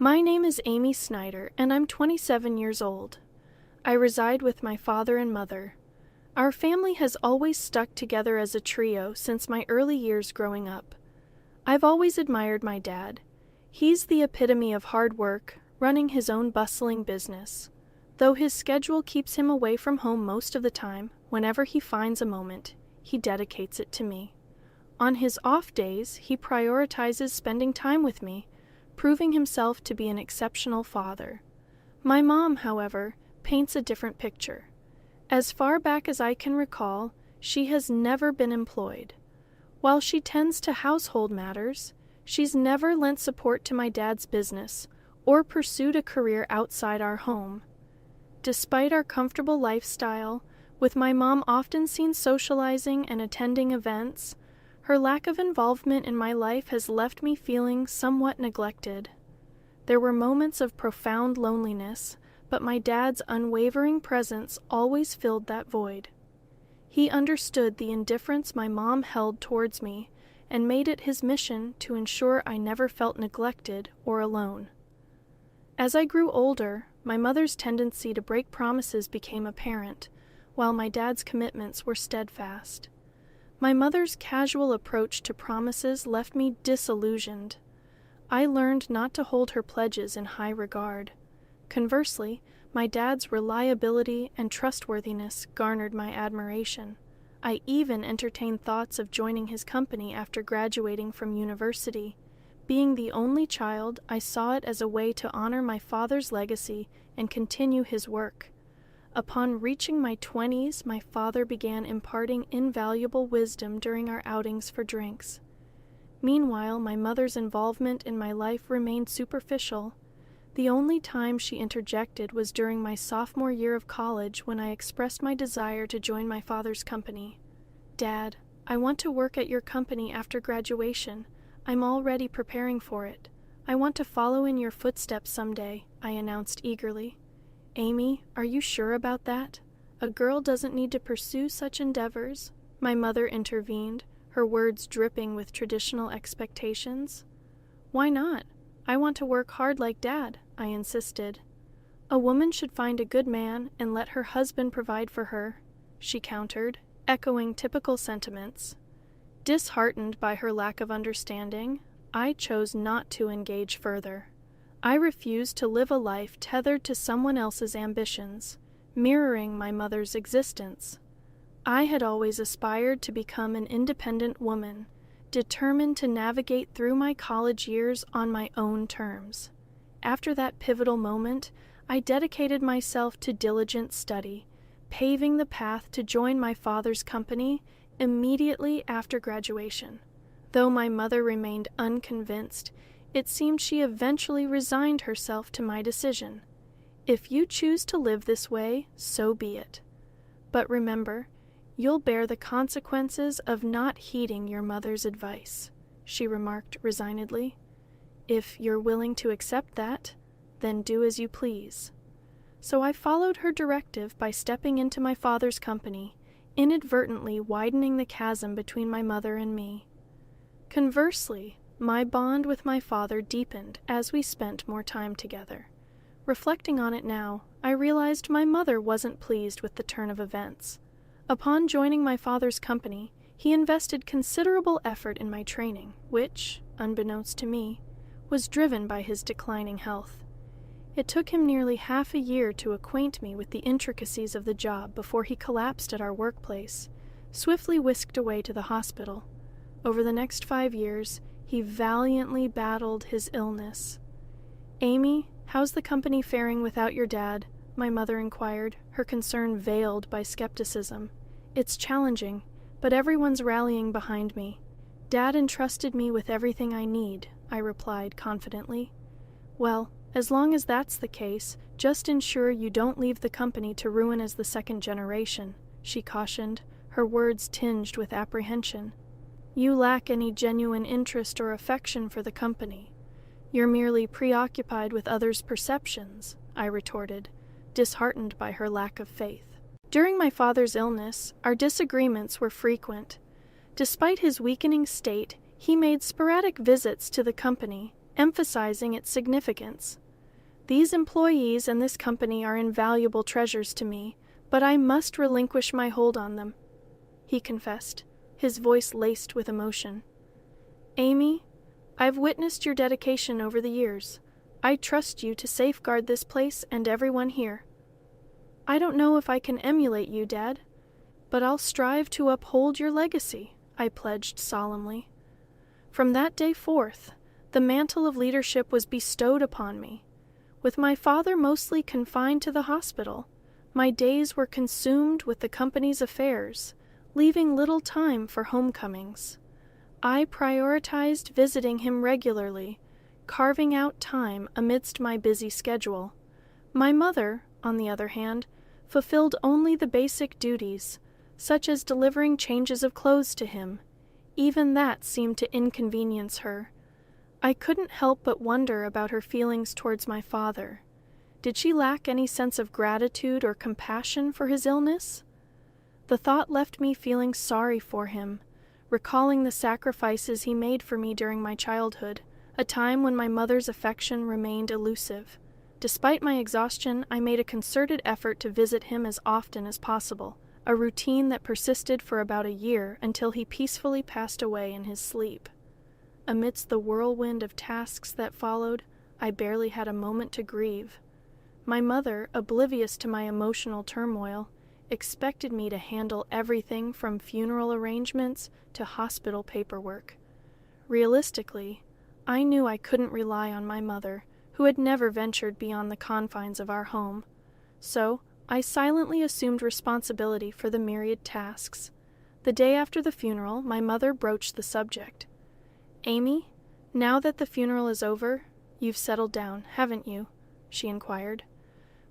My name is Amy Snyder, and I'm 27 years old. I reside with my father and mother. Our family has always stuck together as a trio since my early years growing up. I've always admired my dad. He's the epitome of hard work, running his own bustling business. Though his schedule keeps him away from home most of the time, whenever he finds a moment, he dedicates it to me. On his off days, he prioritizes spending time with me, proving himself to be an exceptional father. My mom, however, paints a different picture. As far back as I can recall, she has never been employed. While she tends to household matters, she's never lent support to my dad's business or pursued a career outside our home. Despite our comfortable lifestyle, with my mom often seen socializing and attending events, her lack of involvement in my life has left me feeling somewhat neglected. There were moments of profound loneliness, but my dad's unwavering presence always filled that void. He understood the indifference my mom held towards me and made it his mission to ensure I never felt neglected or alone. As I grew older, my mother's tendency to break promises became apparent, while my dad's commitments were steadfast. My mother's casual approach to promises left me disillusioned. I learned not to hold her pledges in high regard. Conversely, my dad's reliability and trustworthiness garnered my admiration. I even entertained thoughts of joining his company after graduating from university. Being the only child, I saw it as a way to honor my father's legacy and continue his work. Upon reaching my 20s, my father began imparting invaluable wisdom during our outings for drinks. Meanwhile, my mother's involvement in my life remained superficial. The only time she interjected was during my sophomore year of college when I expressed my desire to join my father's company. "Dad, I want to work at your company after graduation. I'm already preparing for it. I want to follow in your footsteps someday," I announced eagerly. "Amy, are you sure about that? A girl doesn't need to pursue such endeavors," my mother intervened, her words dripping with traditional expectations. "Why not? I want to work hard like Dad," I insisted. "A woman should find a good man and let her husband provide for her," she countered, echoing typical sentiments. Disheartened by her lack of understanding, I chose not to engage further. I refused to live a life tethered to someone else's ambitions, mirroring my mother's existence. I had always aspired to become an independent woman, determined to navigate through my college years on my own terms. After that pivotal moment, I dedicated myself to diligent study, paving the path to join my father's company immediately after graduation. Though my mother remained unconvinced, it seemed she eventually resigned herself to my decision. "If you choose to live this way, so be it. But remember, you'll bear the consequences of not heeding your mother's advice," she remarked resignedly. "If you're willing to accept that, then do as you please." So I followed her directive by stepping into my father's company, inadvertently widening the chasm between my mother and me. Conversely, my bond with my father deepened as we spent more time together. Reflecting on it now, I realized my mother wasn't pleased with the turn of events. Upon joining my father's company, he invested considerable effort in my training, which, unbeknownst to me, was driven by his declining health. It took him nearly half a year to acquaint me with the intricacies of the job before he collapsed at our workplace, swiftly whisked away to the hospital. Over the next 5 years, he valiantly battled his illness. "Amy, how's the company faring without your dad?" my mother inquired, her concern veiled by skepticism. "It's challenging, but everyone's rallying behind me. Dad entrusted me with everything I need," I replied confidently. "Well, as long as that's the case, just ensure you don't leave the company to ruin as the second generation," she cautioned, her words tinged with apprehension. "You lack any genuine interest or affection for the company. You're merely preoccupied with others' perceptions," I retorted, disheartened by her lack of faith. During my father's illness, our disagreements were frequent. Despite his weakening state, he made sporadic visits to the company, emphasizing its significance. These employees and this company are invaluable treasures to me, but I must relinquish my hold on them, he confessed, his voice laced with emotion. Amy, I've witnessed your dedication over the years. I trust you to safeguard this place and everyone here. I don't know if I can emulate you, Dad, but I'll strive to uphold your legacy, I pledged solemnly. From that day forth, the mantle of leadership was bestowed upon me. With my father mostly confined to the hospital, my days were consumed with the company's affairs, leaving little time for homecomings. I prioritized visiting him regularly, carving out time amidst my busy schedule. My mother, on the other hand, fulfilled only the basic duties, such as delivering changes of clothes to him. Even that seemed to inconvenience her. I couldn't help but wonder about her feelings towards my father. Did she lack any sense of gratitude or compassion for his illness? The thought left me feeling sorry for him, recalling the sacrifices he made for me during my childhood, a time when my mother's affection remained elusive. Despite my exhaustion, I made a concerted effort to visit him as often as possible, a routine that persisted for about a year until he peacefully passed away in his sleep. Amidst the whirlwind of tasks that followed, I barely had a moment to grieve. My mother, oblivious to my emotional turmoil, expected me to handle everything from funeral arrangements to hospital paperwork. Realistically, I knew I couldn't rely on my mother, who had never ventured beyond the confines of our home. So, I silently assumed responsibility for the myriad tasks. The day after the funeral, my mother broached the subject. Amy, now that the funeral is over, you've settled down, haven't you? She inquired.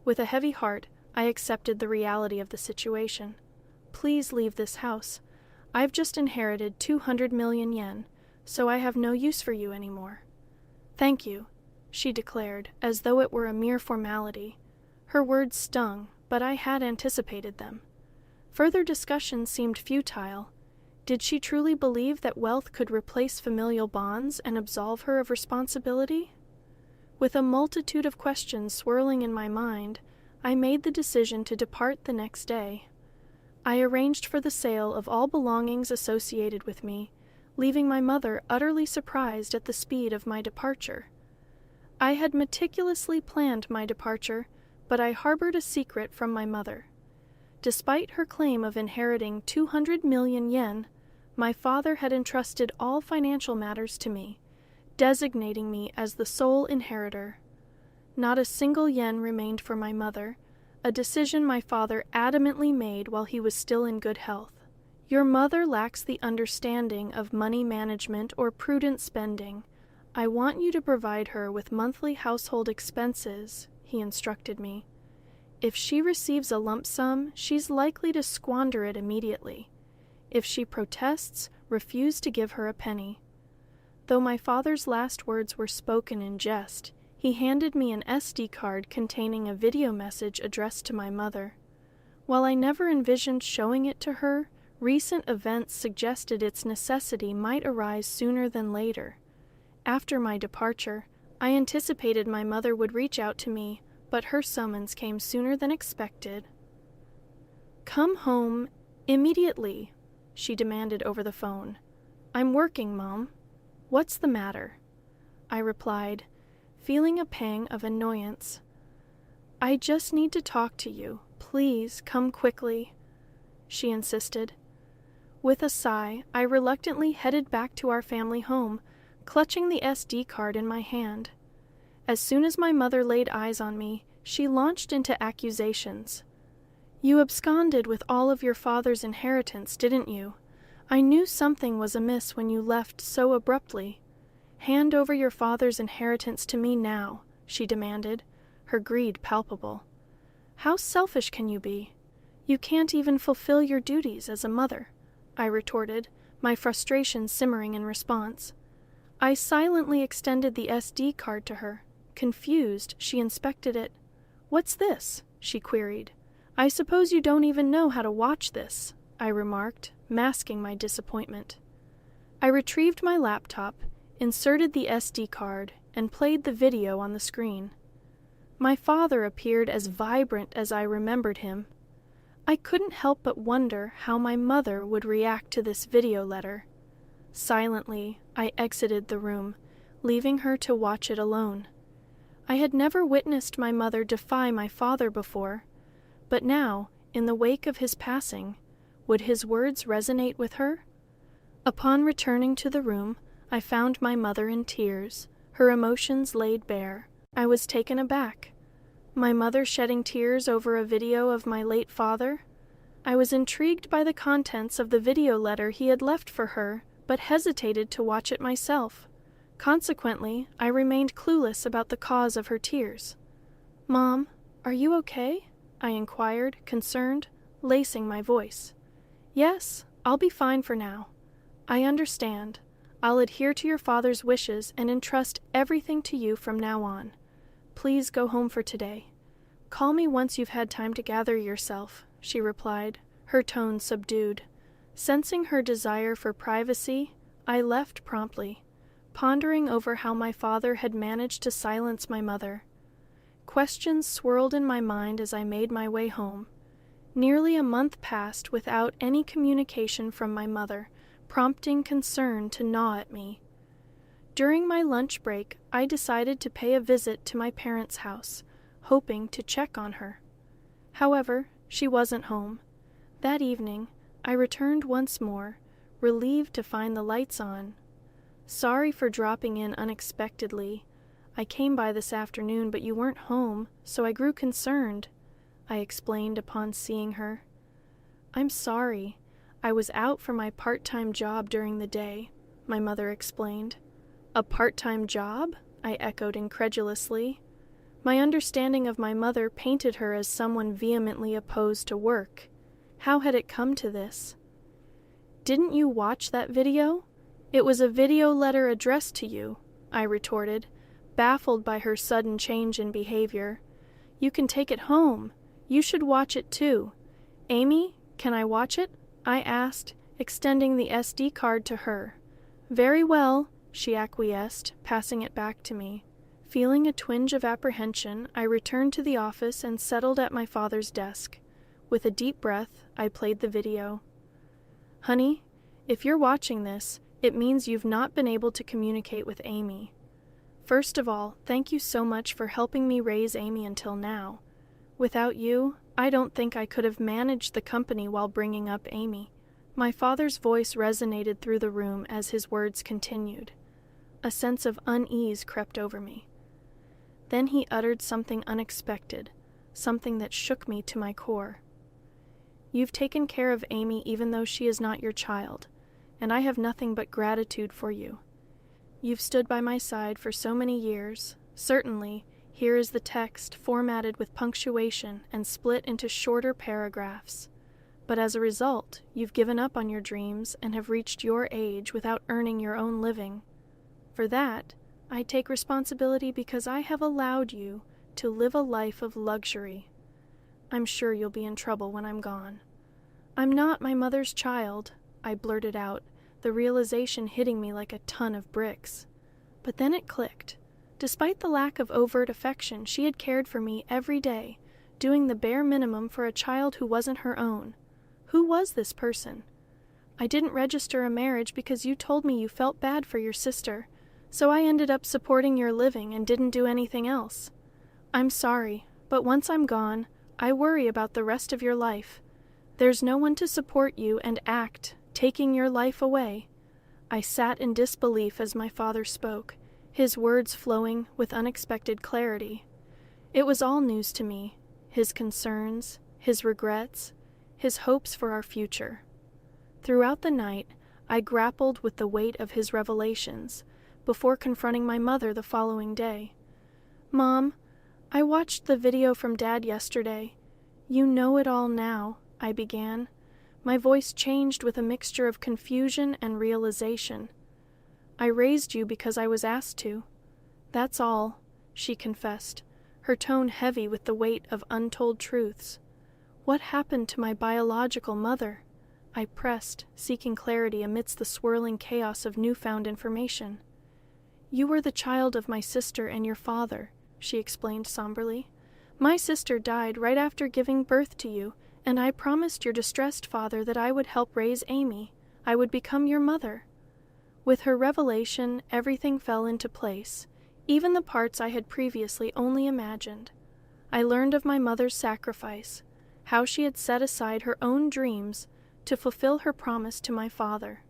With a heavy heart, I accepted the reality of the situation. Please leave this house. I've just inherited 200 million yen, so I have no use for you anymore. Thank you, she declared, as though it were a mere formality. Her words stung, but I had anticipated them. Further discussion seemed futile. Did she truly believe that wealth could replace familial bonds and absolve her of responsibility? With a multitude of questions swirling in my mind, I made the decision to depart the next day. I arranged for the sale of all belongings associated with me, leaving my mother utterly surprised at the speed of my departure. I had meticulously planned my departure, but I harbored a secret from my mother. Despite her claim of inheriting 200 million yen, my father had entrusted all financial matters to me, designating me as the sole inheritor. Not a single yen remained for my mother, a decision my father adamantly made while he was still in good health. Your mother lacks the understanding of money management or prudent spending. I want you to provide her with monthly household expenses, he instructed me. If she receives a lump sum, she's likely to squander it immediately. If she protests, refuse to give her a penny. Though my father's last words were spoken in jest, he handed me an SD card containing a video message addressed to my mother. While I never envisioned showing it to her, recent events suggested its necessity might arise sooner than later. After my departure, I anticipated my mother would reach out to me, but her summons came sooner than expected. Come home immediately, she demanded over the phone. I'm working, Mom. What's the matter? I replied, feeling a pang of annoyance. I just need to talk to you. Please come quickly, she insisted. With a sigh, I reluctantly headed back to our family home, clutching the SD card in my hand. As soon as my mother laid eyes on me, she launched into accusations. You absconded with all of your father's inheritance, didn't you? I knew something was amiss when you left so abruptly. Hand over your father's inheritance to me now, she demanded, her greed palpable. How selfish can you be? You can't even fulfill your duties as a mother, I retorted, my frustration simmering in response. I silently extended the SD card to her. Confused, she inspected it. What's this? She queried. I suppose you don't even know how to watch this, I remarked, masking my disappointment. I retrieved my laptop, inserted the SD card, and played the video on the screen. My father appeared as vibrant as I remembered him. I couldn't help but wonder how my mother would react to this video letter. Silently, I exited the room, leaving her to watch it alone. I had never witnessed my mother defy my father before, but now, in the wake of his passing, would his words resonate with her? Upon returning to the room, I found my mother in tears, her emotions laid bare. I was taken aback. My mother shedding tears over a video of my late father? I was intrigued by the contents of the video letter he had left for her, but hesitated to watch it myself. Consequently, I remained clueless about the cause of her tears. "Mom, are you okay?" I inquired, concerned, lacing my voice. "Yes, I'll be fine for now. I understand. I'll adhere to your father's wishes and entrust everything to you from now on. Please go home for today. Call me once you've had time to gather yourself," she replied, her tone subdued. Sensing her desire for privacy, I left promptly, pondering over how my father had managed to silence my mother. Questions swirled in my mind as I made my way home. Nearly a month passed without any communication from my mother, prompting concern to gnaw at me. During my lunch break, I decided to pay a visit to my parents' house, hoping to check on her. However, she wasn't home. That evening, I returned once more, relieved to find the lights on. "Sorry for dropping in unexpectedly. I came by this afternoon, but you weren't home, so I grew concerned," I explained upon seeing her. "I'm sorry. I was out for my part-time job during the day," my mother explained. "A part-time job?" I echoed incredulously. My understanding of my mother painted her as someone vehemently opposed to work. How had it come to this? "Didn't you watch that video? It was a video letter addressed to you," I retorted, baffled by her sudden change in behavior. "You can take it home. You should watch it too. Amy, can I watch it?" I asked, extending the SD card to her. "Very well," she acquiesced, passing it back to me. Feeling a twinge of apprehension, I returned to the office and settled at my father's desk. With a deep breath, I played the video. "Honey, if you're watching this, it means you've not been able to communicate with Amy. First of all, thank you so much for helping me raise Amy until now. Without you, I don't think I could have managed the company while bringing up Amy." My father's voice resonated through the room as his words continued. A sense of unease crept over me. Then he uttered something unexpected, something that shook me to my core. "You've taken care of Amy even though she is not your child, and I have nothing but gratitude for you. You've stood by my side for so many years. Certainly, here is the text formatted with punctuation and split into shorter paragraphs. But as a result, you've given up on your dreams and have reached your age without earning your own living. For that, I take responsibility because I have allowed you to live a life of luxury. I'm sure you'll be in trouble when I'm gone." "I'm not my mother's child," I blurted out, the realization hitting me like a ton of bricks. But then it clicked. Despite the lack of overt affection, she had cared for me every day, doing the bare minimum for a child who wasn't her own. Who was this person? "I didn't register a marriage because you told me you felt bad for your sister, so I ended up supporting your living and didn't do anything else. I'm sorry, but once I'm gone, I worry about the rest of your life. There's no one to support you and act, taking your life away." I sat in disbelief as my father spoke, his words flowing with unexpected clarity. It was all news to me, his concerns, his regrets, his hopes for our future. Throughout the night, I grappled with the weight of his revelations, before confronting my mother the following day. "Mom, I watched the video from Dad yesterday. You know it all now," I began. My voice changed with a mixture of confusion and realization. "I raised you because I was asked to. That's all," she confessed, her tone heavy with the weight of untold truths. "What happened to my biological mother?" I pressed, seeking clarity amidst the swirling chaos of newfound information. You were the child of my sister and your father," she explained somberly. "My sister died right after giving birth to you, and I promised your distressed father that I would help raise Amy. I would become your mother." With her revelation, everything fell into place, even the parts I had previously only imagined. I learned of my mother's sacrifice, how she had set aside her own dreams to fulfill her promise to my father.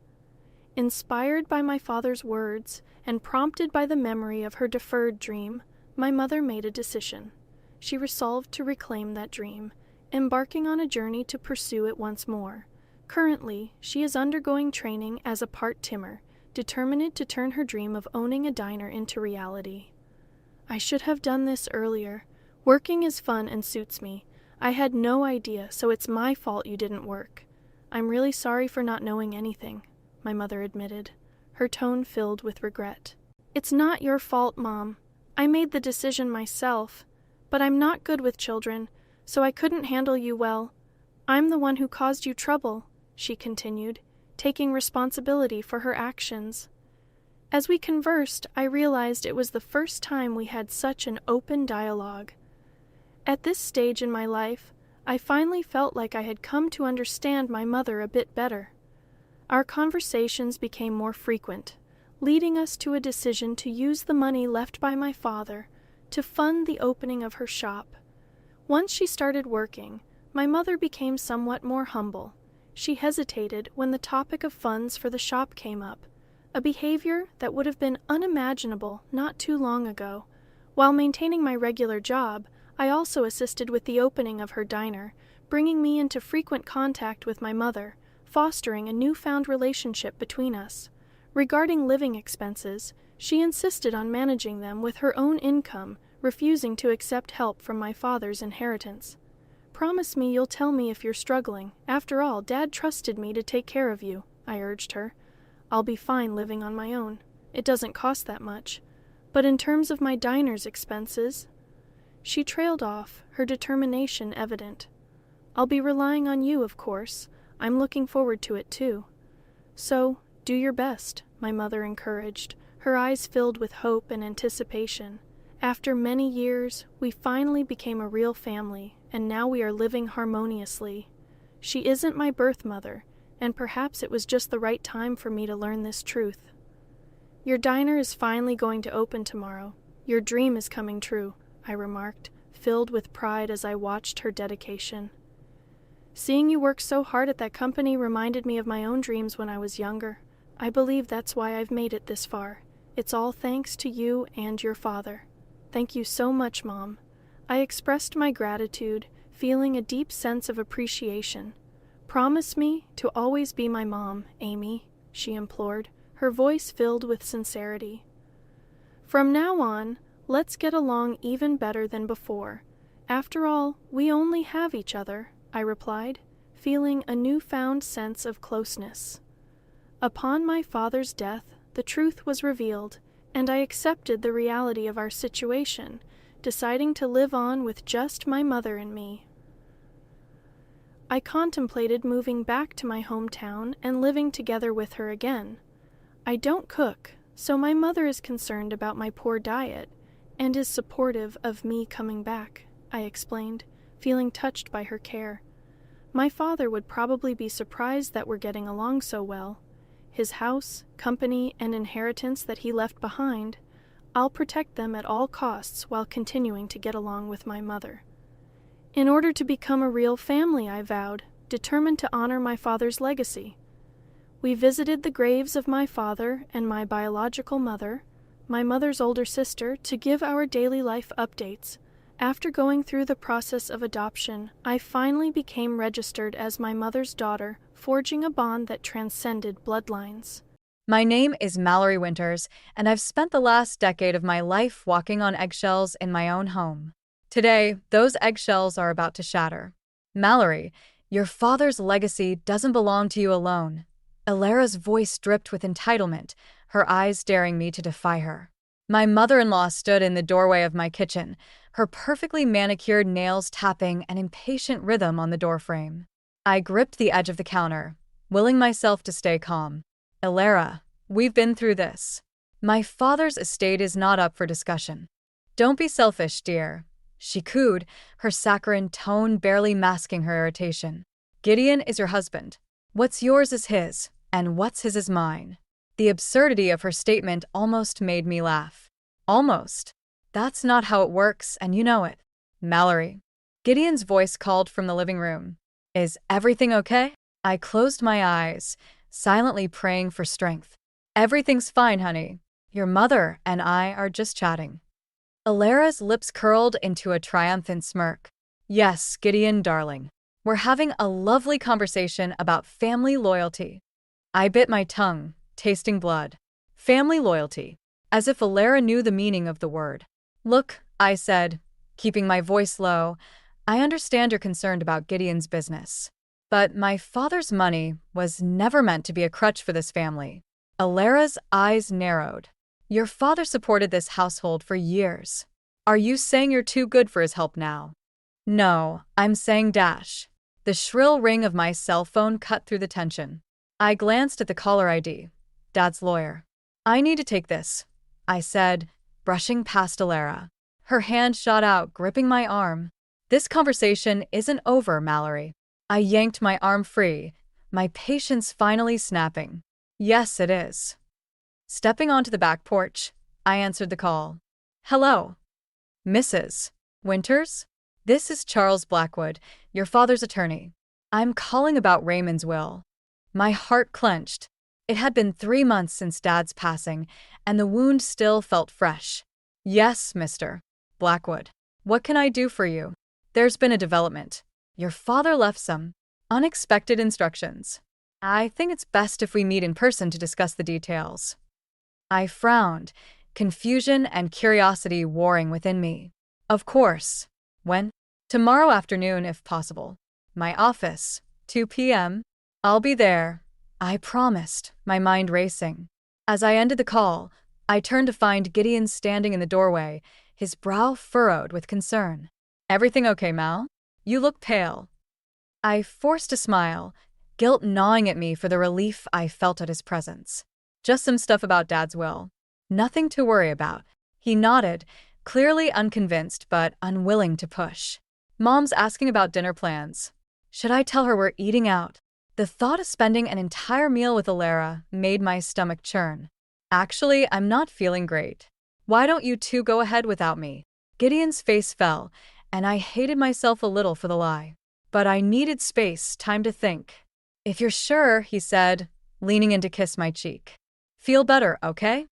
Inspired by my father's words and prompted by the memory of her deferred dream, my mother made a decision. She resolved to reclaim that dream, embarking on a journey to pursue it once more. Currently, she is undergoing training as a part-timer, determined to turn her dream of owning a diner into reality. I should have done this earlier. Working is fun and suits me. I had no idea, so it's my fault you didn't work. I'm really sorry for not knowing anything, my mother admitted, her tone filled with regret. It's not your fault, Mom. I made the decision myself, but I'm not good with children, so I couldn't handle you well. I'm the one who caused you trouble, she continued, taking responsibility for her actions. As we conversed, I realized it was the first time we had such an open dialogue. At this stage in my life, I finally felt like I had come to understand my mother a bit better. Our conversations became more frequent, leading us to a decision to use the money left by my father to fund the opening of her shop. Once she started working, my mother became somewhat more humble. She hesitated when the topic of funds for the shop came up, a behavior that would have been unimaginable not too long ago. While maintaining my regular job, I also assisted with the opening of her diner, bringing me into frequent contact with my mother, fostering a newfound relationship between us. Regarding living expenses, she insisted on managing them with her own income, refusing to accept help from my father's inheritance. "Promise me you'll tell me if you're struggling. After all, Dad trusted me to take care of you," I urged her. "I'll be fine living on my own. It doesn't cost that much. But in terms of my diner's expenses..." She trailed off, her determination evident. "I'll be relying on you, of course. I'm looking forward to it, too." "So, do your best," my mother encouraged, her eyes filled with hope and anticipation. After many years, we finally became a real family, and now we are living harmoniously. She isn't my birth mother, and perhaps it was just the right time for me to learn this truth. "Your diner is finally going to open tomorrow. Your dream is coming true," I remarked, filled with pride as I watched her dedication. "Seeing you work so hard at that company reminded me of my own dreams when I was younger. I believe that's why I've made it this far. It's all thanks to you and your father." "Thank you so much, Mom." I expressed my gratitude, feeling a deep sense of appreciation. "Promise me to always be my mom, Amy," she implored, her voice filled with sincerity. "From now on, let's get along even better than before. After all, we only have each other," I replied, feeling a newfound sense of closeness. Upon my father's death, the truth was revealed, and I accepted the reality of our situation, deciding to live on with just my mother and me. I contemplated moving back to my hometown and living together with her again. I don't cook, so my mother is concerned about my poor diet and is supportive of me coming back, I explained, feeling touched by her care. My father would probably be surprised that we're getting along so well. His house, company, and inheritance that he left behind, I'll protect them at all costs while continuing to get along with my mother. In order to become a real family, I vowed, determined to honor my father's legacy. We visited the graves of my father and my biological mother, my mother's older sister, to give our daily life updates. After going through the process of adoption, I finally became registered as my mother's daughter, forging a bond that transcended bloodlines. My name is Mallory Winters, and I've spent the last decade of my life walking on eggshells in my own home. Today, those eggshells are about to shatter. Mallory, your father's legacy doesn't belong to you alone. Alara's voice dripped with entitlement, her eyes daring me to defy her. My mother-in-law stood in the doorway of my kitchen, her perfectly manicured nails tapping an impatient rhythm on the doorframe. I gripped the edge of the counter, willing myself to stay calm. "Alara, we've been through this. My father's estate is not up for discussion. Don't be selfish, dear, she cooed, her saccharine tone barely masking her irritation. Gideon is your husband. What's yours is his, and what's his is mine. The absurdity of her statement almost made me laugh. Almost. That's not how it works, and you know it. Mallory. Gideon's voice called from the living room. Is everything okay? I closed my eyes, silently praying for strength. Everything's fine, honey. Your mother and I are just chatting. Alara's lips curled into a triumphant smirk. Yes, Gideon, darling. We're having a lovely conversation about family loyalty. I bit my tongue, tasting blood. Family loyalty. As if Alara knew the meaning of the word. Look, I said, keeping my voice low, I understand you're concerned about Gideon's business. But my father's money was never meant to be a crutch for this family. Alara's eyes narrowed. Your father supported this household for years. Are you saying you're too good for his help now? No, I'm saying dash. The shrill ring of my cell phone cut through the tension. I glanced at the caller ID. Dad's lawyer. I need to take this, I said, brushing past Alara. Her hand shot out, gripping my arm. This conversation isn't over, Mallory. I yanked my arm free, my patience finally snapping. Yes, it is. Stepping onto the back porch, I answered the call. Hello. Mrs. Winters? This is Charles Blackwood, your father's attorney. I'm calling about Raymond's will. My heart clenched. It had been 3 months since Dad's passing, and the wound still felt fresh. Yes, Mr. Blackwood. What can I do for you? There's been a development. Your father left some unexpected instructions. I think it's best if we meet in person to discuss the details. I frowned, confusion and curiosity warring within me. Of course. When? Tomorrow afternoon, if possible. My office, 2 p.m. I'll be there. I promised, my mind racing. As I ended the call, I turned to find Gideon standing in the doorway, his brow furrowed with concern. Everything okay, Mal? You look pale. I forced a smile, guilt gnawing at me for the relief I felt at his presence. Just some stuff about Dad's will. Nothing to worry about. He nodded, clearly unconvinced but unwilling to push. Mom's asking about dinner plans. Should I tell her we're eating out? The thought of spending an entire meal with Alara made my stomach churn. Actually, I'm not feeling great. Why don't you two go ahead without me? Gideon's face fell, and I hated myself a little for the lie. But I needed space, time to think. If you're sure, he said, leaning in to kiss my cheek. Feel better, okay?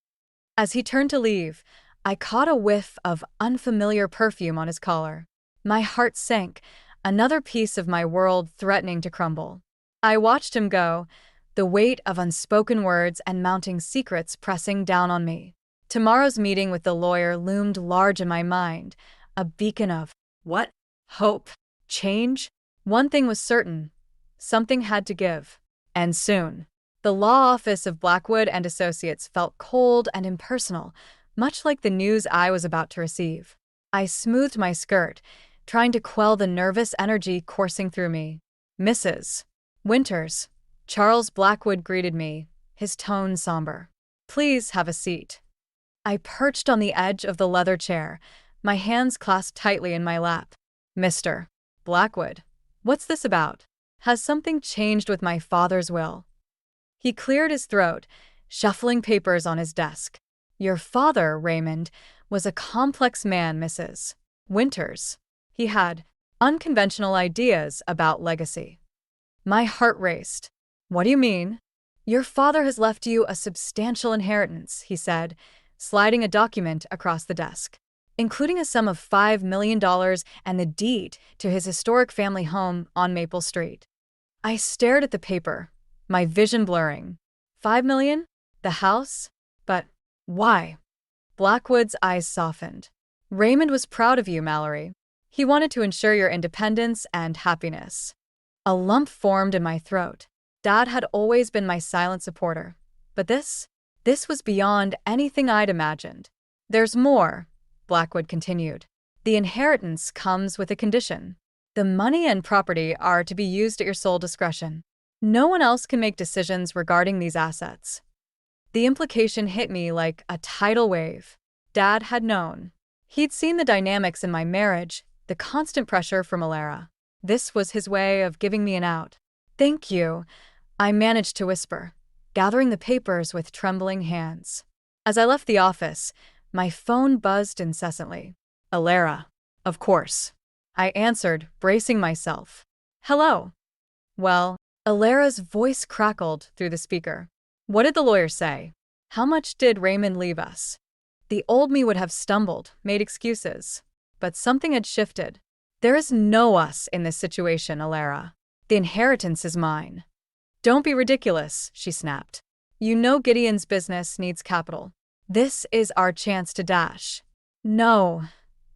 As he turned to leave, I caught a whiff of unfamiliar perfume on his collar. My heart sank, another piece of my world threatening to crumble. I watched him go, the weight of unspoken words and mounting secrets pressing down on me. Tomorrow's meeting with the lawyer loomed large in my mind, a beacon of what? Hope? Change? One thing was certain. Something had to give. And soon. The law office of Blackwood and Associates felt cold and impersonal, much like the news I was about to receive. I smoothed my skirt, trying to quell the nervous energy coursing through me. Mrs. Winters. Charles Blackwood greeted me, his tone somber. Please have a seat. I perched on the edge of the leather chair, my hands clasped tightly in my lap. Mr. Blackwood, what's this about? Has something changed with my father's will? He cleared his throat, shuffling papers on his desk. Your father, Raymond, was a complex man, Mrs. Winters. He had unconventional ideas about legacy. My heart raced. What do you mean? Your father has left you a substantial inheritance, he said, sliding a document across the desk, including a sum of $5 million and the deed to his historic family home on Maple Street. I stared at the paper, my vision blurring. $5 million? The house? But why? Blackwood's eyes softened. Raymond was proud of you, Mallory. He wanted to ensure your independence and happiness. A lump formed in my throat. Dad had always been my silent supporter. But this was beyond anything I'd imagined. There's more, Blackwood continued. The inheritance comes with a condition. The money and property are to be used at your sole discretion. No one else can make decisions regarding these assets. The implication hit me like a tidal wave. Dad had known. He'd seen the dynamics in my marriage, the constant pressure from Alara. This was his way of giving me an out. "Thank you," I managed to whisper, gathering the papers with trembling hands. As I left the office, my phone buzzed incessantly. "Alara." "Of course." I answered, bracing myself. "Hello." "Well," Alara's voice crackled through the speaker. "What did the lawyer say? How much did Raymond leave us?" The old me would have stumbled, made excuses. But something had shifted. "There is no us in this situation, Alara. The inheritance is mine." "Don't be ridiculous," she snapped. "You know Gideon's business needs capital. This is our chance to dash." "No."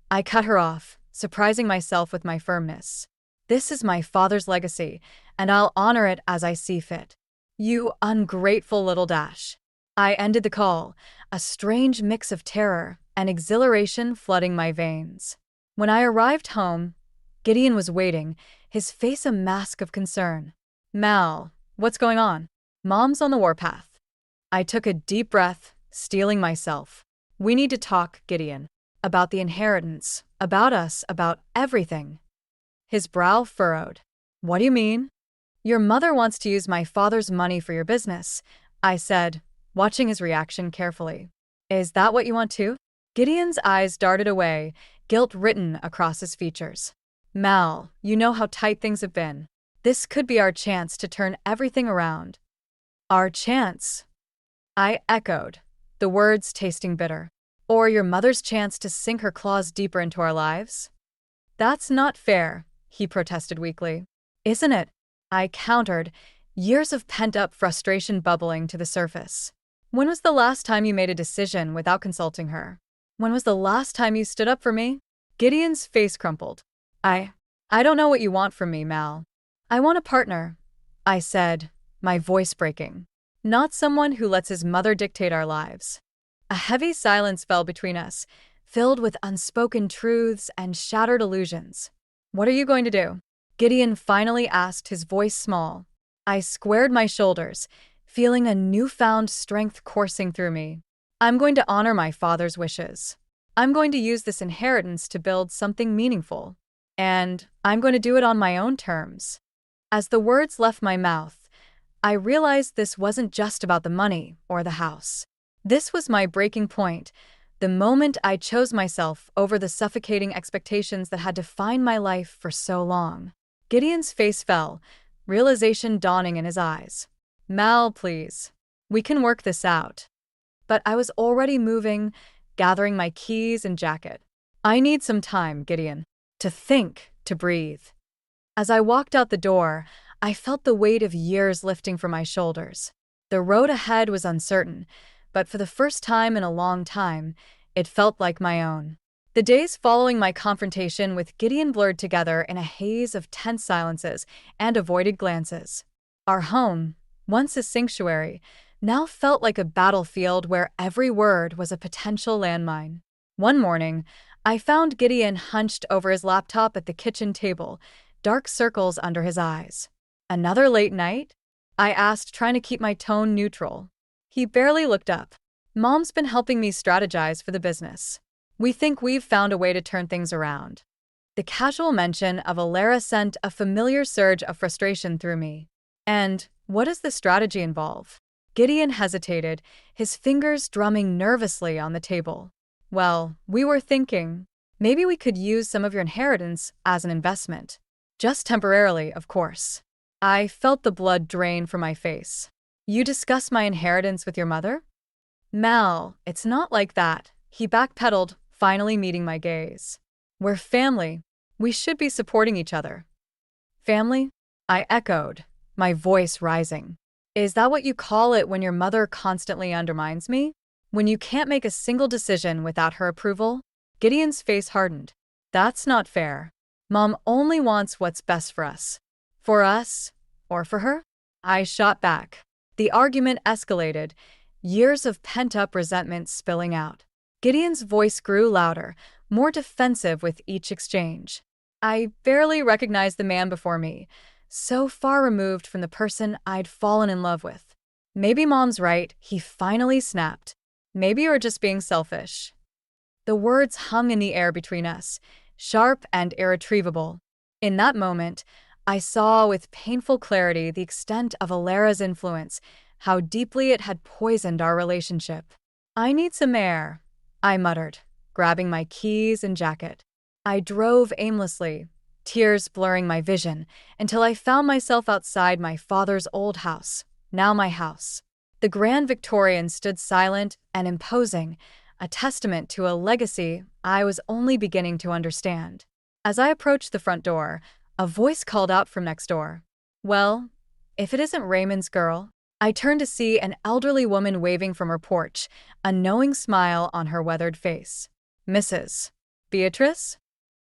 I cut her off, surprising myself with my firmness. "This is my father's legacy, and I'll honor it as I see fit." "You ungrateful little dash." I ended the call, a strange mix of terror and exhilaration flooding my veins. When I arrived home, Gideon was waiting, his face a mask of concern. "Mal, what's going on?" "Mom's on the warpath." I took a deep breath, steeling myself. "We need to talk, Gideon. About the inheritance, about us, about everything." His brow furrowed. "What do you mean?" "Your mother wants to use my father's money for your business," I said, watching his reaction carefully. "Is that what you want too?" Gideon's eyes darted away, guilt written across his features. "Mal, you know how tight things have been. This could be our chance to turn everything around." "Our chance?" I echoed, the words tasting bitter. "Or your mother's chance to sink her claws deeper into our lives?" "That's not fair," he protested weakly. "Isn't it?" I countered, years of pent-up frustration bubbling to the surface. "When was the last time you made a decision without consulting her? When was the last time you stood up for me?" Gideon's face crumpled. I don't know what you want from me, Mal." "I want a partner," I said, my voice breaking. "Not someone who lets his mother dictate our lives." A heavy silence fell between us, filled with unspoken truths and shattered illusions. "What are you going to do?" Gideon finally asked, his voice small. I squared my shoulders, feeling a newfound strength coursing through me. "I'm going to honor my father's wishes. I'm going to use this inheritance to build something meaningful. And I'm going to do it on my own terms." As the words left my mouth, I realized this wasn't just about the money or the house. This was my breaking point, the moment I chose myself over the suffocating expectations that had defined my life for so long. Gideon's face fell, realization dawning in his eyes. "Mal, please. We can work this out." But I was already moving, gathering my keys and jacket. "I need some time, Gideon. To think, to breathe." As I walked out the door, I felt the weight of years lifting from my shoulders. The road ahead was uncertain, but for the first time in a long time, it felt like my own. The days following my confrontation with Gideon blurred together in a haze of tense silences and avoided glances. Our home, once a sanctuary, now felt like a battlefield where every word was a potential landmine. One morning, I found Gideon hunched over his laptop at the kitchen table, dark circles under his eyes. "Another late night?" I asked, trying to keep my tone neutral. He barely looked up. "Mom's been helping me strategize for the business. We think we've found a way to turn things around." The casual mention of Alara sent a familiar surge of frustration through me. "And what does the strategy involve?" Gideon hesitated, his fingers drumming nervously on the table. "Well, we were thinking, maybe we could use some of your inheritance as an investment. Just temporarily, of course." I felt the blood drain from my face. "You discuss my inheritance with your mother?" "Mal, it's not like that." He backpedaled, finally meeting my gaze. "We're family. We should be supporting each other." "Family?" I echoed, my voice rising. "Is that what you call it when your mother constantly undermines me? When you can't make a single decision without her approval?" Gideon's face hardened. "That's not fair. Mom only wants what's best for us." "For us? Or for her?" I shot back. The argument escalated, years of pent-up resentment spilling out. Gideon's voice grew louder, more defensive with each exchange. I barely recognized the man before me, so far removed from the person I'd fallen in love with. Maybe Mom's right, he finally snapped. Maybe you're just being selfish. The words hung in the air between us, sharp and irretrievable. In that moment, I saw with painful clarity the extent of Alara's influence, how deeply it had poisoned our relationship. "I need some air," I muttered, grabbing my keys and jacket. I drove aimlessly, tears blurring my vision, until I found myself outside my father's old house, now my house. The Grand Victorian stood silent and imposing, a testament to a legacy I was only beginning to understand. As I approached the front door, a voice called out from next door. "Well, if it isn't Raymond's girl." I turned to see an elderly woman waving from her porch, a knowing smile on her weathered face. "Mrs. Beatrice?"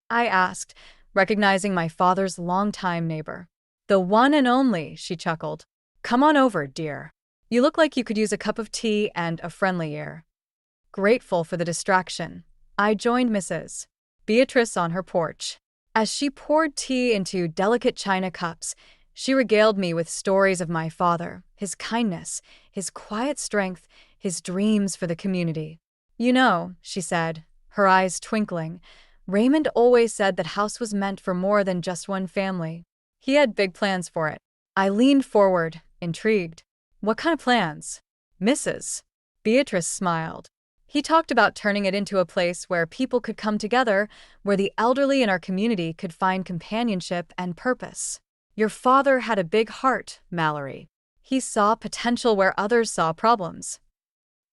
I asked, recognizing my father's longtime neighbor. "The one and only," she chuckled. "Come on over, dear. You look like you could use a cup of tea and a friendly ear." Grateful for the distraction, I joined Mrs. Beatrice on her porch. As she poured tea into delicate china cups, she regaled me with stories of my father, his kindness, his quiet strength, his dreams for the community. "You know," she said, her eyes twinkling, "Raymond always said that house was meant for more than just one family. He had big plans for it." I leaned forward, intrigued. "What kind of plans?" Mrs. Beatrice smiled. "He talked about turning it into a place where people could come together, where the elderly in our community could find companionship and purpose. Your father had a big heart, Mallory. He saw potential where others saw problems."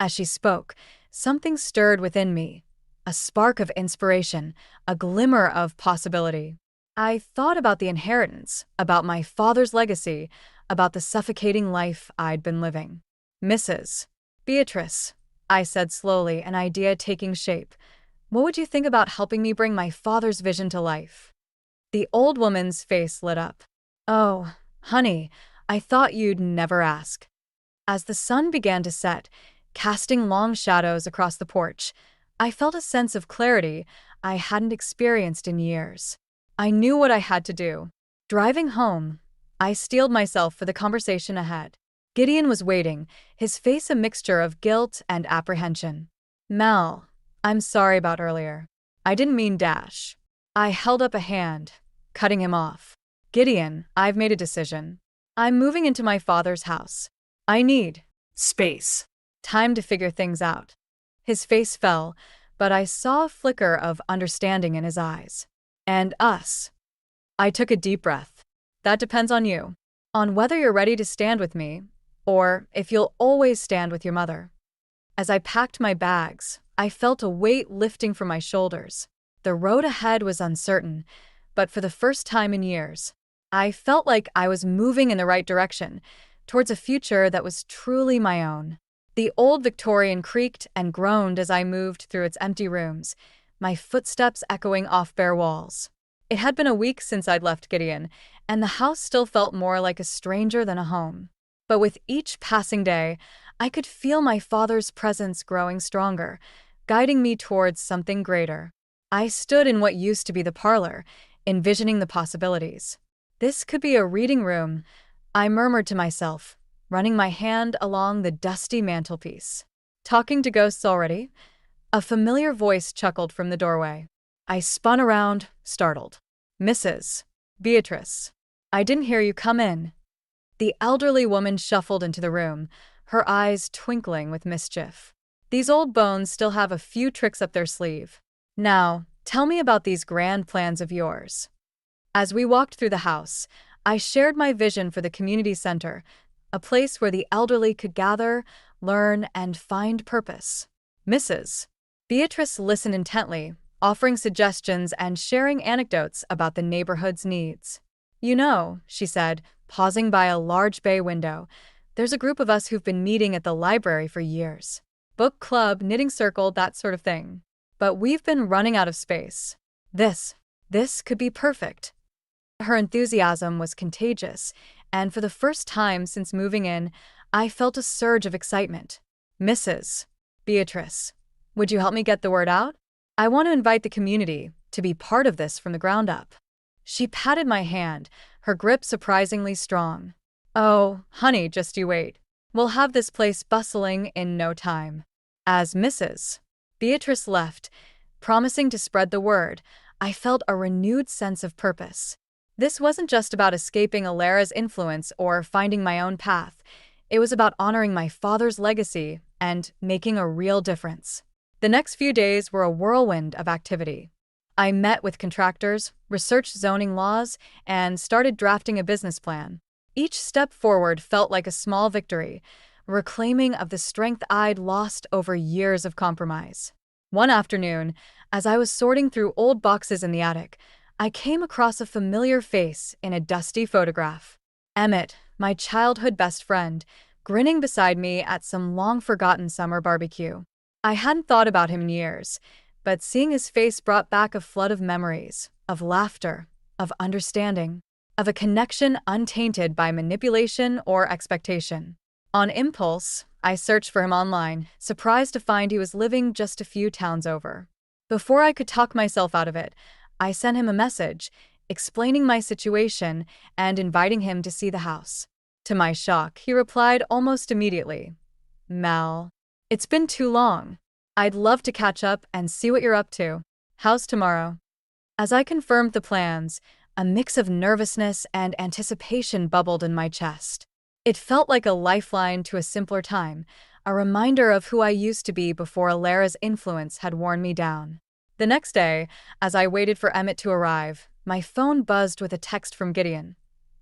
As she spoke, something stirred within me, a spark of inspiration, a glimmer of possibility. I thought about the inheritance, about my father's legacy, about the suffocating life I'd been living. "Mrs. Beatrice," I said slowly, an idea taking shape, "what would you think about helping me bring my father's vision to life?" The old woman's face lit up. "Oh, honey, I thought you'd never ask." As the sun began to set, casting long shadows across the porch, I felt a sense of clarity I hadn't experienced in years. I knew what I had to do. Driving home, I steeled myself for the conversation ahead. Gideon was waiting, his face a mixture of guilt and apprehension. "Mal, I'm sorry about earlier. I didn't mean dash." I held up a hand, cutting him off. "Gideon, I've made a decision. I'm moving into my father's house. I need space, time to figure things out." His face fell, but I saw a flicker of understanding in his eyes. "And us?" I took a deep breath. "That depends on you. On whether you're ready to stand with me, or if you'll always stand with your mother." As I packed my bags, I felt a weight lifting from my shoulders. The road ahead was uncertain, but for the first time in years, I felt like I was moving in the right direction, towards a future that was truly my own. The old Victorian creaked and groaned as I moved through its empty rooms, my footsteps echoing off bare walls. It had been a week since I'd left Gideon, and the house still felt more like a stranger than a home. But with each passing day, I could feel my father's presence growing stronger, guiding me towards something greater. I stood in what used to be the parlor, envisioning the possibilities. "This could be a reading room," I murmured to myself, running my hand along the dusty mantelpiece. "Talking to ghosts already?" A familiar voice chuckled from the doorway. I spun around, startled. "Mrs. Beatrice, I didn't hear you come in." The elderly woman shuffled into the room, her eyes twinkling with mischief. "These old bones still have a few tricks up their sleeve. Now, tell me about these grand plans of yours." As we walked through the house, I shared my vision for the community center, a place where the elderly could gather, learn, and find purpose. Mrs. Beatrice listened intently, offering suggestions and sharing anecdotes about the neighborhood's needs. "You know," she said, pausing by a large bay window, "there's a group of us who've been meeting at the library for years. Book club, knitting circle, that sort of thing. But we've been running out of space. This could be perfect." Her enthusiasm was contagious, and for the first time since moving in, I felt a surge of excitement. "Mrs. Beatrice, would you help me get the word out? I want to invite the community to be part of this from the ground up." She patted my hand, her grip surprisingly strong. "Oh, honey, just you wait. We'll have this place bustling in no time. As Mrs. Beatrice left, promising to spread the word, I felt a renewed sense of purpose. This wasn't just about escaping Alara's influence or finding my own path. It was about honoring my father's legacy and making a real difference. The next few days were a whirlwind of activity. I met with contractors, researched zoning laws, and started drafting a business plan. Each step forward felt like a small victory, a reclaiming of the strength I'd lost over years of compromise. One afternoon, as I was sorting through old boxes in the attic, I came across a familiar face in a dusty photograph. Emmett, my childhood best friend, grinning beside me at some long-forgotten summer barbecue. I hadn't thought about him in years, but seeing his face brought back a flood of memories, of laughter, of understanding, of a connection untainted by manipulation or expectation. On impulse, I searched for him online, surprised to find he was living just a few towns over. Before I could talk myself out of it, I sent him a message, explaining my situation and inviting him to see the house. To my shock, he replied almost immediately, "Mal, it's been too long. I'd love to catch up and see what you're up to. How's tomorrow?" As I confirmed the plans, a mix of nervousness and anticipation bubbled in my chest. It felt like a lifeline to a simpler time, a reminder of who I used to be before Alara's influence had worn me down. The next day, as I waited for Emmett to arrive, my phone buzzed with a text from Gideon.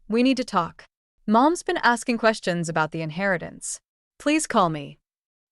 "We need to talk. Mom's been asking questions about the inheritance. Please call me."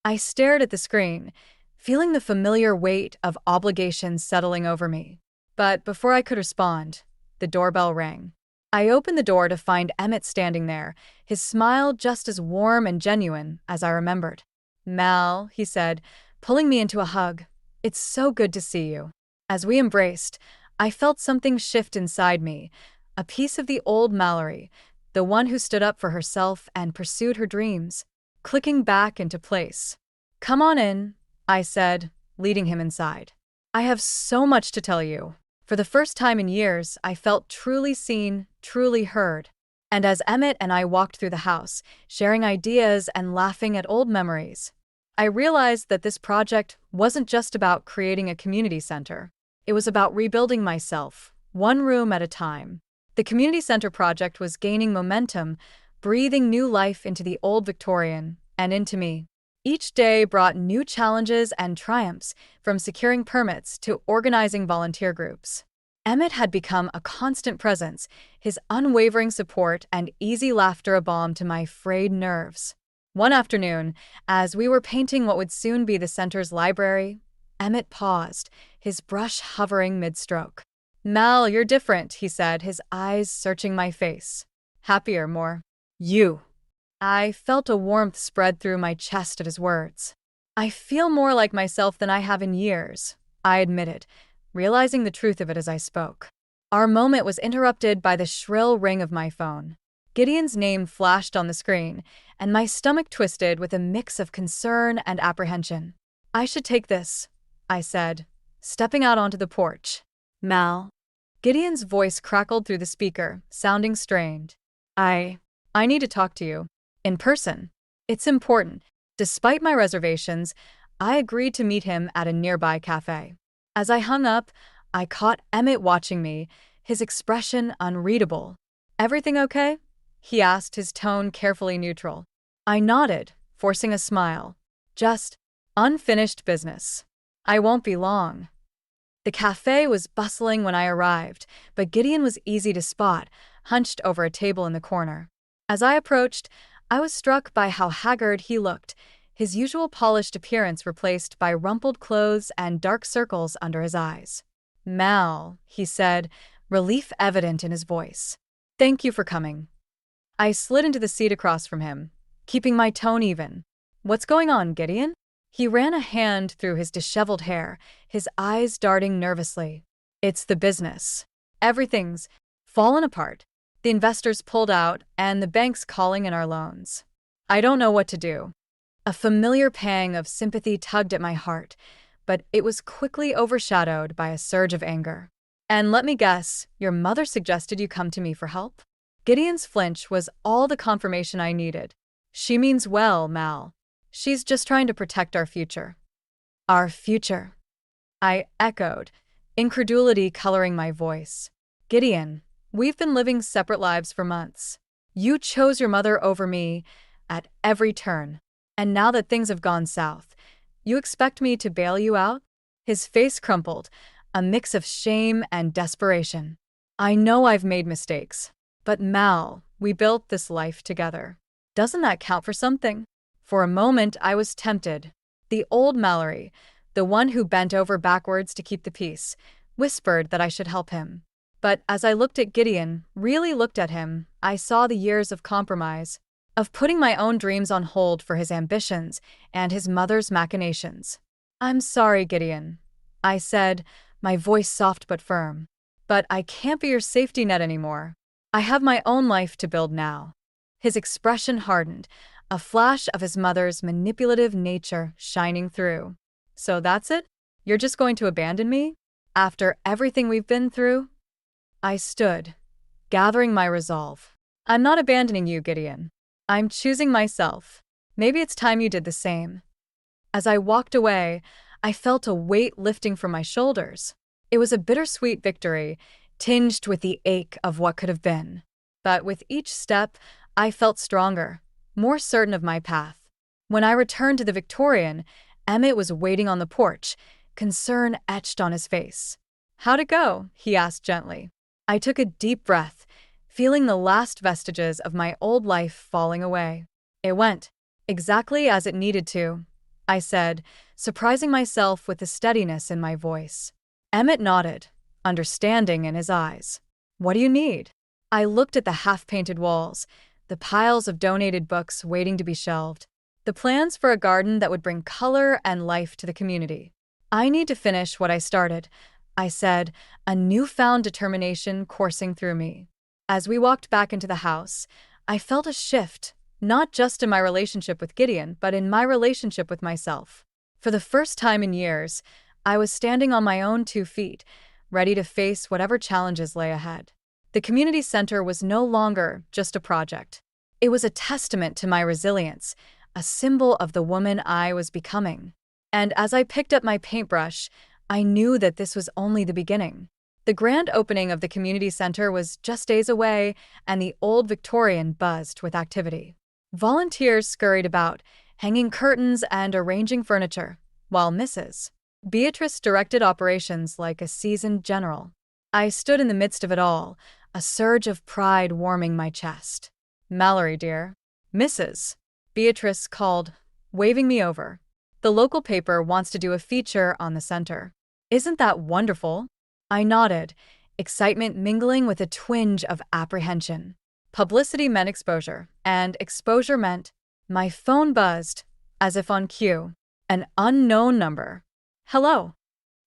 I stared at the screen, feeling the familiar weight of obligations settling over me. But before I could respond, the doorbell rang. I opened the door to find Emmett standing there, his smile just as warm and genuine as I remembered. "Mal," he said, pulling me into a hug, "it's so good to see you." As we embraced, I felt something shift inside me, a piece of the old Mallory, the one who stood up for herself and pursued her dreams, clicking back into place. "Come on in," I said, leading him inside. "I have so much to tell you." For the first time in years, I felt truly seen, truly heard. And as Emmett and I walked through the house, sharing ideas and laughing at old memories, I realized that this project wasn't just about creating a community center. It was about rebuilding myself, one room at a time. The community center project was gaining momentum, breathing new life into the old Victorian and into me. Each day brought new challenges and triumphs, from securing permits to organizing volunteer groups. Emmett had become a constant presence, his unwavering support and easy laughter a balm to my frayed nerves. One afternoon, as we were painting what would soon be the center's library, Emmett paused, his brush hovering mid-stroke. "Mal, you're different," he said, his eyes searching my face. "Happier, more you." I felt a warmth spread through my chest at his words. "I feel more like myself than I have in years," I admitted, realizing the truth of it as I spoke. Our moment was interrupted by the shrill ring of my phone. Gideon's name flashed on the screen, and my stomach twisted with a mix of concern and apprehension. "I should take this," I said, stepping out onto the porch. "Mal." Gideon's voice crackled through the speaker, sounding strained. I need to talk to you. In person. It's important." Despite my reservations, I agreed to meet him at a nearby cafe. As I hung up, I caught Emmett watching me, his expression unreadable. "Everything okay?" he asked, his tone carefully neutral. I nodded, forcing a smile. "Just unfinished business. I won't be long." The cafe was bustling when I arrived, but Gideon was easy to spot, hunched over a table in the corner. As I approached, I was struck by how haggard he looked, his usual polished appearance replaced by rumpled clothes and dark circles under his eyes. "Mal," he said, relief evident in his voice. "Thank you for coming." I slid into the seat across from him, keeping my tone even. "What's going on, Gideon?" He ran a hand through his disheveled hair, his eyes darting nervously. "It's the business. Everything's fallen apart. The investors pulled out, and the bank's calling in our loans. I don't know what to do." A familiar pang of sympathy tugged at my heart, but it was quickly overshadowed by a surge of anger. "And let me guess, your mother suggested you come to me for help?" Gideon's flinch was all the confirmation I needed. She means well, Mal. She's just trying to protect our future. Our future, I echoed, incredulity coloring my voice. Gideon, we've been living separate lives for months. You chose your mother over me at every turn. And now that things have gone south, you expect me to bail you out? His face crumpled, a mix of shame and desperation. I know I've made mistakes, but Mal, we built this life together. Doesn't that count for something? For a moment, I was tempted. The old Mallory, the one who bent over backwards to keep the peace, whispered that I should help him. But as I looked at Gideon, really looked at him, I saw the years of compromise, of putting my own dreams on hold for his ambitions and his mother's machinations. I'm sorry, Gideon, I said, my voice soft but firm. But I can't be your safety net anymore. I have my own life to build now. His expression hardened, a flash of his mother's manipulative nature shining through. So that's it? You're just going to abandon me? After everything we've been through? I stood, gathering my resolve. I'm not abandoning you, Gideon. I'm choosing myself. Maybe it's time you did the same. As I walked away, I felt a weight lifting from my shoulders. It was a bittersweet victory, tinged with the ache of what could have been. But with each step, I felt stronger, more certain of my path. When I returned to the Victorian, Emmett was waiting on the porch, concern etched on his face. How'd it go? He asked gently. I took a deep breath, feeling the last vestiges of my old life falling away. It went exactly as it needed to, I said, surprising myself with the steadiness in my voice. Emmett nodded, understanding in his eyes. What do you need? I looked at the half-painted walls, the piles of donated books waiting to be shelved, the plans for a garden that would bring color and life to the community. I need to finish what I started, I said, a newfound determination coursing through me. As we walked back into the house, I felt a shift, not just in my relationship with Gideon, but in my relationship with myself. For the first time in years, I was standing on my own 2 feet, ready to face whatever challenges lay ahead. The community center was no longer just a project. It was a testament to my resilience, a symbol of the woman I was becoming. And as I picked up my paintbrush, I knew that this was only the beginning. The grand opening of the community center was just days away, and the old Victorian buzzed with activity. Volunteers scurried about, hanging curtains and arranging furniture, while Mrs. Beatrice directed operations like a seasoned general. I stood in the midst of it all, a surge of pride warming my chest. Mallory, dear. Mrs. Beatrice called, waving me over. The local paper wants to do a feature on the center. Isn't that wonderful? I nodded, excitement mingling with a twinge of apprehension. Publicity meant exposure, and exposure meant my phone buzzed, as if on cue. An unknown number. Hello.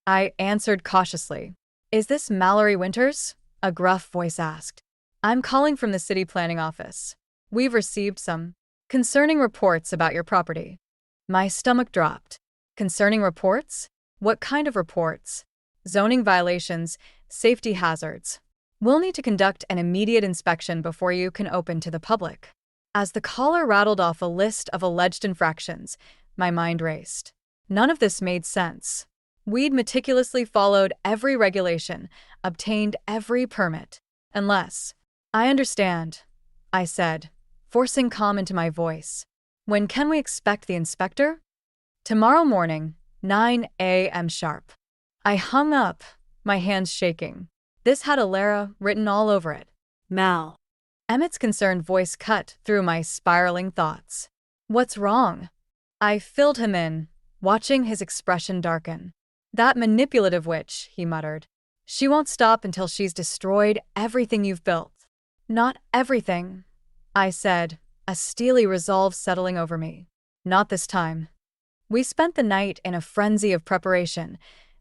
I answered cautiously. Is this Mallory Winters? A gruff voice asked. I'm calling from the city planning office. We've received some concerning reports about your property. My stomach dropped. Concerning reports? What kind of reports? Zoning violations, safety hazards. We'll need to conduct an immediate inspection before you can open to the public. As the caller rattled off a list of alleged infractions, my mind raced. None of this made sense. We'd meticulously followed every regulation, obtained every permit. Unless, I understand, I said, forcing calm into my voice. When can we expect the inspector? Tomorrow morning, 9 a.m. sharp. I hung up, my hands shaking. This had Alara written all over it. Mal. Emmett's concerned voice cut through my spiraling thoughts. What's wrong? I filled him in, watching his expression darken. That manipulative witch, he muttered. She won't stop until she's destroyed everything you've built. Not everything, I said, a steely resolve settling over me. Not this time. We spent the night in a frenzy of preparation,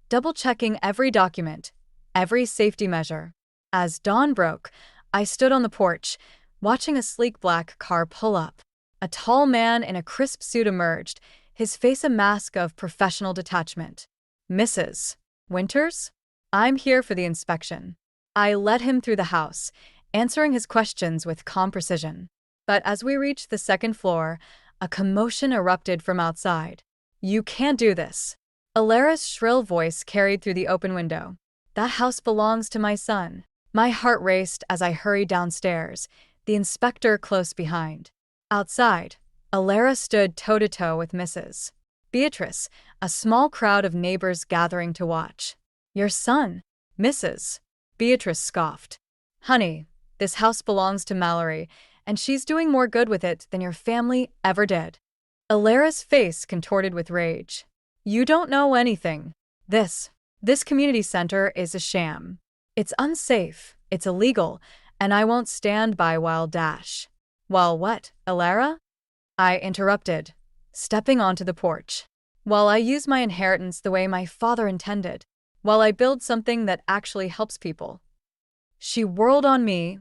double-checking every document, every safety measure. As dawn broke, I stood on the porch, watching a sleek black car pull up. A tall man in a crisp suit emerged, his face a mask of professional detachment. Mrs. Winters? I'm here for the inspection. I led him through the house, answering his questions with calm precision. But as we reached the second floor, a commotion erupted from outside. "You can't do this." Alara's shrill voice carried through the open window. "That house belongs to my son." My heart raced as I hurried downstairs, the inspector close behind. Outside, Alara stood toe-to-toe with Mrs. Beatrice, a small crowd of neighbors gathering to watch. "Your son?" Mrs. Beatrice scoffed. "Honey, this house belongs to Mallory, and she's doing more good with it than your family ever did." Alara's face contorted with rage. "You don't know anything. This community center is a sham. It's unsafe, it's illegal, and I won't stand by while dash." "While what, Alara?" I interrupted, stepping onto the porch. "While I use my inheritance the way my father intended. While I build something that actually helps people." She whirled on me,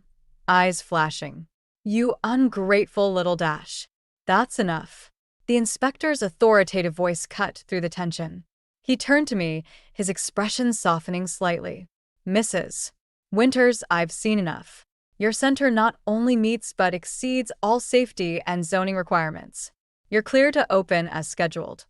eyes flashing. "You ungrateful little dash." "That's enough." The inspector's authoritative voice cut through the tension. He turned to me, his expression softening slightly. "Mrs. Winters, I've seen enough. Your center not only meets but exceeds all safety and zoning requirements. You're clear to open as scheduled."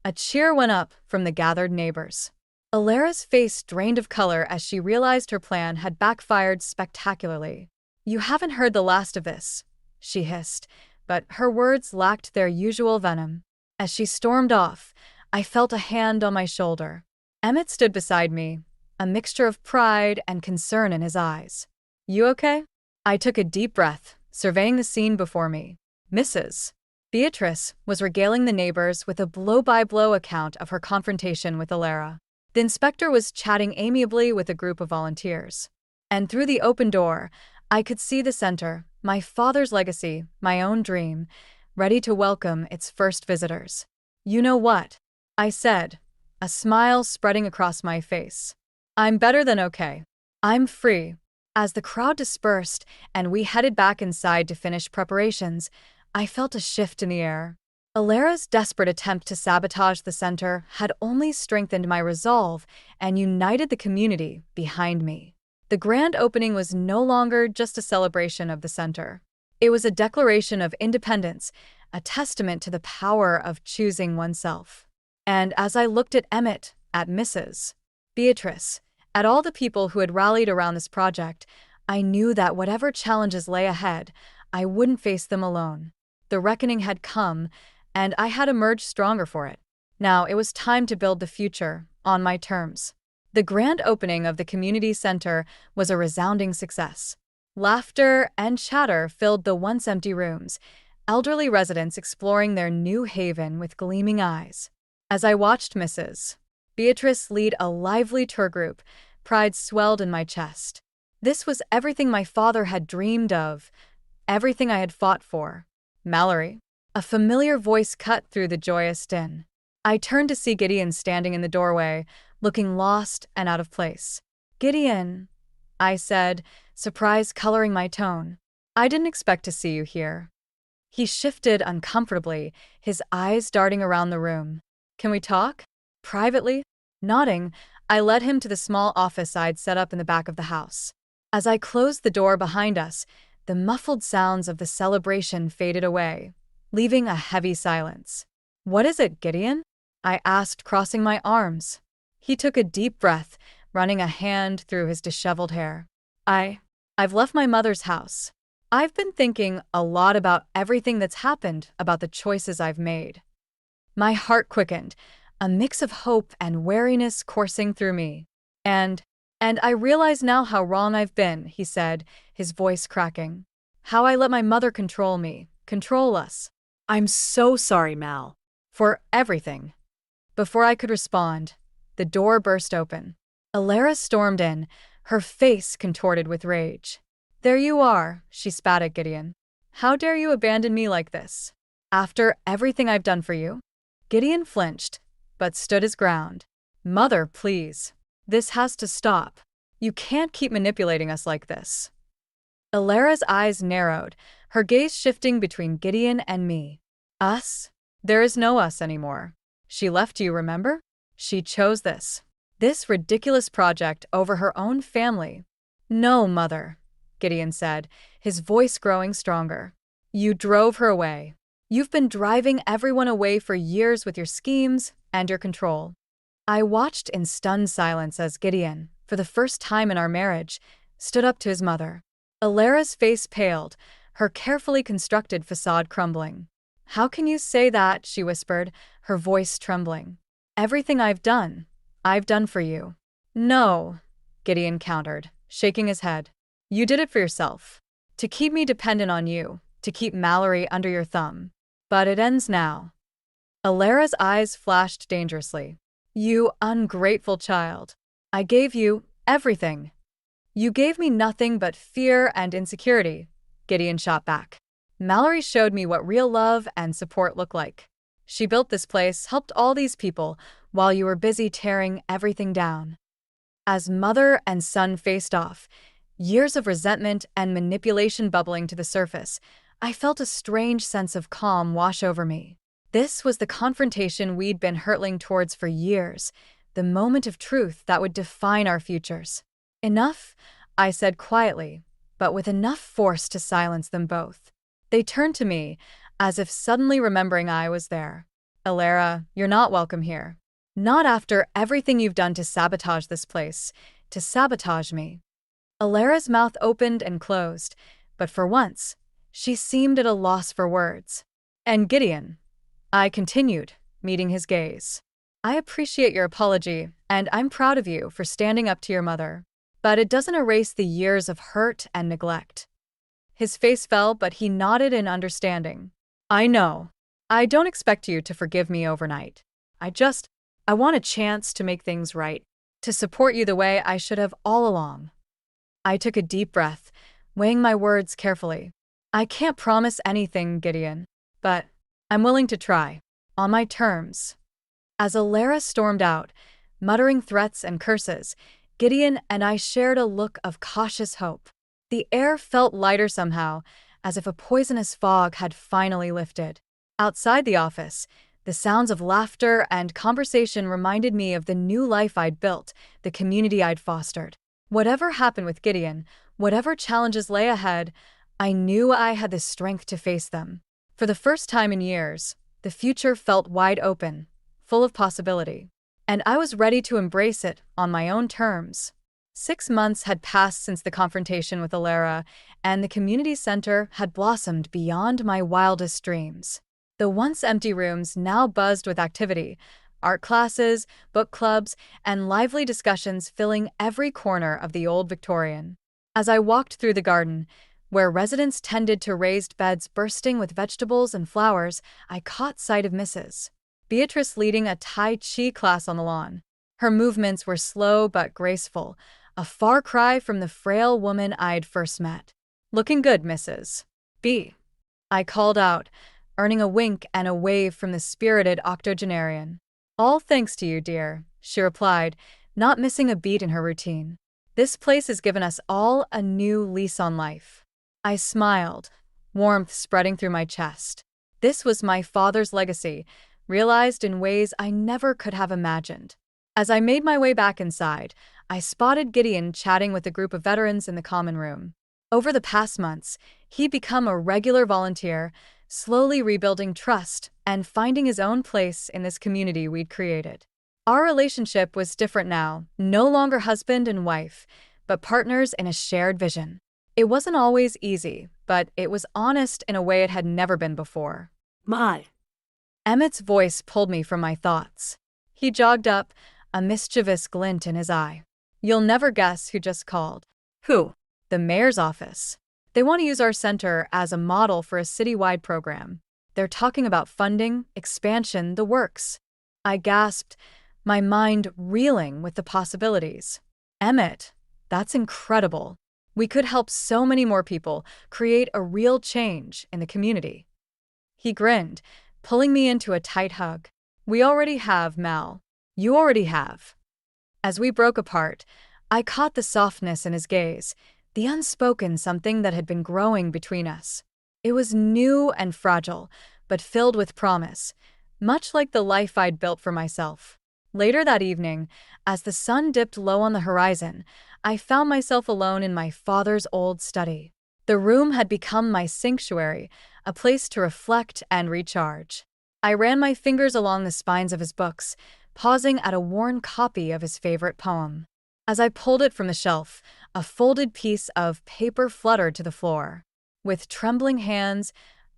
A cheer went up from the gathered neighbors. Alara's face drained of color as she realized her plan had backfired spectacularly. "You haven't heard the last of this," she hissed, but her words lacked their usual venom. As she stormed off, I felt a hand on my shoulder. Emmett stood beside me, a mixture of pride and concern in his eyes. "You okay?" I took a deep breath, surveying the scene before me. Mrs. Beatrice was regaling the neighbors with a blow-by-blow account of her confrontation with Alara. The inspector was chatting amiably with a group of volunteers. And through the open door, I could see the center, my father's legacy, my own dream, ready to welcome its first visitors. "You know what?" I said, a smile spreading across my face. "I'm better than okay. I'm free." As the crowd dispersed and we headed back inside to finish preparations, I felt a shift in the air. Alara's desperate attempt to sabotage the center had only strengthened my resolve and united the community behind me. The grand opening was no longer just a celebration of the center. It was a declaration of independence, a testament to the power of choosing oneself. And as I looked at Emmett, at Mrs. Beatrice, at all the people who had rallied around this project, I knew that whatever challenges lay ahead, I wouldn't face them alone. The reckoning had come, and I had emerged stronger for it. Now it was time to build the future, on my terms. The grand opening of the community center was a resounding success. Laughter and chatter filled the once empty rooms, elderly residents exploring their new haven with gleaming eyes. As I watched Mrs. Beatrice lead a lively tour group, pride swelled in my chest. This was everything my father had dreamed of, everything I had fought for. "Mallory." A familiar voice cut through the joyous din. I turned to see Gideon standing in the doorway, looking lost and out of place. "Gideon," I said, surprise coloring my tone. "I didn't expect to see you here." He shifted uncomfortably, his eyes darting around the room. "Can we talk? Privately?" Nodding, I led him to the small office I'd set up in the back of the house. As I closed the door behind us, the muffled sounds of the celebration faded away, leaving a heavy silence. "What is it, Gideon?" I asked, crossing my arms. He took a deep breath, running a hand through his disheveled hair. I've left my mother's house. I've been thinking a lot about everything that's happened, about the choices I've made." My heart quickened, a mix of hope and wariness coursing through me. And I realize now how wrong I've been," he said, his voice cracking. "How I let my mother control me, control us." "I'm so sorry, Mal." "For everything." Before I could respond, the door burst open. Alara stormed in, her face contorted with rage. "There you are," she spat at Gideon. "How dare you abandon me like this? After everything I've done for you?" Gideon flinched, but stood his ground. "Mother, please. This has to stop. You can't keep manipulating us like this." Alara's eyes narrowed, her gaze shifting between Gideon and me. "Us? There is no us anymore. She left you, remember? She chose this ridiculous project over her own family." "No, Mother," Gideon said, his voice growing stronger. You drove her away. You've been driving everyone away for years with your schemes and your control. I watched in stunned silence as Gideon, for the first time in our marriage, stood up to his mother. Alara's face paled, her carefully constructed facade crumbling. "How can you say that?" she whispered, her voice trembling. "Everything I've done for you." "No," Gideon countered, shaking his head. "You did it for yourself. To keep me dependent on you, to keep Mallory under your thumb. But it ends now." Alara's eyes flashed dangerously. "You ungrateful child. I gave you everything." "You gave me nothing but fear and insecurity," Gideon shot back. "Mallory showed me what real love and support look like. She built this place, helped all these people, while you were busy tearing everything down." As mother and son faced off, years of resentment and manipulation bubbling to the surface, I felt a strange sense of calm wash over me. This was the confrontation we'd been hurtling towards for years, the moment of truth that would define our futures. "Enough," I said quietly, but with enough force to silence them both. They turned to me, as if suddenly remembering I was there. "Alara, you're not welcome here. Not after everything you've done to sabotage this place, to sabotage me." Alara's mouth opened and closed, but for once, she seemed at a loss for words. "And Gideon," I continued, meeting his gaze, "I appreciate your apology, and I'm proud of you for standing up to your mother. But it doesn't erase the years of hurt and neglect." His face fell, but he nodded in understanding. "I know. I don't expect you to forgive me overnight. I want a chance to make things right, to support you the way I should have all along." I took a deep breath, weighing my words carefully. "I can't promise anything, Gideon, but I'm willing to try, on my terms." As Alara stormed out, muttering threats and curses, Gideon and I shared a look of cautious hope. The air felt lighter somehow, as if a poisonous fog had finally lifted. Outside the office, the sounds of laughter and conversation reminded me of the new life I'd built, the community I'd fostered. Whatever happened with Gideon, whatever challenges lay ahead, I knew I had the strength to face them. For the first time in years, the future felt wide open, full of possibility. And I was ready to embrace it on my own terms. 6 months had passed since the confrontation with Alara, and the community center had blossomed beyond my wildest dreams. The once empty rooms now buzzed with activity, art classes, book clubs, and lively discussions filling every corner of the old Victorian. As I walked through the garden, where residents tended to raised beds bursting with vegetables and flowers, I caught sight of Mrs. Beatrice leading a Tai Chi class on the lawn. Her movements were slow but graceful, a far cry from the frail woman I'd first met. "Looking good, Mrs. B," I called out, earning a wink and a wave from the spirited octogenarian. "All thanks to you, dear," she replied, not missing a beat in her routine. "This place has given us all a new lease on life." I smiled, warmth spreading through my chest. This was my father's legacy, realized in ways I never could have imagined. As I made my way back inside, I spotted Gideon chatting with a group of veterans in the common room. Over the past months, he'd become a regular volunteer, slowly rebuilding trust and finding his own place in this community we'd created. Our relationship was different now, no longer husband and wife, but partners in a shared vision. It wasn't always easy, but it was honest in a way it had never been before. "My." Emmett's voice pulled me from my thoughts. He jogged up, a mischievous glint in his eye. "You'll never guess who just called." "Who?" "The mayor's office. They want to use our center as a model for a citywide program. They're talking about funding, expansion, the works." I gasped, my mind reeling with the possibilities. "Emmett, that's incredible. We could help so many more people, create a real change in the community." He grinned, pulling me into a tight hug. "We already have, Mal. You already have." As we broke apart, I caught the softness in his gaze, the unspoken something that had been growing between us. It was new and fragile, but filled with promise, much like the life I'd built for myself. Later that evening, as the sun dipped low on the horizon, I found myself alone in my father's old study. The room had become my sanctuary, a place to reflect and recharge. I ran my fingers along the spines of his books, pausing at a worn copy of his favorite poem. As I pulled it from the shelf, a folded piece of paper fluttered to the floor. With trembling hands,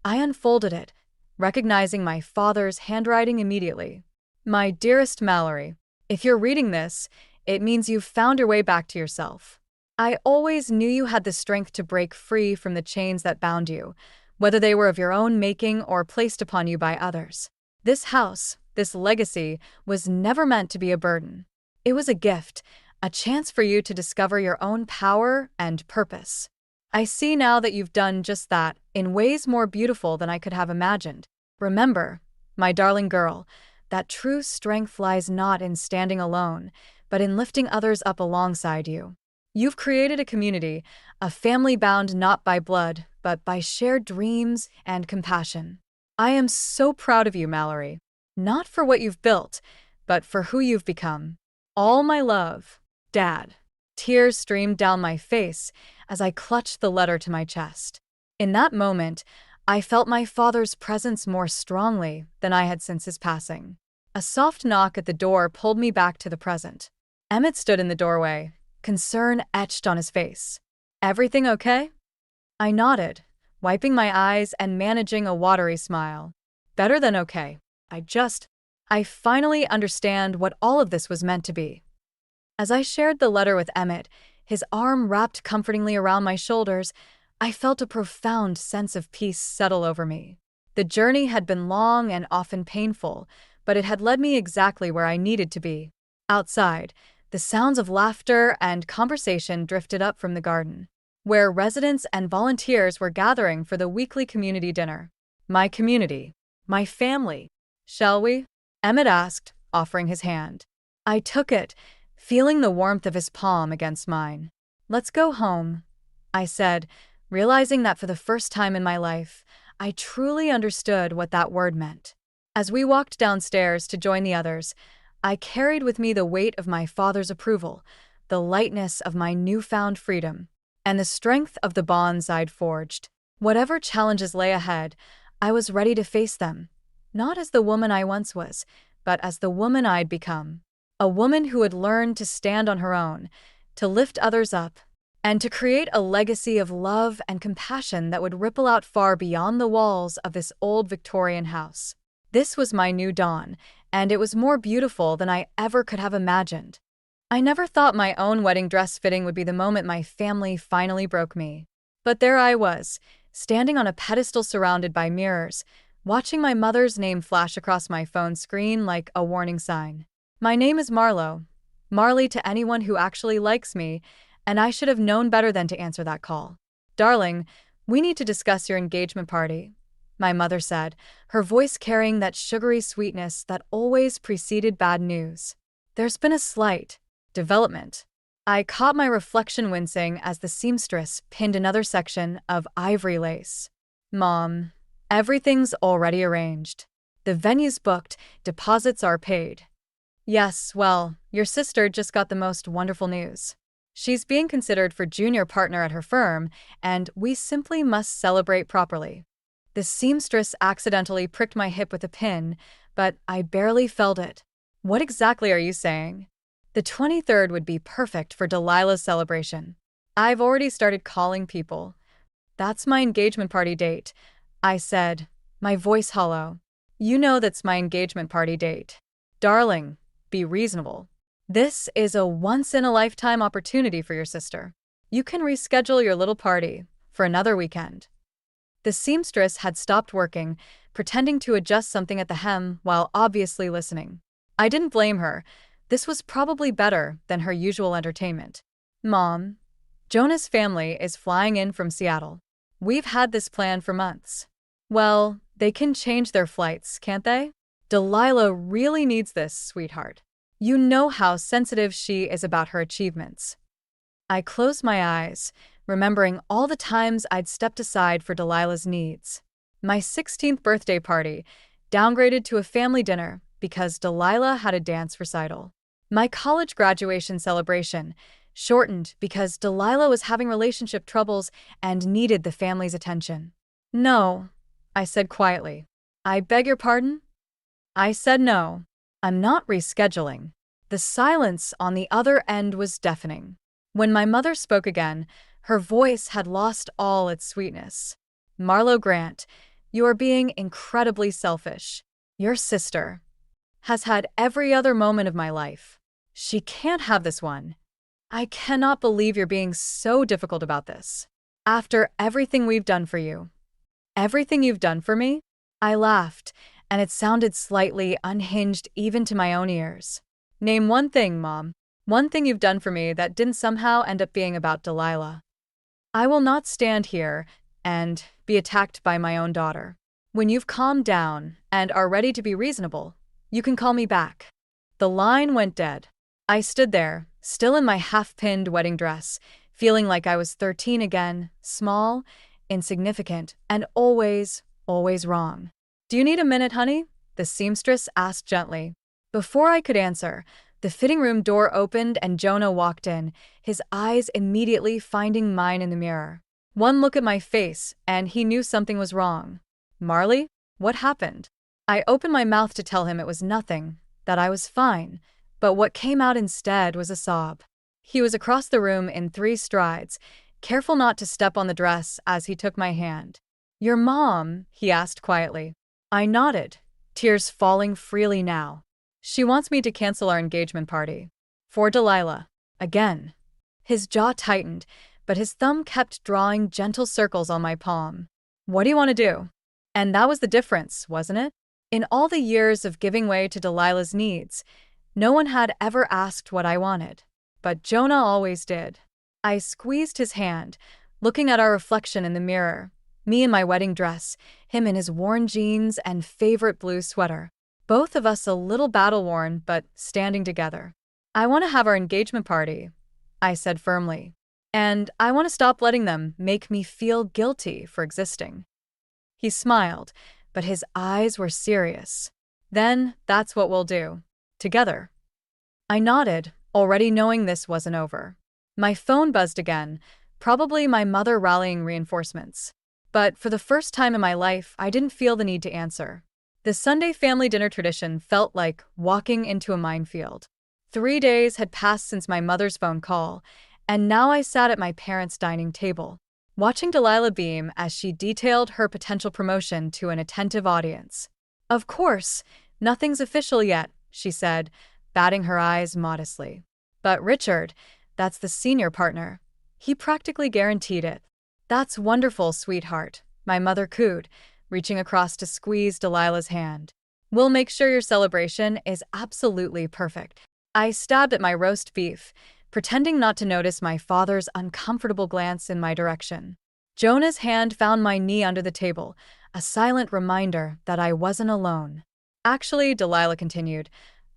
I unfolded it, recognizing my father's handwriting immediately. My dearest Mallory, if you're reading this, it means you've found your way back to yourself. I always knew you had the strength to break free from the chains that bound you, whether they were of your own making or placed upon you by others. This house, this legacy, was never meant to be a burden. It was a gift, a chance for you to discover your own power and purpose. I see now that you've done just that, in ways more beautiful than I could have imagined. Remember, my darling girl, that true strength lies not in standing alone, but in lifting others up alongside you. You've created a community, a family bound not by blood, but by shared dreams and compassion. I am so proud of you, Mallory. Not for what you've built, but for who you've become. All my love, Dad. Tears streamed down my face as I clutched the letter to my chest. In that moment, I felt my father's presence more strongly than I had since his passing. A soft knock at the door pulled me back to the present. Emmett stood in the doorway, concern etched on his face. "Everything okay?" I nodded, wiping my eyes and managing a watery smile. "Better than okay. I finally understand what all of this was meant to be." As I shared the letter with Emmett, his arm wrapped comfortingly around my shoulders, I felt a profound sense of peace settle over me. The journey had been long and often painful, but it had led me exactly where I needed to be. Outside, the sounds of laughter and conversation drifted up from the garden, where residents and volunteers were gathering for the weekly community dinner. My community. My family. "Shall we?" Emmett asked, offering his hand. I took it, feeling the warmth of his palm against mine. "Let's go home," I said, realizing that for the first time in my life, I truly understood what that word meant. As we walked downstairs to join the others, I carried with me the weight of my father's approval, the lightness of my newfound freedom, and the strength of the bonds I'd forged. Whatever challenges lay ahead, I was ready to face them, not as the woman I once was, but as the woman I'd become. A woman who had learned to stand on her own, to lift others up, and to create a legacy of love and compassion that would ripple out far beyond the walls of this old Victorian house. This was my new dawn, and it was more beautiful than I ever could have imagined. I never thought my own wedding dress fitting would be the moment my family finally broke me. But there I was, standing on a pedestal surrounded by mirrors, watching my mother's name flash across my phone screen like a warning sign. My name is Marlo, Marley to anyone who actually likes me, and I should have known better than to answer that call. "Darling, we need to discuss your engagement party," my mother said, her voice carrying that sugary sweetness that always preceded bad news. "There's been a slight development." I caught my reflection wincing as the seamstress pinned another section of ivory lace. "Mom, everything's already arranged. The venue's booked, deposits are paid." "Yes, well, your sister just got the most wonderful news. She's being considered for junior partner at her firm, and we simply must celebrate properly." The seamstress accidentally pricked my hip with a pin, but I barely felt it. "What exactly are you saying?" "The 23rd would be perfect for Delilah's celebration. I've already started calling people." "That's my engagement party date," I said, my voice hollow. "You know that's my engagement party date." "Darling, be reasonable. This is a once-in-a-lifetime opportunity for your sister. You can reschedule your little party for another weekend." The seamstress had stopped working, pretending to adjust something at the hem while obviously listening. I didn't blame her. This was probably better than her usual entertainment. "Mom, Jonah's family is flying in from Seattle. We've had this plan for months." "Well, they can change their flights, can't they? Delilah really needs this, sweetheart. You know how sensitive she is about her achievements." I closed my eyes, remembering all the times I'd stepped aside for Delilah's needs. My 16th birthday party, downgraded to a family dinner because Delilah had a dance recital. My college graduation celebration, shortened because Delilah was having relationship troubles and needed the family's attention. No, I said quietly. I beg your pardon? I said no. I'm not rescheduling. The silence on the other end was deafening. When my mother spoke again, her voice had lost all its sweetness. Marlo Grant, you are being incredibly selfish. Your sister has had every other moment of my life. She can't have this one. I cannot believe you're being so difficult about this. After everything we've done for you. Everything you've done for me? I laughed, and it sounded slightly unhinged even to my own ears. Name one thing, Mom. One thing you've done for me that didn't somehow end up being about Delilah. I will not stand here and be attacked by my own daughter. When you've calmed down and are ready to be reasonable, you can call me back. The line went dead. I stood there, still in my half-pinned wedding dress, feeling like I was 13 again, small, insignificant, and always wrong. Do you need a minute, honey? The seamstress asked gently. Before I could answer, the fitting room door opened and Jonah walked in, his eyes immediately finding mine in the mirror. One look at my face, and he knew something was wrong. Marley, what happened? I opened my mouth to tell him it was nothing, that I was fine, but what came out instead was a sob. He was across the room in 3 strides, careful not to step on the dress as he took my hand. Your mom? He asked quietly. I nodded, tears falling freely now. She wants me to cancel our engagement party. For Delilah. Again. His jaw tightened, but his thumb kept drawing gentle circles on my palm. What do you want to do? And that was the difference, wasn't it? In all the years of giving way to Delilah's needs, no one had ever asked what I wanted. But Jonah always did. I squeezed his hand, looking at our reflection in the mirror. Me in my wedding dress, him in his worn jeans and favorite blue sweater. Both of us a little battle-worn, but standing together. I want to have our engagement party, I said firmly. And I want to stop letting them make me feel guilty for existing. He smiled, but his eyes were serious. Then that's what we'll do. Together. I nodded, already knowing this wasn't over. My phone buzzed again, probably my mother rallying reinforcements. But for the first time in my life, I didn't feel the need to answer. The Sunday family dinner tradition felt like walking into a minefield. 3 days had passed since my mother's phone call, and now I sat at my parents' dining table, watching Delilah beam as she detailed her potential promotion to an attentive audience. Of course, nothing's official yet, she said, batting her eyes modestly. But Richard, that's the senior partner. He practically guaranteed it. That's wonderful, sweetheart, my mother cooed, reaching across to squeeze Delilah's hand. We'll make sure your celebration is absolutely perfect. I stabbed at my roast beef, pretending not to notice my father's uncomfortable glance in my direction. Jonah's hand found my knee under the table, a silent reminder that I wasn't alone. Actually, Delilah continued,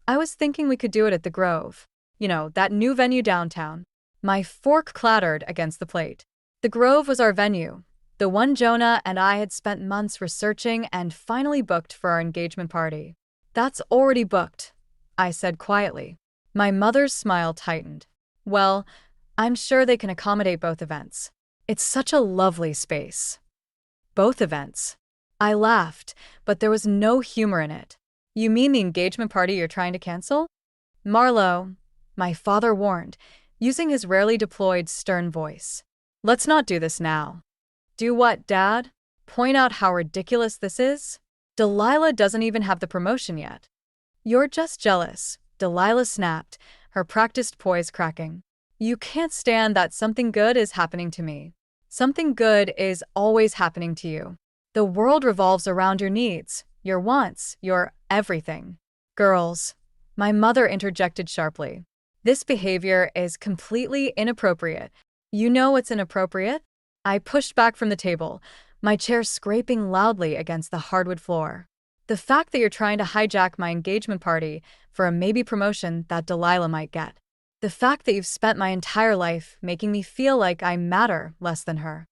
I was thinking we could do it at the Grove. You know, that new venue downtown. My fork clattered against the plate. The Grove was our venue, the one Jonah and I had spent months researching and finally booked for our engagement party. That's already booked, I said quietly. My mother's smile tightened. Well, I'm sure they can accommodate both events. It's such a lovely space. Both events. I laughed, but there was no humor in it. You mean the engagement party you're trying to cancel? Marlo, my father warned, using his rarely deployed stern voice. Let's not do this now. Do what, Dad? Point out how ridiculous this is? Delilah doesn't even have the promotion yet. You're just jealous, Delilah snapped, her practiced poise cracking. You can't stand that something good is happening to me. Something good is always happening to you. The world revolves around your needs, your wants, your everything. Girls, my mother interjected sharply. This behavior is completely inappropriate. You know what's inappropriate? I pushed back from the table, my chair scraping loudly against the hardwood floor. The fact that you're trying to hijack my engagement party for a maybe promotion that Delilah might get. The fact that you've spent my entire life making me feel like I matter less than her.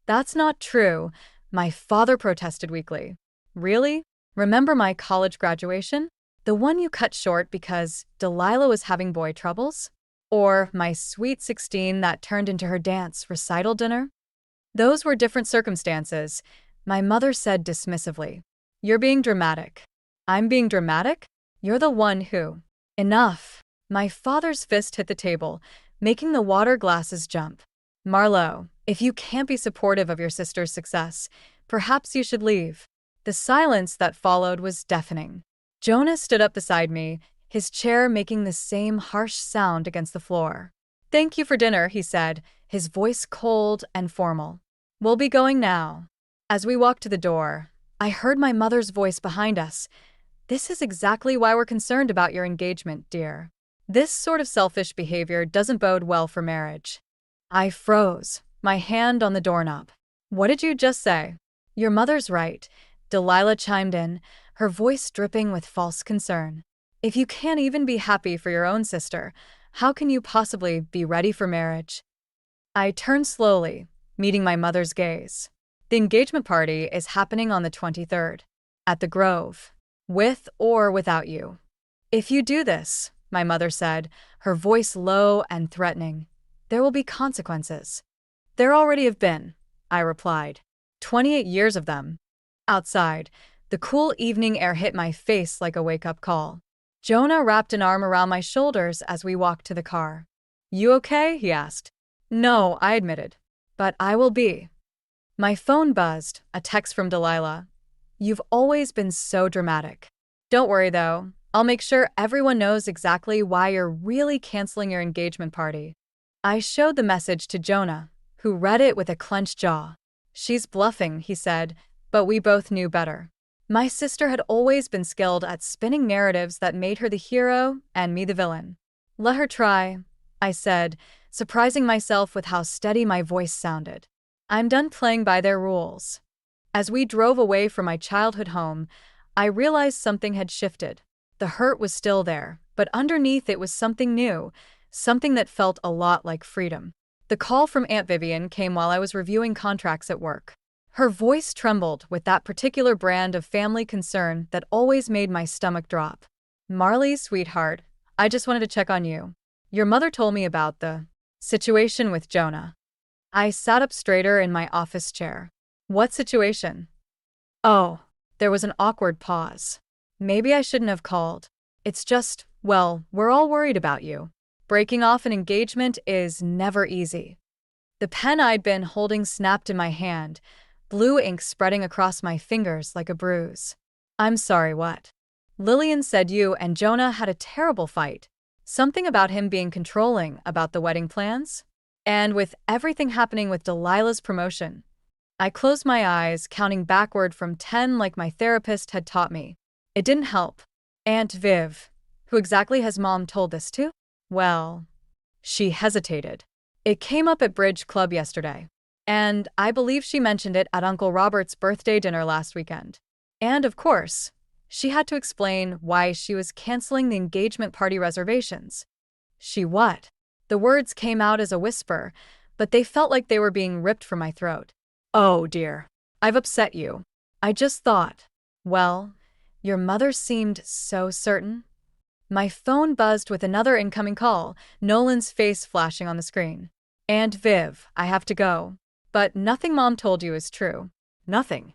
That's not true, my father protested weakly. Really? Remember my college graduation? The one you cut short because Delilah was having boy troubles? Or my sweet 16 that turned into her dance recital dinner? Those were different circumstances. My mother said dismissively. You're being dramatic. I'm being dramatic? You're the one who. Enough. My father's fist hit the table, making the water glasses jump. Marlo, if you can't be supportive of your sister's success, perhaps you should leave. The silence that followed was deafening. Jonah stood up beside me, his chair making the same harsh sound against the floor. Thank you for dinner, he said, his voice cold and formal. We'll be going now. As we walked to the door, I heard my mother's voice behind us. This is exactly why we're concerned about your engagement, dear. This sort of selfish behavior doesn't bode well for marriage. I froze, my hand on the doorknob. What did you just say? Your mother's right, Delilah chimed in, her voice dripping with false concern. If you can't even be happy for your own sister, how can you possibly be ready for marriage? I turned slowly, meeting my mother's gaze. The engagement party is happening on the 23rd, at the Grove, with or without you. If you do this, my mother said, her voice low and threatening, there will be consequences. There already have been, I replied. 28 years of them. Outside, the cool evening air hit my face like a wake-up call. Jonah wrapped an arm around my shoulders as we walked to the car. You okay? He asked. No, I admitted. But I will be. My phone buzzed, a text from Delilah. You've always been so dramatic. Don't worry, though. I'll make sure everyone knows exactly why you're really canceling your engagement party. I showed the message to Jonah, who read it with a clenched jaw. She's bluffing, he said, but we both knew better. My sister had always been skilled at spinning narratives that made her the hero and me the villain. Let her try, I said, surprising myself with how steady my voice sounded. I'm done playing by their rules. As we drove away from my childhood home, I realized something had shifted. The hurt was still there, but underneath it was something new, something that felt a lot like freedom. The call from Aunt Vivian came while I was reviewing contracts at work. Her voice trembled with that particular brand of family concern that always made my stomach drop. Marley, sweetheart, I just wanted to check on you. Your mother told me about the situation with Jonah. I sat up straighter in my office chair. What situation? Oh, there was an awkward pause. Maybe I shouldn't have called. It's just, well, we're all worried about you. Breaking off an engagement is never easy. The pen I'd been holding snapped in my hand, blue ink spreading across my fingers like a bruise. I'm sorry, what? Lillian said you and Jonah had a terrible fight. Something about him being controlling about the wedding plans? And with everything happening with Delilah's promotion. I closed my eyes, counting backward from 10 like my therapist had taught me. It didn't help. Aunt Viv, who exactly has Mom told this to? Well, she hesitated. It came up at Bridge Club yesterday. And I believe she mentioned it at Uncle Robert's birthday dinner last weekend. And of course, she had to explain why she was canceling the engagement party reservations. She what? The words came out as a whisper, but they felt like they were being ripped from my throat. Oh dear, I've upset you. I just thought, well, your mother seemed so certain. My phone buzzed with another incoming call, Nolan's face flashing on the screen. Aunt Viv, I have to go. But nothing Mom told you is true. Nothing.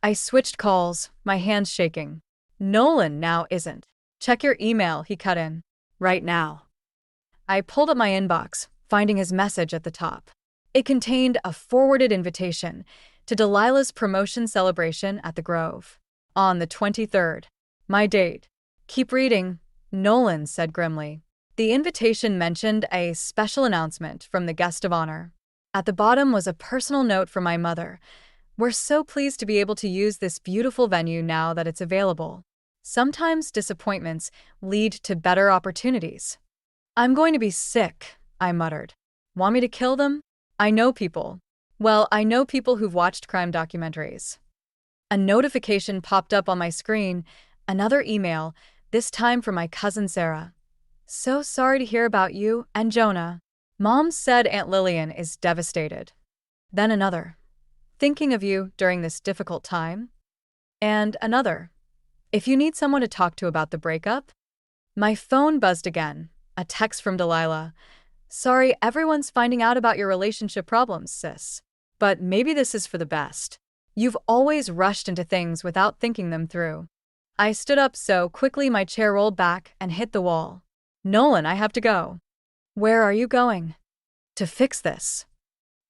I switched calls, my hands shaking. Nolan now isn't. Check your email, he cut in. Right now. I pulled up my inbox, finding his message at the top. It contained a forwarded invitation to Delilah's promotion celebration at the Grove. On the 23rd. My date. Keep reading, Nolan said grimly. The invitation mentioned a special announcement from the guest of honor. At the bottom was a personal note from my mother. We're so pleased to be able to use this beautiful venue now that it's available. Sometimes disappointments lead to better opportunities. I'm going to be sick, I muttered. Want me to kill them? I know people. Well, I know people who've watched crime documentaries. A notification popped up on my screen, another email, this time from my cousin Sarah. So sorry to hear about you and Jonah. Mom said Aunt Lillian is devastated. Then another. Thinking of you during this difficult time. And another. If you need someone to talk to about the breakup. My phone buzzed again, a text from Delilah. Sorry, everyone's finding out about your relationship problems, sis. But maybe this is for the best. You've always rushed into things without thinking them through. I stood up so quickly my chair rolled back and hit the wall. Nolan, I have to go. Where are you going? To fix this.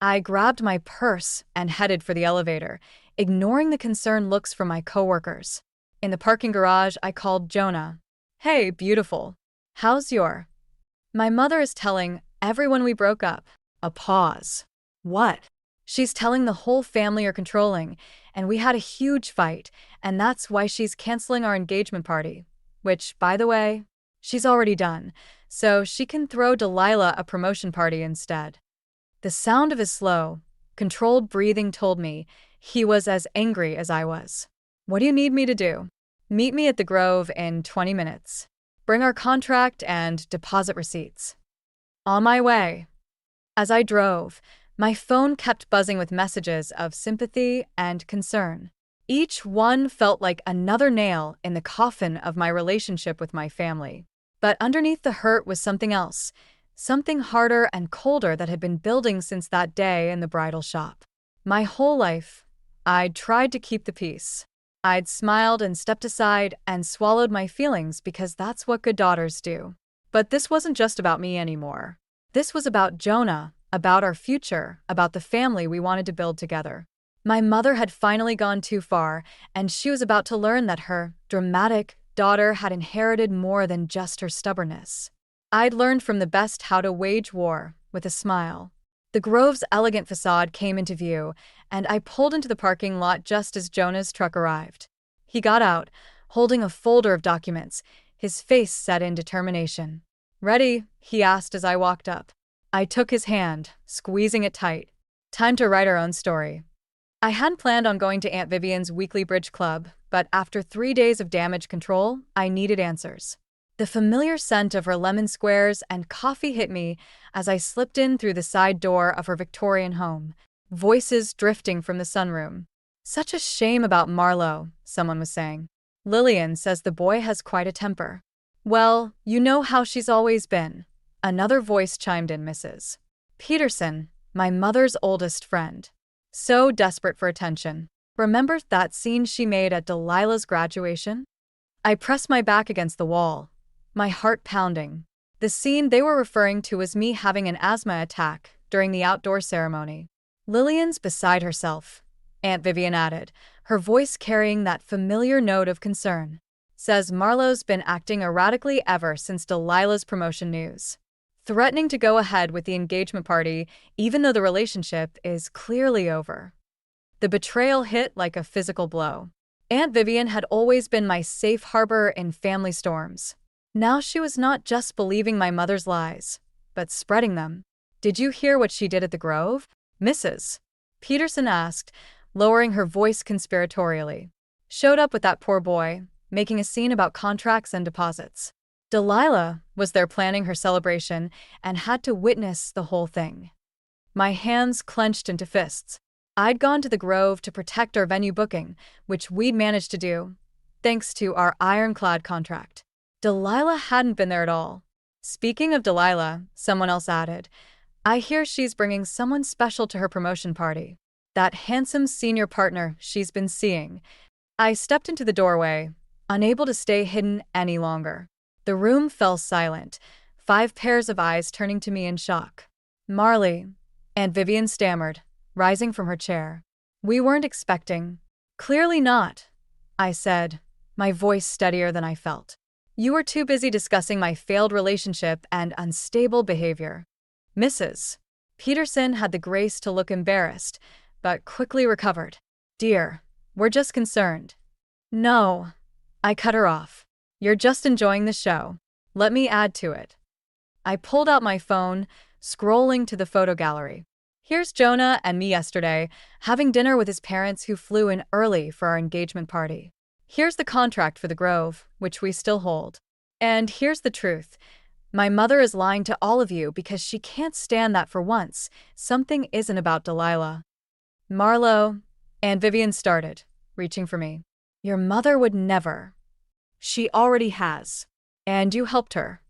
I grabbed my purse and headed for the elevator, ignoring the concerned looks from my coworkers. In the parking garage, I called Jonah. Hey, beautiful. How's your? My mother is telling everyone we broke up. A pause. What? She's telling the whole family are controlling, and we had a huge fight, and that's why she's canceling our engagement party. Which, by the way, she's already done, so she can throw Delilah a promotion party instead. The sound of his slow, controlled breathing told me he was as angry as I was. What do you need me to do? Meet me at the Grove in 20 minutes. Bring our contract and deposit receipts. On my way. As I drove, my phone kept buzzing with messages of sympathy and concern. Each one felt like another nail in the coffin of my relationship with my family. But underneath the hurt was something else, something harder and colder that had been building since that day in the bridal shop. My whole life, I'd tried to keep the peace. I'd smiled and stepped aside and swallowed my feelings because that's what good daughters do. But this wasn't just about me anymore. This was about Jonah, about our future, about the family we wanted to build together. My mother had finally gone too far, and she was about to learn that her dramatic daughter had inherited more than just her stubbornness. I'd learned from the best how to wage war, with a smile. The Grove's elegant facade came into view, and I pulled into the parking lot just as Jonah's truck arrived. He got out, holding a folder of documents, his face set in determination. Ready? He asked as I walked up. I took his hand, squeezing it tight. Time to write our own story. I hadn't planned on going to Aunt Vivian's weekly bridge club, but after 3 days of damage control, I needed answers. The familiar scent of her lemon squares and coffee hit me as I slipped in through the side door of her Victorian home, voices drifting from the sunroom. Such a shame about Marlowe, someone was saying. Lillian says the boy has quite a temper. Well, you know how she's always been. Another voice chimed in, Mrs. Peterson, my mother's oldest friend. So desperate for attention. Remember that scene she made at Delilah's graduation? I pressed my back against the wall, my heart pounding. The scene they were referring to was me having an asthma attack during the outdoor ceremony. Lillian's beside herself, Aunt Vivian added, her voice carrying that familiar note of concern. Says Marlowe's been acting erratically ever since Delilah's promotion news. Threatening to go ahead with the engagement party even though the relationship is clearly over. The betrayal hit like a physical blow. Aunt Vivian had always been my safe harbor in family storms. Now she was not just believing my mother's lies, but spreading them. Did you hear what she did at the Grove? Mrs. Peterson asked, lowering her voice conspiratorially. Showed up with that poor boy, making a scene about contracts and deposits. Delilah was there planning her celebration and had to witness the whole thing. My hands clenched into fists. I'd gone to the Grove to protect our venue booking, which we'd managed to do, thanks to our ironclad contract. Delilah hadn't been there at all. Speaking of Delilah, someone else added, I hear she's bringing someone special to her promotion party. That handsome senior partner she's been seeing. I stepped into the doorway, unable to stay hidden any longer. The room fell silent, 5 pairs of eyes turning to me in shock. Marley, Aunt Vivian stammered, rising from her chair. We weren't expecting. Clearly not, I said, my voice steadier than I felt. You were too busy discussing my failed relationship and unstable behavior. Mrs. Peterson had the grace to look embarrassed, but quickly recovered. Dear, we're just concerned. No, I cut her off. You're just enjoying the show. Let me add to it. I pulled out my phone, scrolling to the photo gallery. Here's Jonah and me yesterday, having dinner with his parents who flew in early for our engagement party. Here's the contract for the Grove, which we still hold. And here's the truth. My mother is lying to all of you because she can't stand that for once. Something isn't about Delilah. Marlowe, Aunt Vivian started, reaching for me. Your mother would never. She already has. And you helped her.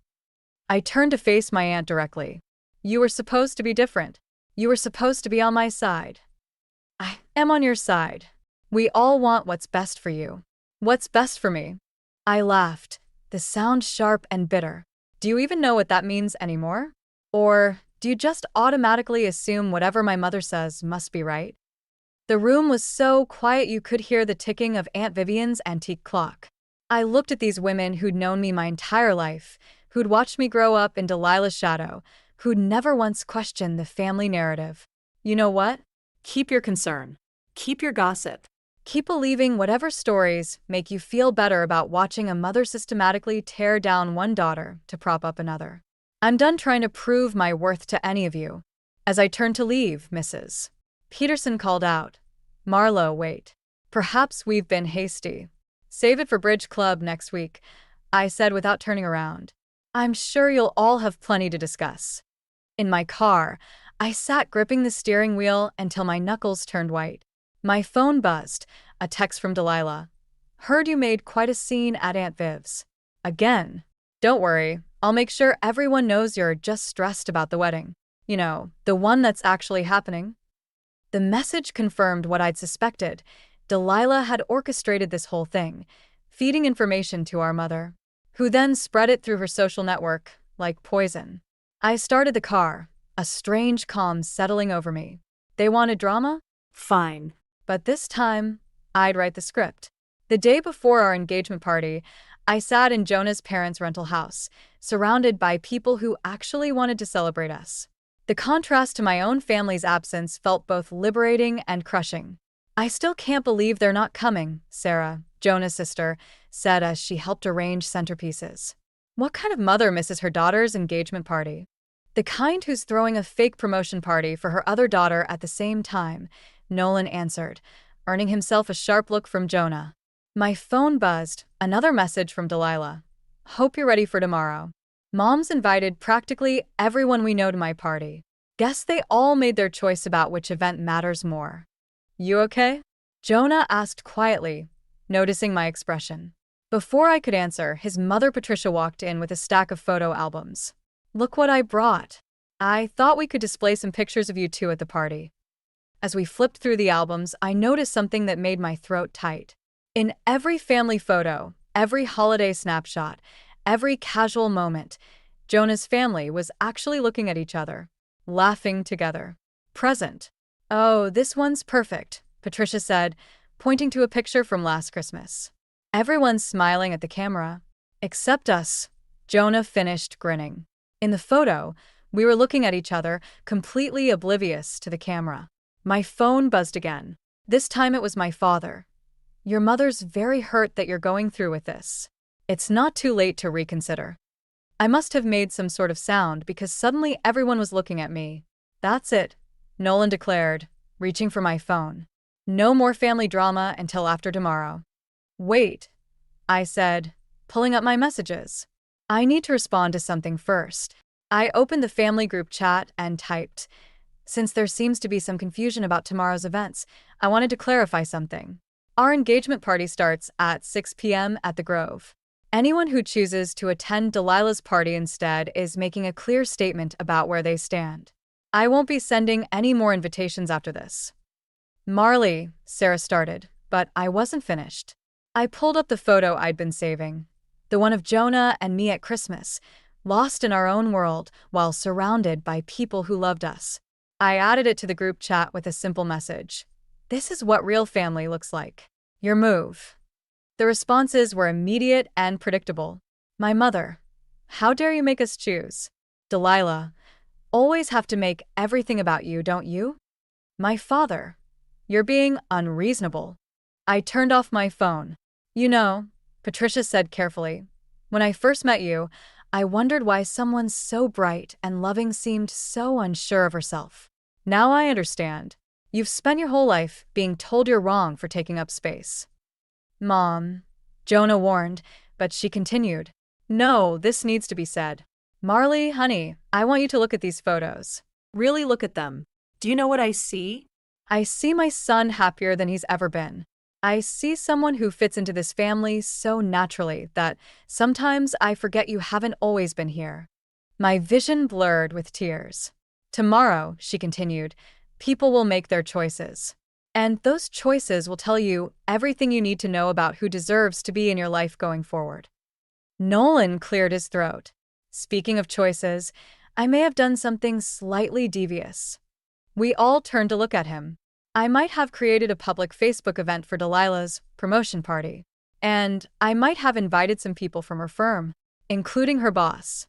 I turned to face my aunt directly. You were supposed to be different. You were supposed to be on my side. I am on your side, We all want what's best for you. What's best for me? I laughed, the sound sharp and bitter. Do you even know what that means anymore? Or do you just automatically assume whatever my mother says must be right? The room was so quiet you could hear the ticking of Aunt Vivian's antique clock. I looked at these women who'd known me my entire life, who'd watched me grow up in Delilah's shadow, who'd never once questioned the family narrative. You know what? Keep your concern. Keep your gossip. Keep believing whatever stories make you feel better about watching a mother systematically tear down one daughter to prop up another. I'm done trying to prove my worth to any of you. As I turned to leave, Mrs. Peterson called out, "Marlo, wait. Perhaps we've been hasty. Save it for Bridge Club next week," I said without turning around. "I'm sure you'll all have plenty to discuss." In my car, I sat gripping the steering wheel until my knuckles turned white. My phone buzzed, a text from Delilah. "Heard you made quite a scene at Aunt Viv's. Again. Don't worry, I'll make sure everyone knows you're just stressed about the wedding. You know, the one that's actually happening." The message confirmed what I'd suspected. Delilah had orchestrated this whole thing, feeding information to our mother, who then spread it through her social network like poison. I started the car, a strange calm settling over me. They wanted drama? Fine. But this time, I'd write the script. The day before our engagement party, I sat in Jonah's parents' rental house, surrounded by people who actually wanted to celebrate us. The contrast to my own family's absence felt both liberating and crushing. "I still can't believe they're not coming," Sarah, Jonah's sister, said as she helped arrange centerpieces. "What kind of mother misses her daughter's engagement party?" "The kind who's throwing a fake promotion party for her other daughter at the same time," Nolan answered, earning himself a sharp look from Jonah. My phone buzzed, another message from Delilah. "Hope you're ready for tomorrow. Mom's invited practically everyone we know to my party. Guess they all made their choice about which event matters more." "You okay?" Jonah asked quietly, noticing my expression. Before I could answer, his mother Patricia walked in with a stack of photo albums. "Look what I brought. I thought we could display some pictures of you two at the party." As we flipped through the albums, I noticed something that made my throat tight. In every family photo, every holiday snapshot, every casual moment, Jonah's family was actually looking at each other, laughing together. Present. "Oh, this one's perfect," Patricia said, pointing to a picture from last Christmas. "Everyone's smiling at the camera. Except us," Jonah finished grinning. In the photo, we were looking at each other, completely oblivious to the camera. My phone buzzed again. This time it was my father. "Your mother's very hurt that you're going through with this. It's not too late to reconsider." I must have made some sort of sound because suddenly everyone was looking at me. "That's it," Nolan declared, reaching for my phone. "No more family drama until after tomorrow." "Wait," I said, pulling up my messages. "I need to respond to something first." I opened the family group chat and typed, "Since there seems to be some confusion about tomorrow's events, I wanted to clarify something. Our engagement party starts at 6 p.m. at the Grove. Anyone who chooses to attend Delilah's party instead is making a clear statement about where they stand. I won't be sending any more invitations after this." "Marley," Sarah started, but I wasn't finished. I pulled up the photo I'd been saving, the one of Jonah and me at Christmas, lost in our own world while surrounded by people who loved us. I added it to the group chat with a simple message. "This is what real family looks like. Your move." The responses were immediate and predictable. My mother, "How dare you make us choose?" Delilah, "Always have to make everything about you, don't you?" My father, "You're being unreasonable." I turned off my phone. "You know," Patricia said carefully, "when I first met you, I wondered why someone so bright and loving seemed so unsure of herself. Now I understand. You've spent your whole life being told you're wrong for taking up space." "Mom," Jonah warned, but she continued, "No, this needs to be said. Marley, honey, I want you to look at these photos." Really look at them. Do you know what I see? I see my son happier than he's ever been. I see someone who fits into this family so naturally that sometimes I forget you haven't always been here. My vision blurred with tears. "Tomorrow," she continued, "people will make their choices. And those choices will tell you everything you need to know about who deserves to be in your life going forward. Nolan cleared his throat. Speaking of choices, I may have done something slightly devious. We all turned to look at him. I might have created a public Facebook event for Delilah's promotion party. And I might have invited some people from her firm, including her boss.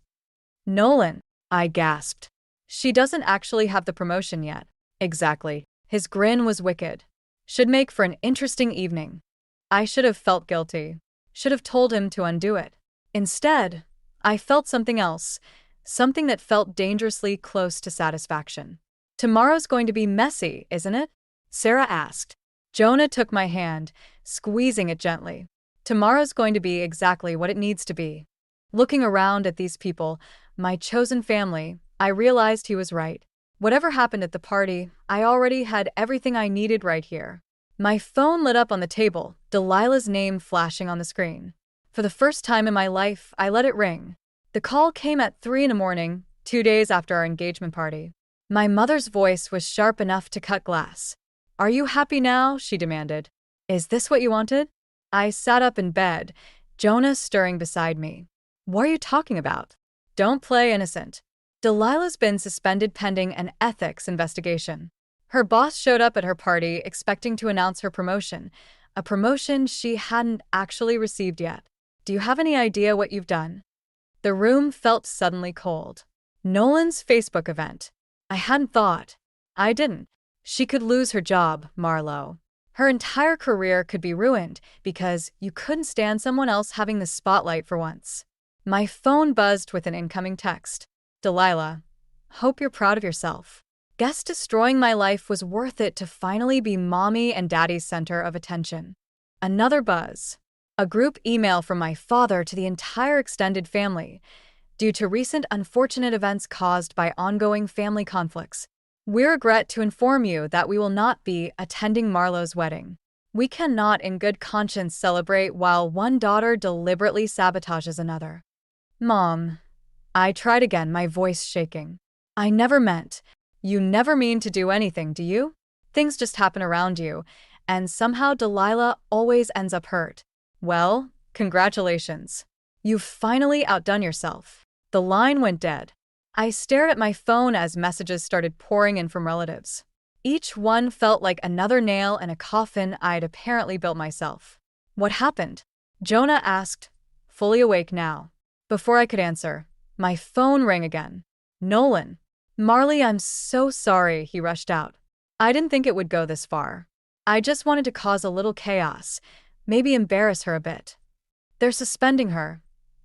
Nolan, I gasped. She doesn't actually have the promotion yet. Exactly. His grin was wicked. Should make for an interesting evening. I should have felt guilty. Should have told him to undo it. Instead, I felt something else, something that felt dangerously close to satisfaction. Tomorrow's going to be messy, isn't it? Sarah asked. Jonah took my hand, squeezing it gently. Tomorrow's going to be exactly what it needs to be. Looking around at these people, my chosen family, I realized he was right. Whatever happened at the party, I already had everything I needed right here. My phone lit up on the table, Delilah's name flashing on the screen. For the first time in my life, I let it ring. The call came at 3 a.m, 2 days after our engagement party. My mother's voice was sharp enough to cut glass. Are you happy now? She demanded. Is this what you wanted? I sat up in bed, Jonah stirring beside me. What are you talking about? Don't play innocent. Delilah's been suspended pending an ethics investigation. Her boss showed up at her party expecting to announce her promotion, a promotion she hadn't actually received yet. Do you have any idea what you've done? The room felt suddenly cold. Nolan's Facebook event. I hadn't thought. I didn't. She could lose her job, Marlo. Her entire career could be ruined because you couldn't stand someone else having the spotlight for once. My phone buzzed with an incoming text. Delilah, hope you're proud of yourself. Guess destroying my life was worth it to finally be mommy and daddy's center of attention. Another buzz. A group email from my father to the entire extended family. Due to recent unfortunate events caused by ongoing family conflicts, we regret to inform you that we will not be attending Marlo's wedding. We cannot in good conscience celebrate while one daughter deliberately sabotages another. Mom. I tried again, my voice shaking. I never meant. You never mean to do anything, do you? Things just happen around you, and somehow Delilah always ends up hurt. Well, congratulations. You've finally outdone yourself. The line went dead. I stared at my phone as messages started pouring in from relatives. Each one felt like another nail in a coffin I'd apparently built myself. What happened? Jonah asked, fully awake now. Before I could answer, my phone rang again. Nolan. Marley, I'm so sorry, he rushed out. I didn't think it would go this far. I just wanted to cause a little chaos, maybe embarrass her a bit. They're suspending her,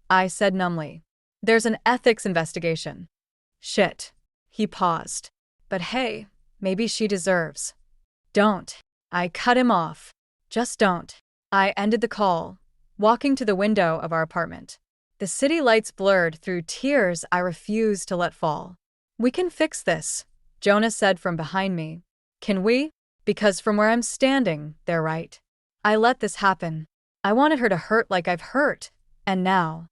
I said numbly. There's an ethics investigation. Shit. He paused. But hey, maybe she deserves. Don't. I cut him off. Just don't. I ended the call, walking to the window of our apartment. The city lights blurred through tears I refused to let fall. We can fix this, Jonah said from behind me. Can we? Because from where I'm standing, they're right. I let this happen. I wanted her to hurt like I've hurt. And now.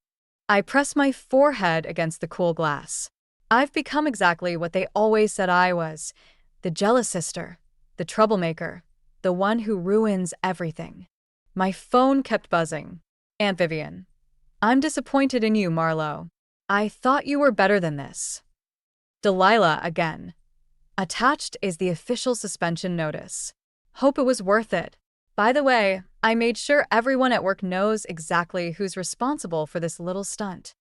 I pressed my forehead against the cool glass. I've become exactly what they always said I was. The jealous sister. The troublemaker. The one who ruins everything. My phone kept buzzing. Aunt Vivian. I'm disappointed in you, Marlo. I thought you were better than this. Delilah again. Attached is the official suspension notice. Hope it was worth it. By the way, I made sure everyone at work knows exactly who's responsible for this little stunt.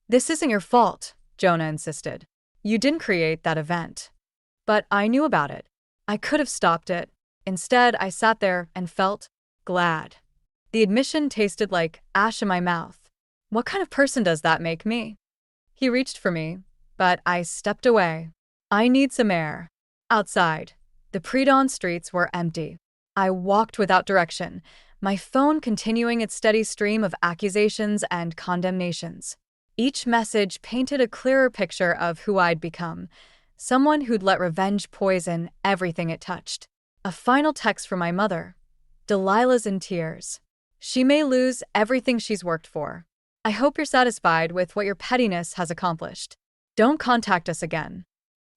This isn't your fault, Jonah insisted. You didn't create that event. But I knew about it. I could have stopped it. Instead, I sat there and felt glad. The admission tasted like ash in my mouth. What kind of person does that make me? He reached for me, but I stepped away. I need some air. Outside, the pre-dawn streets were empty. I walked without direction, my phone continuing its steady stream of accusations and condemnations. Each message painted a clearer picture of who I'd become, someone who'd let revenge poison everything it touched. A final text from my mother. Delilah's in tears. She may lose everything she's worked for. I hope you're satisfied with what your pettiness has accomplished. Don't contact us again.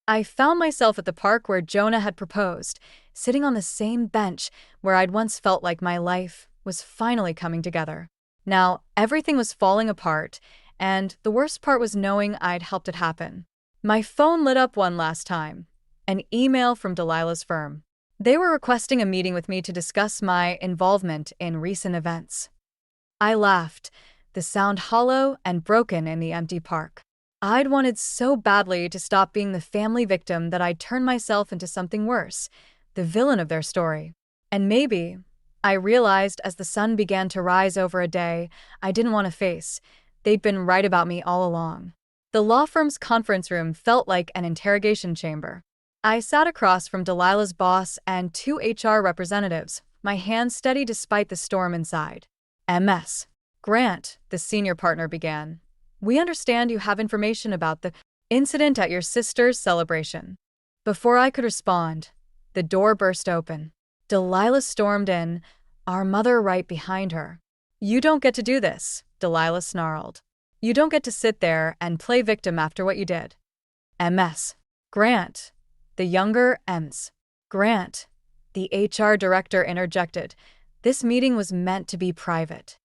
I found myself at the park where Jonah had proposed, sitting on the same bench where I'd once felt like my life was finally coming together. Now, everything was falling apart, and the worst part was knowing I'd helped it happen. My phone lit up one last time. An email from Delilah's firm. They were requesting a meeting with me to discuss my involvement in recent events. I laughed, the sound hollow and broken in the empty park. I'd wanted so badly to stop being the family victim that I'd turned myself into something worse, the villain of their story. And maybe, I realized as the sun began to rise over a day I didn't want to face, they'd been right about me all along. The law firm's conference room felt like an interrogation chamber. I sat across from Delilah's boss and 2 HR representatives, my hands steady despite the storm inside. MS. Grant, the senior partner began. We understand you have information about the incident at your sister's celebration. Before I could respond, the door burst open. Delilah stormed in, our mother right behind her. You don't get to do this, Delilah snarled. You don't get to sit there and play victim after what you did. MS. Grant. The younger Ms. Grant. The HR director interjected. This meeting was meant to be private.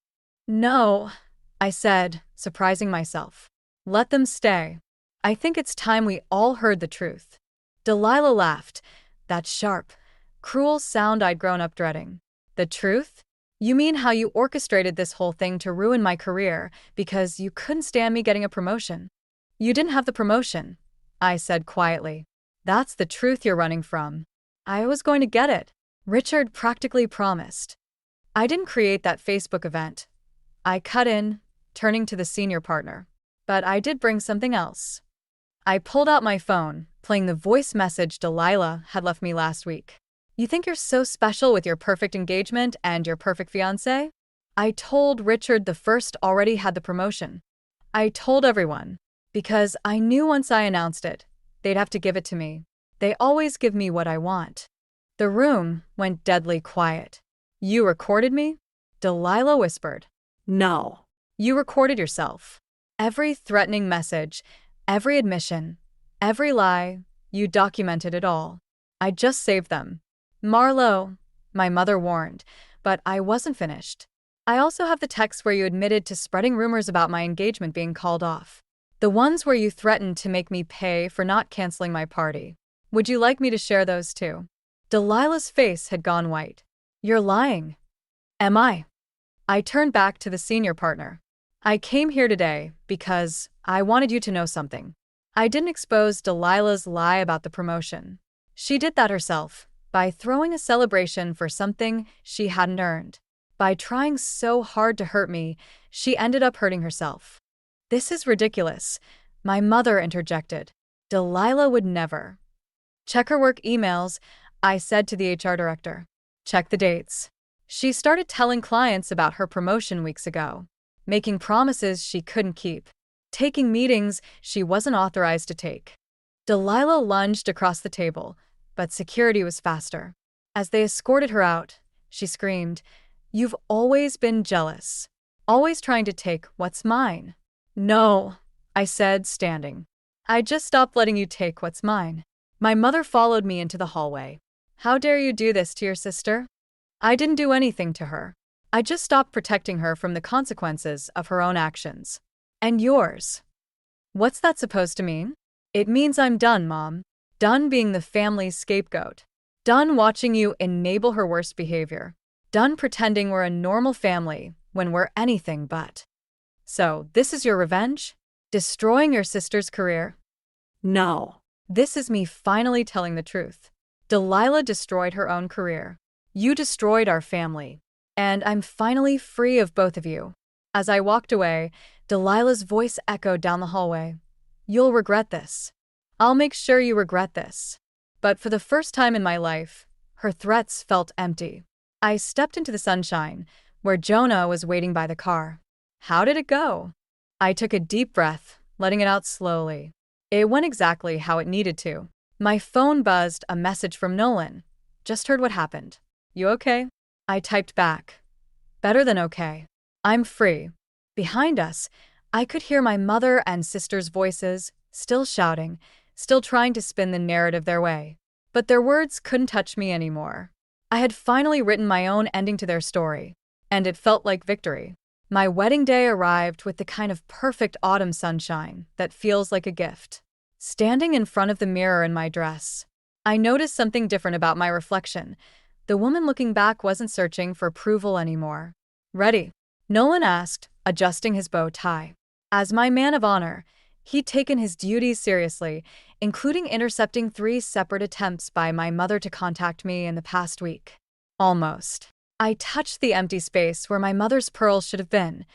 No, I said, surprising myself. Let them stay. I think it's time we all heard the truth. Delilah laughed, that sharp, cruel sound I'd grown up dreading. The truth? You mean how you orchestrated this whole thing to ruin my career because you couldn't stand me getting a promotion? You didn't have the promotion, I said quietly. That's the truth you're running from. I was going to get it. Richard practically promised. I didn't create that Facebook event. I cut in, turning to the senior partner. But I did bring something else. I pulled out my phone, playing the voice message Delilah had left me last week. You think you're so special with your perfect engagement and your perfect fiancé? I told Richard the first already had the promotion. I told everyone, because I knew once I announced it, they'd have to give it to me. They always give me what I want. The room went deadly quiet. You recorded me? Delilah whispered. No. You recorded yourself. Every threatening message, every admission, every lie, you documented it all. I just saved them. Marlo, my mother warned, but I wasn't finished. I also have the texts where you admitted to spreading rumors about my engagement being called off. The ones where you threatened to make me pay for not canceling my party. Would you like me to share those too? Delilah's face had gone white. You're lying. Am I? I turned back to the senior partner. I came here today because I wanted you to know something. I didn't expose Delilah's lie about the promotion. She did that herself, by throwing a celebration for something she hadn't earned. By trying so hard to hurt me, she ended up hurting herself. This is ridiculous, my mother interjected. Delilah would never. Check her work emails, I said to the HR director. Check the dates. She started telling clients about her promotion weeks ago, making promises she couldn't keep, taking meetings she wasn't authorized to take. Delilah lunged across the table, but security was faster. As they escorted her out, she screamed, You've always been jealous, always trying to take what's mine. No, I said, standing. I just stopped letting you take what's mine. My mother followed me into the hallway. How dare you do this to your sister? I didn't do anything to her. I just stopped protecting her from the consequences of her own actions. And yours. What's that supposed to mean? It means I'm done, Mom. Done being the family's scapegoat. Done watching you enable her worst behavior. Done pretending we're a normal family when we're anything but. So, this is your revenge? Destroying your sister's career? No. This is me finally telling the truth. Delilah destroyed her own career. You destroyed our family. And I'm finally free of both of you. As I walked away, Delilah's voice echoed down the hallway. You'll regret this. I'll make sure you regret this. But for the first time in my life, her threats felt empty. I stepped into the sunshine, where Jonah was waiting by the car. How did it go? I took a deep breath, letting it out slowly. It went exactly how it needed to. My phone buzzed a message from Nolan. Just heard what happened. You okay? I typed back. Better than okay. I'm free. Behind us, I could hear my mother and sister's voices, still shouting, still trying to spin the narrative their way. But their words couldn't touch me anymore. I had finally written my own ending to their story, and it felt like victory. My wedding day arrived with the kind of perfect autumn sunshine that feels like a gift. Standing in front of the mirror in my dress, I noticed something different about my reflection. The woman looking back wasn't searching for approval anymore. "Ready?" Nolan asked, adjusting his bow tie. As my man of honor, he'd taken his duties seriously, including intercepting 3 separate attempts by my mother to contact me in the past week. Almost. I touched the empty space where my mother's pearls should have been,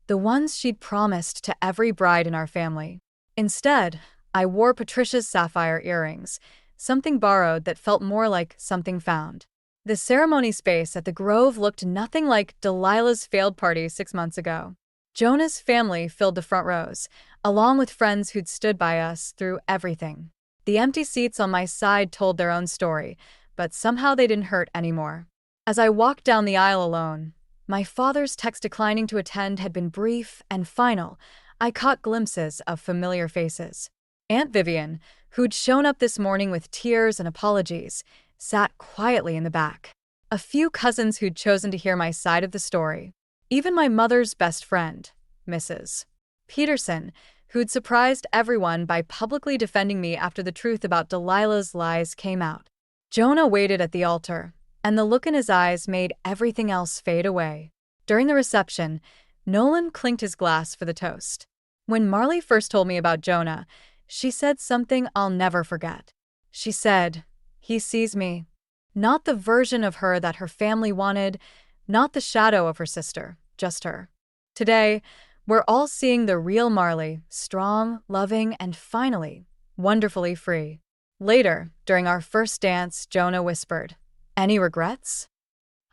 the ones she'd promised to every bride in our family. Instead, I wore Patricia's sapphire earrings, something borrowed that felt more like something found. The ceremony space at the Grove looked nothing like Delilah's failed party 6 months ago. Jonah's family filled the front rows, along with friends who'd stood by us through everything. The empty seats on my side told their own story, but somehow they didn't hurt anymore. As I walked down the aisle alone, my father's text declining to attend had been brief and final. I caught glimpses of familiar faces. Aunt Vivian, who'd shown up this morning with tears and apologies, sat quietly in the back. A few cousins who'd chosen to hear my side of the story. Even my mother's best friend, Mrs. Peterson, who'd surprised everyone by publicly defending me after the truth about Delilah's lies came out. Jonah waited at the altar, and the look in his eyes made everything else fade away. During the reception, Nolan clinked his glass for the toast. When Marley first told me about Jonah, she said something I'll never forget. She said, "He sees me." Not the version of her that her family wanted, not the shadow of her sister, just her. Today, we're all seeing the real Marley, strong, loving, and finally, wonderfully free. Later, during our first dance, Jonah whispered, "Any regrets?"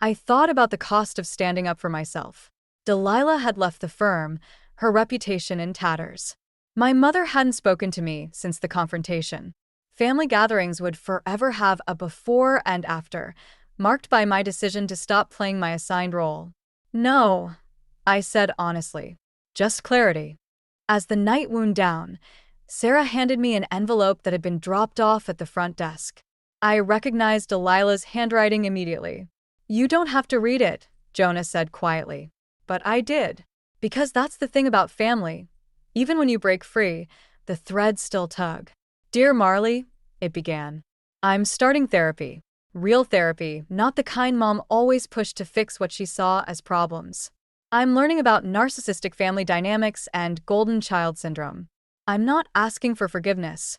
I thought about the cost of standing up for myself. Delilah had left the firm, her reputation in tatters. My mother hadn't spoken to me since the confrontation. Family gatherings would forever have a before and after, marked by my decision to stop playing my assigned role. "No," I said honestly. "Just clarity." As the night wound down, Sarah handed me an envelope that had been dropped off at the front desk. I recognized Delilah's handwriting immediately. "You don't have to read it," Jonah said quietly. But I did. Because that's the thing about family. Even when you break free, the threads still tug. "Dear Marley," it began. "I'm starting therapy. Real therapy, not the kind Mom always pushed to fix what she saw as problems. I'm learning about narcissistic family dynamics and golden child syndrome. I'm not asking for forgiveness.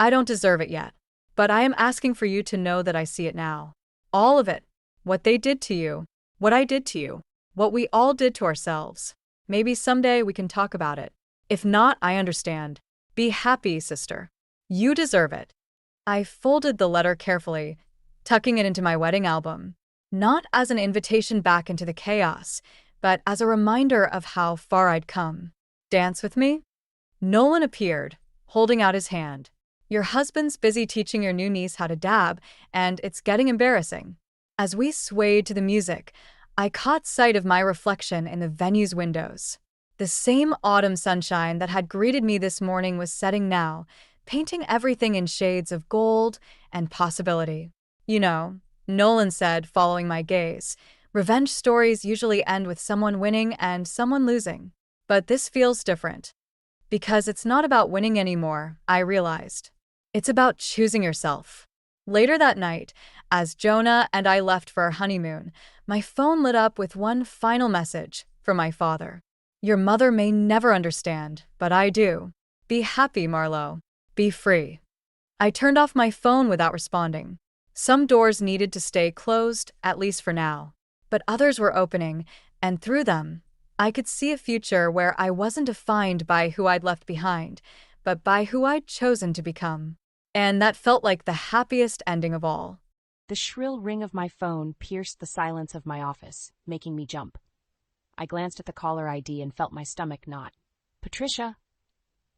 I don't deserve it yet. But I am asking for you to know that I see it now. All of it. What they did to you. What I did to you. What we all did to ourselves. Maybe someday we can talk about it. If not, I understand. Be happy, sister. You deserve it." I folded the letter carefully, tucking it into my wedding album. Not as an invitation back into the chaos, but as a reminder of how far I'd come. "Dance with me?" Nolan appeared, holding out his hand. "Your husband's busy teaching your new niece how to dab, and it's getting embarrassing." As we swayed to the music, I caught sight of my reflection in the venue's windows. The same autumn sunshine that had greeted me this morning was setting now, painting everything in shades of gold and possibility. "You know," Nolan said, following my gaze, "revenge stories usually end with someone winning and someone losing. But this feels different. Because it's not about winning anymore, I realized. It's about choosing yourself." Later that night, as Jonah and I left for our honeymoon, my phone lit up with one final message from my father. "Your mother may never understand, but I do. Be happy, Marlo. Be free." I turned off my phone without responding. Some doors needed to stay closed, at least for now. But others were opening, and through them, I could see a future where I wasn't defined by who I'd left behind, but by who I'd chosen to become. And that felt like the happiest ending of all. The shrill ring of my phone pierced the silence of my office, making me jump. I glanced at the caller ID and felt my stomach knot. "Patricia."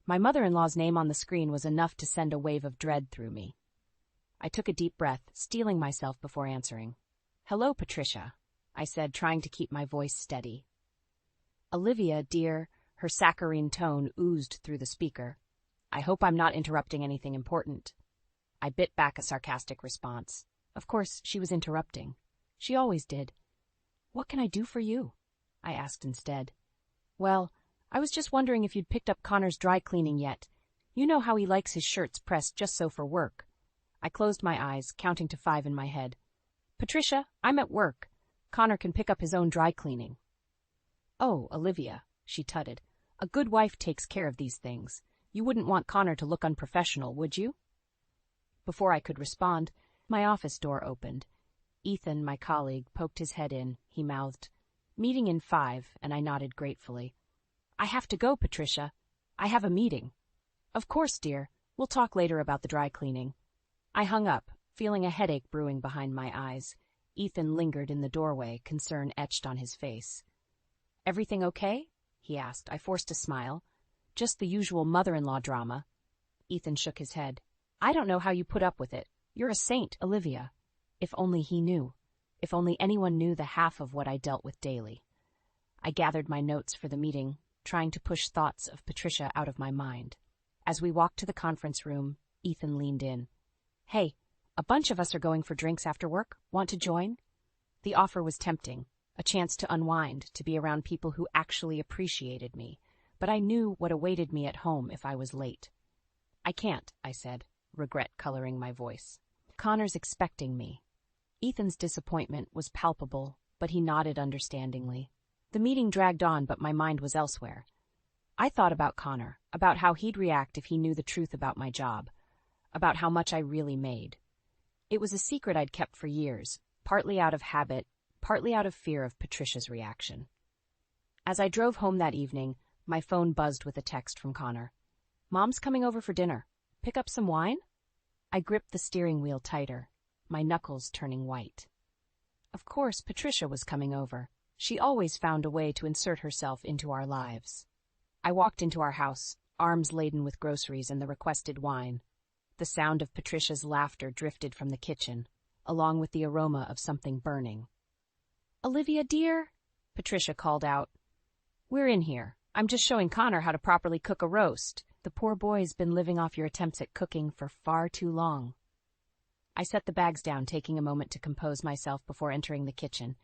My mother-in-law's name on the screen was enough to send a wave of dread through me. I took a deep breath, steeling myself before answering. "Hello, Patricia," I said, trying to keep my voice steady. "Olivia, dear," her saccharine tone oozed through the speaker. "I hope I'm not interrupting anything important." I bit back a sarcastic response. Of course, she was interrupting. She always did. "What can I do for you?" I asked instead. "Well, I was just wondering if you'd picked up Connor's dry cleaning yet. You know how he likes his shirts pressed just so for work." I closed my eyes, counting to 5 in my head. "Patricia, I'm at work. Connor can pick up his own dry cleaning." "Oh, Olivia," she tutted. "A good wife takes care of these things. You wouldn't want Connor to look unprofessional, would you?" Before I could respond, my office door opened. Ethan, my colleague, poked his head in. He mouthed, "Meeting in 5, and I nodded gratefully. "I have to go, Patricia. I have a meeting." "Of course, dear. We'll talk later about the dry cleaning." I hung up, feeling a headache brewing behind my eyes. Ethan lingered in the doorway, concern etched on his face. "Everything okay?" he asked. I forced a smile. "Just the usual mother-in-law drama." Ethan shook his head. "I don't know how you put up with it. You're a saint, Olivia." If only he knew. If only anyone knew the half of what I dealt with daily. I gathered my notes for the meeting, trying to push thoughts of Patricia out of my mind. As we walked to the conference room, Ethan leaned in. "Hey, a bunch of us are going for drinks after work. Want to join?" The offer was tempting, a chance to unwind, to be around people who actually appreciated me, but I knew what awaited me at home if I was late. "I can't," I said, regret coloring my voice. "Connor's expecting me." Ethan's disappointment was palpable, but he nodded understandingly. The meeting dragged on, but my mind was elsewhere. I thought about Connor, about how he'd react if he knew the truth about my job, about how much I really made. It was a secret I'd kept for years, partly out of habit, partly out of fear of Patricia's reaction. As I drove home that evening, my phone buzzed with a text from Connor. "Mom's coming over for dinner. Pick up some wine?" I gripped the steering wheel tighter, my knuckles turning white. Of course, Patricia was coming over. She always found a way to insert herself into our lives. I walked into our house, arms laden with groceries and the requested wine. The sound of Patricia's laughter drifted from the kitchen, along with the aroma of something burning. "Olivia, dear," Patricia called out. "We're in here. I'm just showing Connor how to properly cook a roast. The poor boy's been living off your attempts at cooking for far too long." I set the bags down, taking a moment to compose myself before entering the kitchen.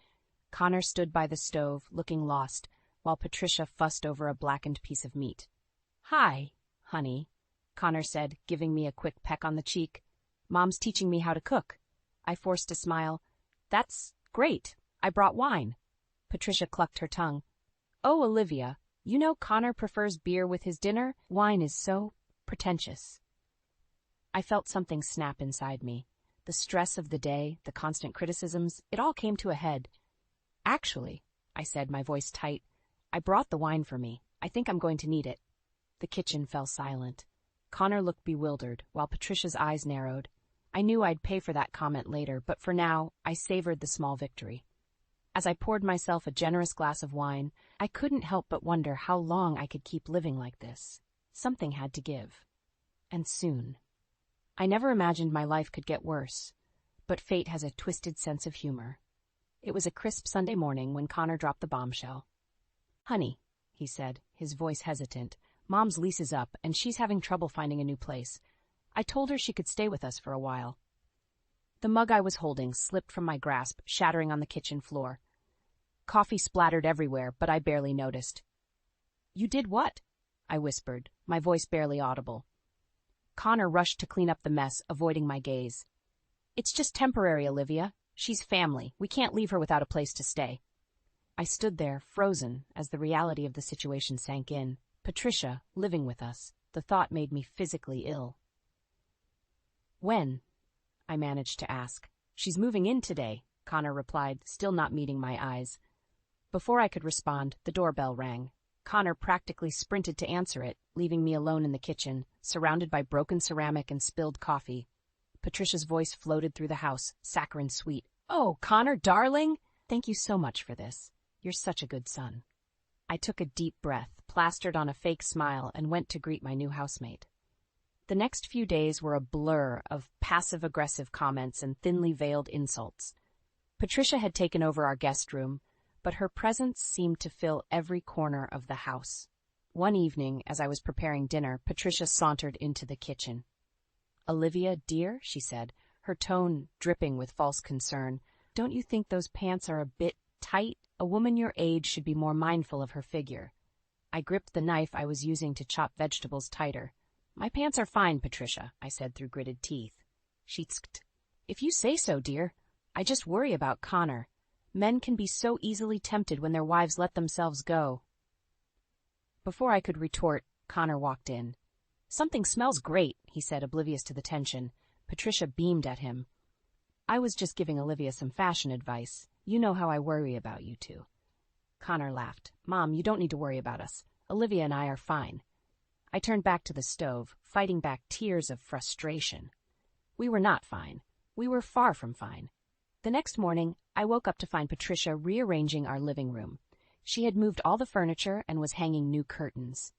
Connor stood by the stove, looking lost, while Patricia fussed over a blackened piece of meat. "Hi, honey," Connor said, giving me a quick peck on the cheek. "Mom's teaching me how to cook." I forced a smile. "That's great. I brought wine." Patricia clucked her tongue. "Oh, Olivia, you know Connor prefers beer with his dinner. Wine is so pretentious." I felt something snap inside me. The stress of the day, the constant criticisms, it all came to a head. "Actually," I said, my voice tight, "I brought the wine for me. I think I'm going to need it." The kitchen fell silent. Connor looked bewildered, while Patricia's eyes narrowed. I knew I'd pay for that comment later, but for now, I savored the small victory. As I poured myself a generous glass of wine, I couldn't help but wonder how long I could keep living like this. Something had to give. And soon. I never imagined my life could get worse, but fate has a twisted sense of humor. It was a crisp Sunday morning when Connor dropped the bombshell. "Honey," he said, his voice hesitant, "Mom's lease is up, and she's having trouble finding a new place. I told her she could stay with us for a while." The mug I was holding slipped from my grasp, shattering on the kitchen floor. Coffee splattered everywhere, but I barely noticed. "You did what?" I whispered, my voice barely audible. Connor rushed to clean up the mess, avoiding my gaze. "It's just temporary, Olivia. She's family. We can't leave her without a place to stay." I stood there, frozen, as the reality of the situation sank in. Patricia, living with us. The thought made me physically ill. "When?" I managed to ask. "She's moving in today," Connor replied, still not meeting my eyes. Before I could respond, the doorbell rang. Connor practically sprinted to answer it, leaving me alone in the kitchen, surrounded by broken ceramic and spilled coffee. Patricia's voice floated through the house, saccharine sweet. "Oh, Connor, darling! Thank you so much for this. You're such a good son." I took a deep breath, plastered on a fake smile, and went to greet my new housemate. The next few days were a blur of passive-aggressive comments and thinly veiled insults. Patricia had taken over our guest room, but her presence seemed to fill every corner of the house. One evening, as I was preparing dinner, Patricia sauntered into the kitchen. "Olivia, dear," she said, her tone dripping with false concern, "don't you think those pants are a bit tight? A woman your age should be more mindful of her figure." I gripped the knife I was using to chop vegetables tighter. "My pants are fine, Patricia," I said through gritted teeth. She tsked. "If you say so, dear. I just worry about Connor. Men can be so easily tempted when their wives let themselves go." Before I could retort, Connor walked in. "Something smells great," he said, oblivious to the tension. Patricia beamed at him. "I was just giving Olivia some fashion advice. You know how I worry about you two." Connor laughed. "Mom, you don't need to worry about us. Olivia and I are fine." I turned back to the stove, fighting back tears of frustration. We were not fine. We were far from fine. The next morning, I woke up to find Patricia rearranging our living room. She had moved all the furniture and was hanging new curtains.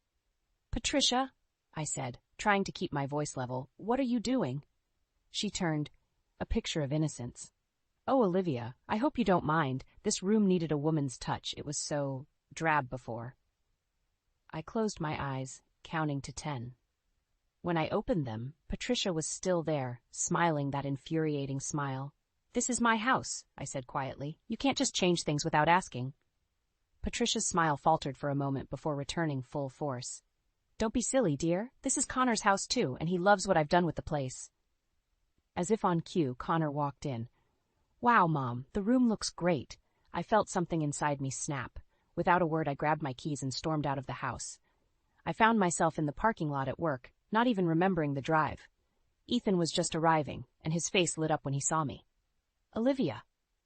"Patricia," I said, trying to keep my voice level, "what are you doing?" She turned, a picture of innocence. "Oh, Olivia, I hope you don't mind. This room needed a woman's touch. It was so drab before." I closed my eyes, counting to 10. When I opened them, Patricia was still there, smiling that infuriating smile. "This is my house," I said quietly. "You can't just change things without asking." Patricia's smile faltered for a moment before returning full force. "Don't be silly, dear. This is Connor's house too, and he loves what I've done with the place." As if on cue, Connor walked in. "Wow, Mom, the room looks great." I felt something inside me snap. Without a word, I grabbed my keys and stormed out of the house. I found myself in the parking lot at work, not even remembering the drive. Ethan was just arriving, and his face lit up when he saw me. "Olivia,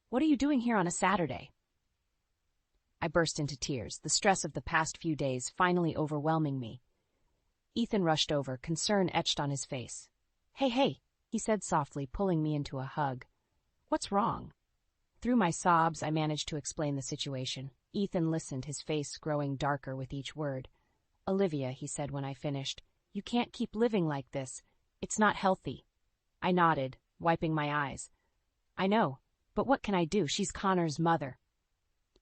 what are you doing here on a Saturday?" I burst into tears, the stress of the past few days finally overwhelming me. Ethan rushed over, concern etched on his face. Hey, he said softly, pulling me into a hug. "What's wrong?" Through my sobs, I managed to explain the situation. Ethan listened, his face growing darker with each word. "Olivia," he said when I finished, "you can't keep living like this. It's not healthy." I nodded, wiping my eyes. "I know, but what can I do? She's Connor's mother."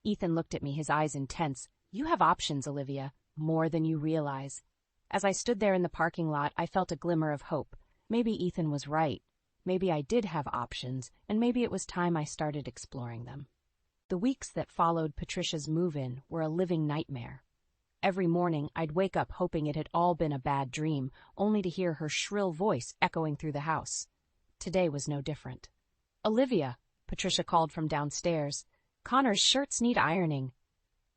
Ethan looked at me, his eyes intense. "You have options, Olivia, more than you realize." As I stood there in the parking lot, I felt a glimmer of hope. Maybe Ethan was right. Maybe I did have options, and maybe it was time I started exploring them. The weeks that followed Patricia's move-in were a living nightmare. Every morning, I'd wake up hoping it had all been a bad dream, only to hear her shrill voice echoing through the house. Today was no different. "Olivia," Patricia called from downstairs, "Connor's shirts need ironing."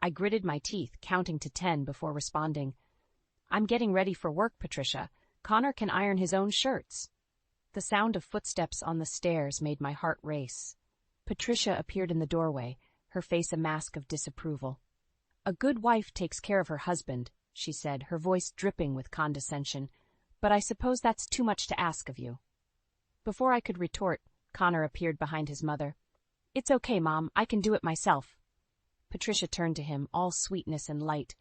I gritted my teeth, counting to 10 before responding. "I'm getting ready for work, Patricia. Connor can iron his own shirts." The sound of footsteps on the stairs made my heart race. Patricia appeared in the doorway, her face a mask of disapproval. "A good wife takes care of her husband," she said, her voice dripping with condescension. "But I suppose that's too much to ask of you." Before I could retort, Connor appeared behind his mother. "It's okay, Mom. I can do it myself." Patricia turned to him, all sweetness and light.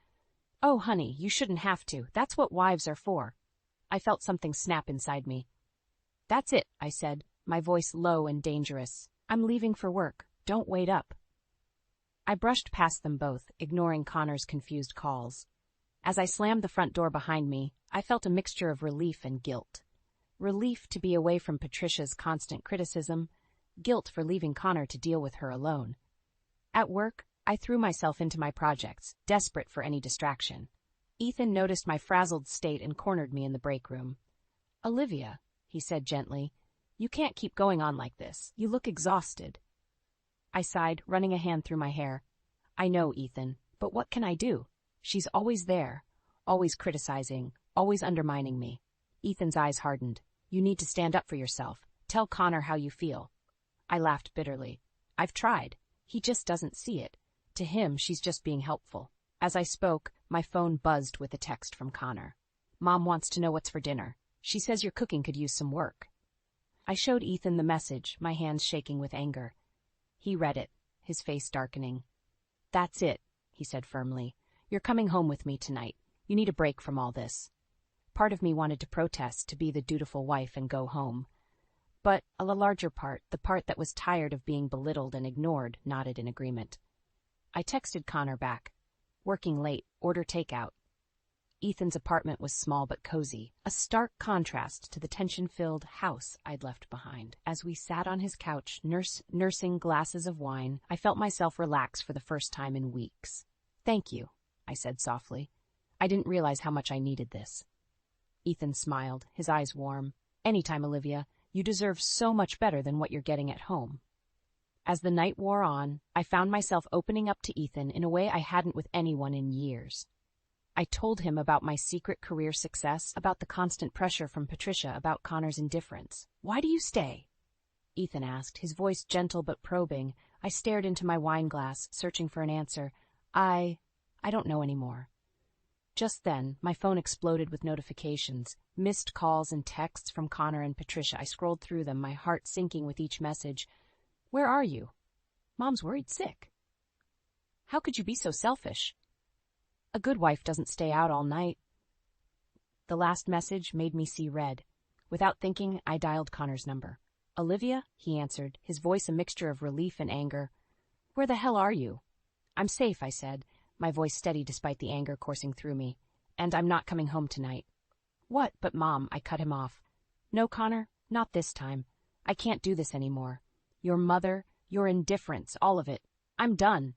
"Oh, honey, you shouldn't have to. That's what wives are for." I felt something snap inside me. "That's it," I said, my voice low and dangerous. "I'm leaving for work. Don't wait up." I brushed past them both, ignoring Connor's confused calls. As I slammed the front door behind me, I felt a mixture of relief and guilt. Relief to be away from Patricia's constant criticism, guilt for leaving Connor to deal with her alone. At work, I threw myself into my projects, desperate for any distraction. Ethan noticed my frazzled state and cornered me in the break room. "Olivia," he said gently, "you can't keep going on like this. You look exhausted." I sighed, running a hand through my hair. "I know, Ethan, but what can I do? She's always there, always criticizing, always undermining me." Ethan's eyes hardened. "You need to stand up for yourself. Tell Connor how you feel." I laughed bitterly. "I've tried. He just doesn't see it. To him, she's just being helpful." As I spoke, my phone buzzed with a text from Connor. "Mom wants to know what's for dinner. She says your cooking could use some work." I showed Ethan the message, my hands shaking with anger. He read it, his face darkening. "That's it," he said firmly. "You're coming home with me tonight. You need a break from all this." Part of me wanted to protest, to be the dutiful wife and go home. But a larger part, the part that was tired of being belittled and ignored, nodded in agreement. I texted Connor back. "Working late, order takeout." Ethan's apartment was small but cozy, a stark contrast to the tension-filled house I'd left behind. As we sat on his couch, nursing glasses of wine, I felt myself relax for the first time in weeks. "Thank you," I said softly. "I didn't realize how much I needed this." Ethan smiled, his eyes warm. "Anytime, Olivia. You deserve so much better than what you're getting at home." As the night wore on, I found myself opening up to Ethan in a way I hadn't with anyone in years. I told him about my secret career success, about the constant pressure from Patricia, about Connor's indifference. "Why do you stay?" Ethan asked, his voice gentle but probing. I stared into my wine glass, searching for an answer. I don't know anymore." Just then, my phone exploded with notifications, missed calls and texts from Connor and Patricia. I scrolled through them, my heart sinking with each message. "Where are you? Mom's worried sick. How could you be so selfish? A good wife doesn't stay out all night." The last message made me see red. Without thinking, I dialed Connor's number. "Olivia?" he answered, his voice a mixture of relief and anger. "Where the hell are you?" "I'm safe," I said, my voice steady despite the anger coursing through me. "And I'm not coming home tonight." "What? But Mom," I cut him off. "No, Connor, not this time. I can't do this anymore. Your mother, your indifference, all of it. I'm done."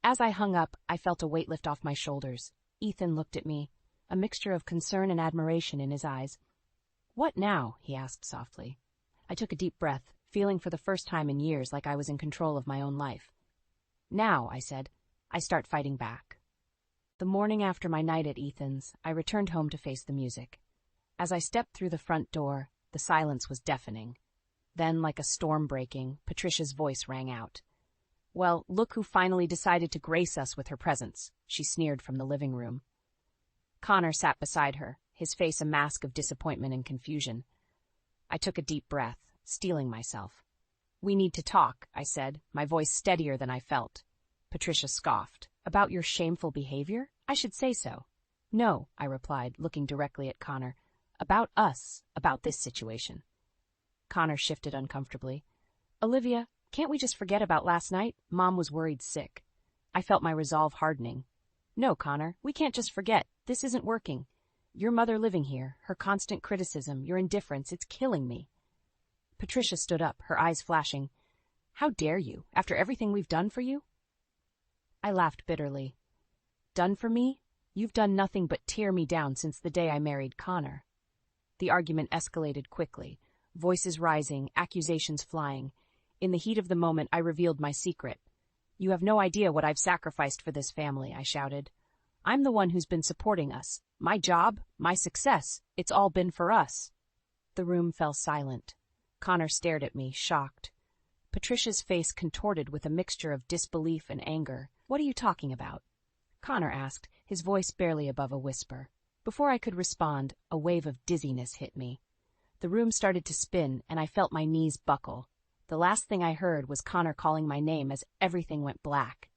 As I hung up, I felt a weight lift off my shoulders. Ethan looked at me, a mixture of concern and admiration in his eyes. "What now?" he asked softly. I took a deep breath, feeling for the first time in years like I was in control of my own life. "Now," I said, "I start fighting back." The morning after my night at Ethan's, I returned home to face the music. As I stepped through the front door, the silence was deafening. Then, like a storm breaking, Patricia's voice rang out. "Well, look who finally decided to grace us with her presence," she sneered from the living room. Connor sat beside her, his face a mask of disappointment and confusion. I took a deep breath, steeling myself. "We need to talk," I said, my voice steadier than I felt. Patricia scoffed. "About your shameful behavior? I should say so." "No," I replied, looking directly at Connor. "About us, about this situation." Connor shifted uncomfortably. "Olivia, can't we just forget about last night? Mom was worried sick." I felt my resolve hardening. "No, Connor, we can't just forget. This isn't working. Your mother living here, her constant criticism, your indifference, it's killing me." Patricia stood up, her eyes flashing. "How dare you, after everything we've done for you?" I laughed bitterly. "Done for me? You've done nothing but tear me down since the day I married Connor." The argument escalated quickly, voices rising, accusations flying. In the heat of the moment, I revealed my secret. "You have no idea what I've sacrificed for this family," I shouted. "I'm the one who's been supporting us. My job, my success, it's all been for us." The room fell silent. Connor stared at me, shocked. Patricia's face contorted with a mixture of disbelief and anger. "What are you talking about?" Connor asked, his voice barely above a whisper. Before I could respond, a wave of dizziness hit me. The room started to spin, and I felt my knees buckle. The last thing I heard was Connor calling my name as everything went black.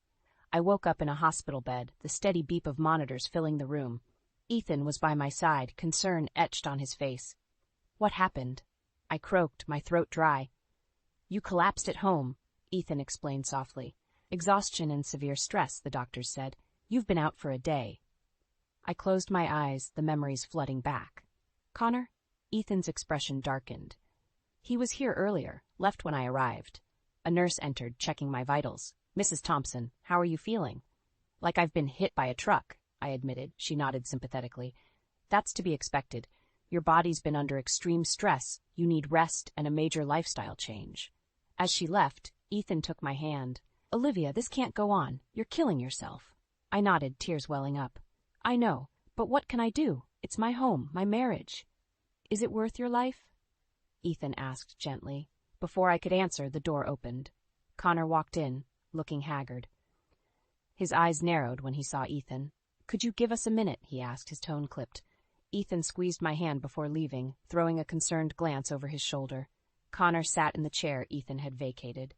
I woke up in a hospital bed, the steady beep of monitors filling the room. Ethan was by my side, concern etched on his face. "What happened?" I croaked, my throat dry. "You collapsed at home," Ethan explained softly. "Exhaustion and severe stress," the doctors said. "You've been out for a day." I closed my eyes, the memories flooding back. "Connor?" Ethan's expression darkened. "He was here earlier, left when I arrived." A nurse entered, checking my vitals. "Mrs. Thompson, how are you feeling?" "Like I've been hit by a truck," I admitted. She nodded sympathetically. "That's to be expected. Your body's been under extreme stress. You need rest and a major lifestyle change." As she left, Ethan took my hand. "Olivia, this can't go on. You're killing yourself." I nodded, tears welling up. "I know, but what can I do? It's my home, my marriage." "Is it worth your life?" Ethan asked gently. Before I could answer, the door opened. Connor walked in, looking haggard. His eyes narrowed when he saw Ethan. "Could you give us a minute?" he asked, his tone clipped. Ethan squeezed my hand before leaving, throwing a concerned glance over his shoulder. Connor sat in the chair Ethan had vacated.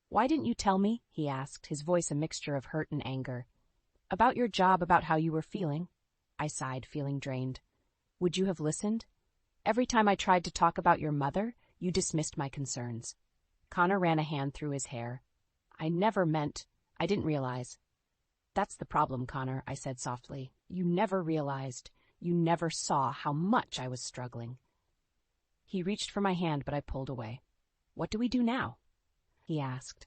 "Why didn't you tell me?" he asked, his voice a mixture of hurt and anger. "About your job, about how you were feeling." I sighed, feeling drained. "Would you have listened? Every time I tried to talk about your mother, you dismissed my concerns." Connor ran a hand through his hair. "I never meant. I didn't realize." That's the problem, Connor, I said softly. You never realized, you never saw how much I was struggling. He reached for my hand, but I pulled away. What do we do now? He asked.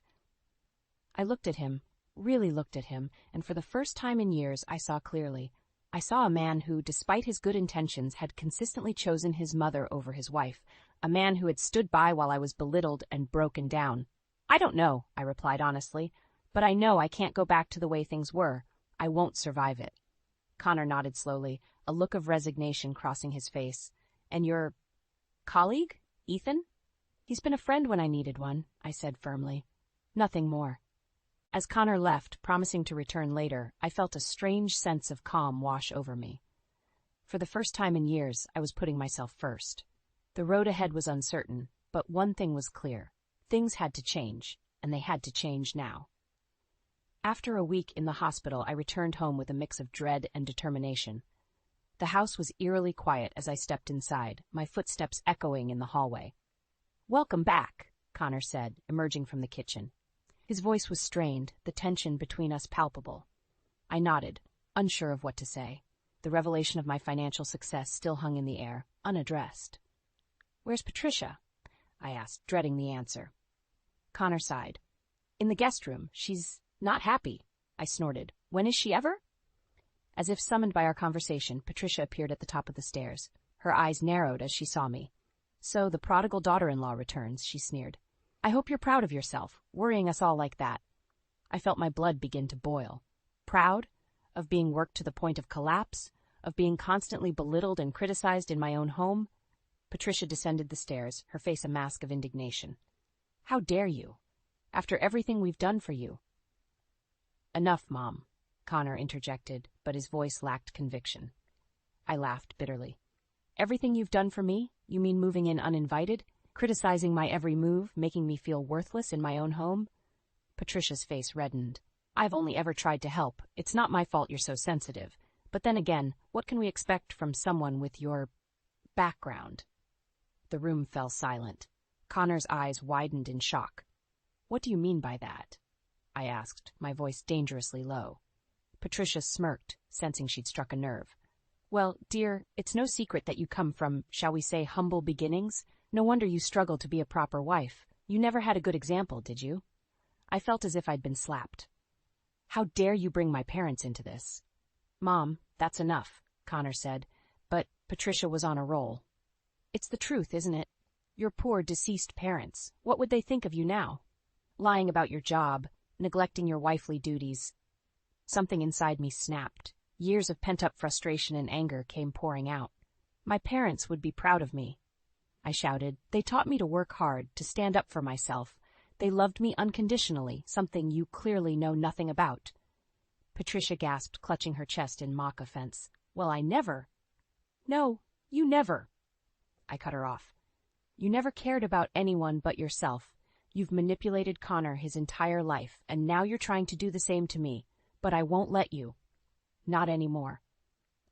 I looked at him, really looked at him, and for the first time in years I saw clearly. I saw a man who, despite his good intentions, had consistently chosen his mother over his wife, a man who had stood by while I was belittled and broken down. I don't know, I replied honestly, but I know I can't go back to the way things were. I won't survive it. Connor nodded slowly, a look of resignation crossing his face. And your colleague, Ethan? He's been a friend when I needed one, I said firmly. Nothing more. As Connor left, promising to return later, I felt a strange sense of calm wash over me. For the first time in years, I was putting myself first. The road ahead was uncertain, but one thing was clear. Things had to change, and they had to change now. After a week in the hospital, I returned home with a mix of dread and determination. The house was eerily quiet as I stepped inside, my footsteps echoing in the hallway. "Welcome back," Connor said, emerging from the kitchen. His voice was strained, the tension between us palpable. I nodded, unsure of what to say. The revelation of my financial success still hung in the air, unaddressed. "Where's Patricia?" I asked, dreading the answer. Connor sighed. "In the guest room. She's not happy," I snorted. "When is she ever?" As if summoned by our conversation, Patricia appeared at the top of the stairs. Her eyes narrowed as she saw me. "So the prodigal daughter-in-law returns," she sneered. "I hope you're proud of yourself, worrying us all like that." I felt my blood begin to boil. Proud? Of being worked to the point of collapse? Of being constantly belittled and criticized in my own home? Patricia descended the stairs, her face a mask of indignation. "How dare you? After everything we've done for you." "Enough, Mom," Connor interjected, but his voice lacked conviction. I laughed bitterly. "Everything you've done for me? You mean moving in uninvited? Criticizing my every move, making me feel worthless in my own home?" Patricia's face reddened. "I've only ever tried to help. It's not my fault you're so sensitive. But then again, what can we expect from someone with your background?" The room fell silent. Connor's eyes widened in shock. "What do you mean by that?" I asked, my voice dangerously low. Patricia smirked, sensing she'd struck a nerve. "Well, dear, it's no secret that you come from, shall we say, humble beginnings. No wonder you struggle to be a proper wife. You never had a good example, did you?" I felt as if I'd been slapped. "How dare you bring my parents into this?" "Mom, that's enough," Connor said, but Patricia was on a roll. "It's the truth, isn't it? Your poor, deceased parents. What would they think of you now? Lying about your job, neglecting your wifely duties." Something inside me snapped. Years of pent-up frustration and anger came pouring out. "My parents would be proud of me," I shouted. "They taught me to work hard, to stand up for myself. They loved me unconditionally, something you clearly know nothing about." Patricia gasped, clutching her chest in mock offense. "Well, I never—" "No, you never." I cut her off. "You never cared about anyone but yourself. You've manipulated Connor his entire life, and now you're trying to do the same to me. But I won't let you. Not anymore."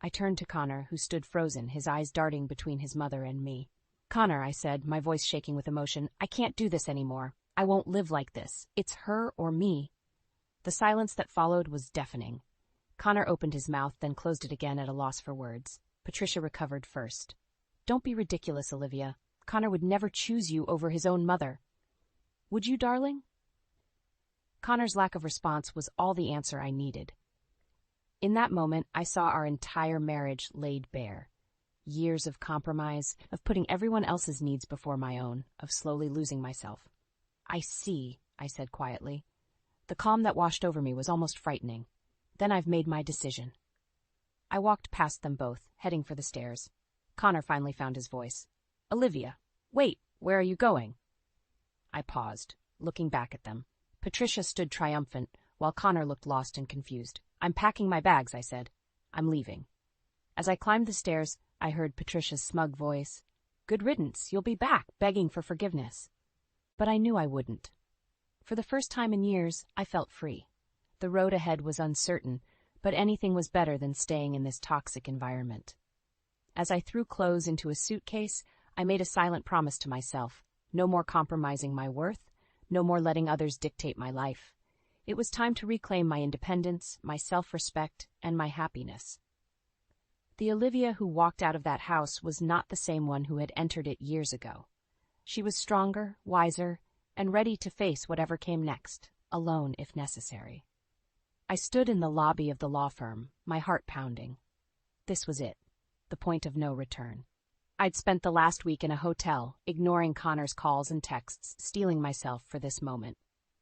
I turned to Connor, who stood frozen, his eyes darting between his mother and me. "Connor," I said, my voice shaking with emotion, "I can't do this anymore. I won't live like this. It's her or me." The silence that followed was deafening. Connor opened his mouth, then closed it again at a loss for words. Patricia recovered first. "Don't be ridiculous, Olivia. Connor would never choose you over his own mother." "Would you, darling?" Connor's lack of response was all the answer I needed. In that moment, I saw our entire marriage laid bare. Years of compromise, of putting everyone else's needs before my own, of slowly losing myself. "I see," I said quietly. The calm that washed over me was almost frightening. "Then I've made my decision." I walked past them both, heading for the stairs. Connor finally found his voice. "Olivia, wait, where are you going?" I paused, looking back at them. Patricia stood triumphant, while Connor looked lost and confused. "I'm packing my bags," I said. "I'm leaving." As I climbed the stairs, I heard Patricia's smug voice. "Good riddance, you'll be back, begging for forgiveness." But I knew I wouldn't. For the first time in years, I felt free. The road ahead was uncertain, but anything was better than staying in this toxic environment. As I threw clothes into a suitcase, I made a silent promise to myself. No more compromising my worth, no more letting others dictate my life. It was time to reclaim my independence, my self-respect, and my happiness. The Olivia who walked out of that house was not the same one who had entered it years ago. She was stronger, wiser, and ready to face whatever came next, alone if necessary. I stood in the lobby of the law firm, my heart pounding. This was it, the point of no return. I'd spent the last week in a hotel, ignoring Connor's calls and texts, steeling myself for this moment.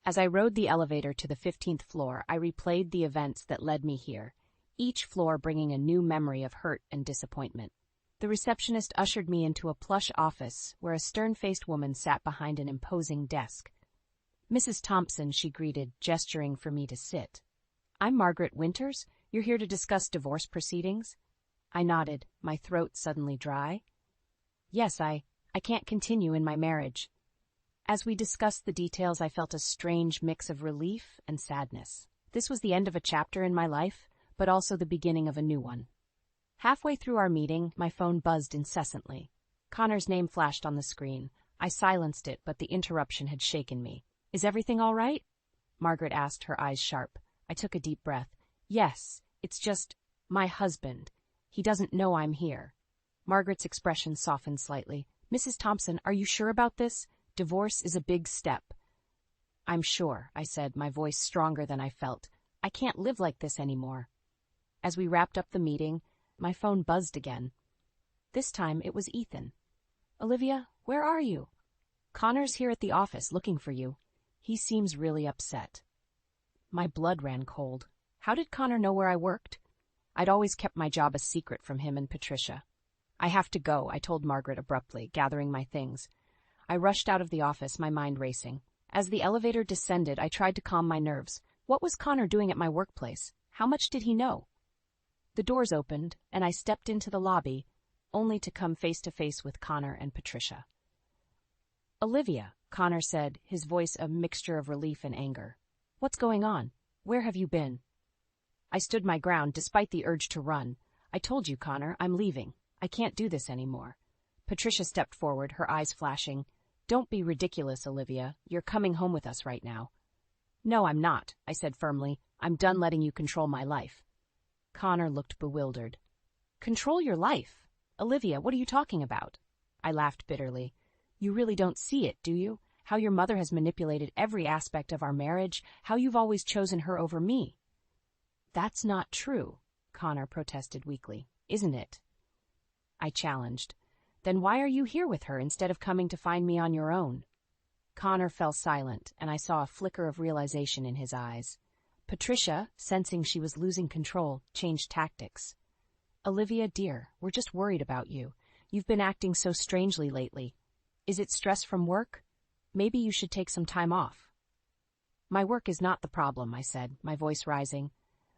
As I rode the elevator to the 15th floor, I replayed the events that led me here, each floor bringing a new memory of hurt and disappointment. The receptionist ushered me into a plush office where a stern-faced woman sat behind an imposing desk. "Mrs. Thompson," she greeted, gesturing for me to sit. "I'm Margaret Winters. You're here to discuss divorce proceedings?" I nodded, my throat suddenly dry. "Yes, I can't continue in my marriage." As we discussed the details, I felt a strange mix of relief and sadness. This was the end of a chapter in my life, but also the beginning of a new one. Halfway through our meeting, my phone buzzed incessantly. Connor's name flashed on the screen. I silenced it, but the interruption had shaken me. "Is everything all right?" Margaret asked, her eyes sharp. I took a deep breath. "Yes, it's just my husband. He doesn't know I'm here." Margaret's expression softened slightly. "Mrs. Thompson, are you sure about this? Divorce is a big step." "I'm sure," I said, my voice stronger than I felt. "I can't live like this anymore." As we wrapped up the meeting, my phone buzzed again. This time it was Ethan. "Olivia, where are you?" "Connor's here at the office looking for you. He seems really upset." My blood ran cold. How did Connor know where I worked? I'd always kept my job a secret from him and Patricia. "I have to go," I told Margaret abruptly, gathering my things. I rushed out of the office, my mind racing. As the elevator descended, I tried to calm my nerves. What was Connor doing at my workplace? How much did he know? The doors opened, and I stepped into the lobby, only to come face to face with Connor and Patricia. "Olivia," Connor said, his voice a mixture of relief and anger. "What's going on? Where have you been?" I stood my ground despite the urge to run. "I told you, Connor, I'm leaving. I can't do this anymore." Patricia stepped forward, her eyes flashing. "Don't be ridiculous, Olivia. You're coming home with us right now." "No, I'm not," I said firmly. "I'm done letting you control my life." Connor looked bewildered. "Control your life? Olivia, what are you talking about?" I laughed bitterly. "You really don't see it, do you? How your mother has manipulated every aspect of our marriage, how you've always chosen her over me." "That's not true," Connor protested weakly. "Isn't it?" I challenged. "Then why are you here with her instead of coming to find me on your own?" Connor fell silent, and I saw a flicker of realization in his eyes. Patricia, sensing she was losing control, changed tactics. "Olivia, dear, we're just worried about you. You've been acting so strangely lately. Is it stress from work? Maybe you should take some time off." "My work is not the problem," I said, my voice rising.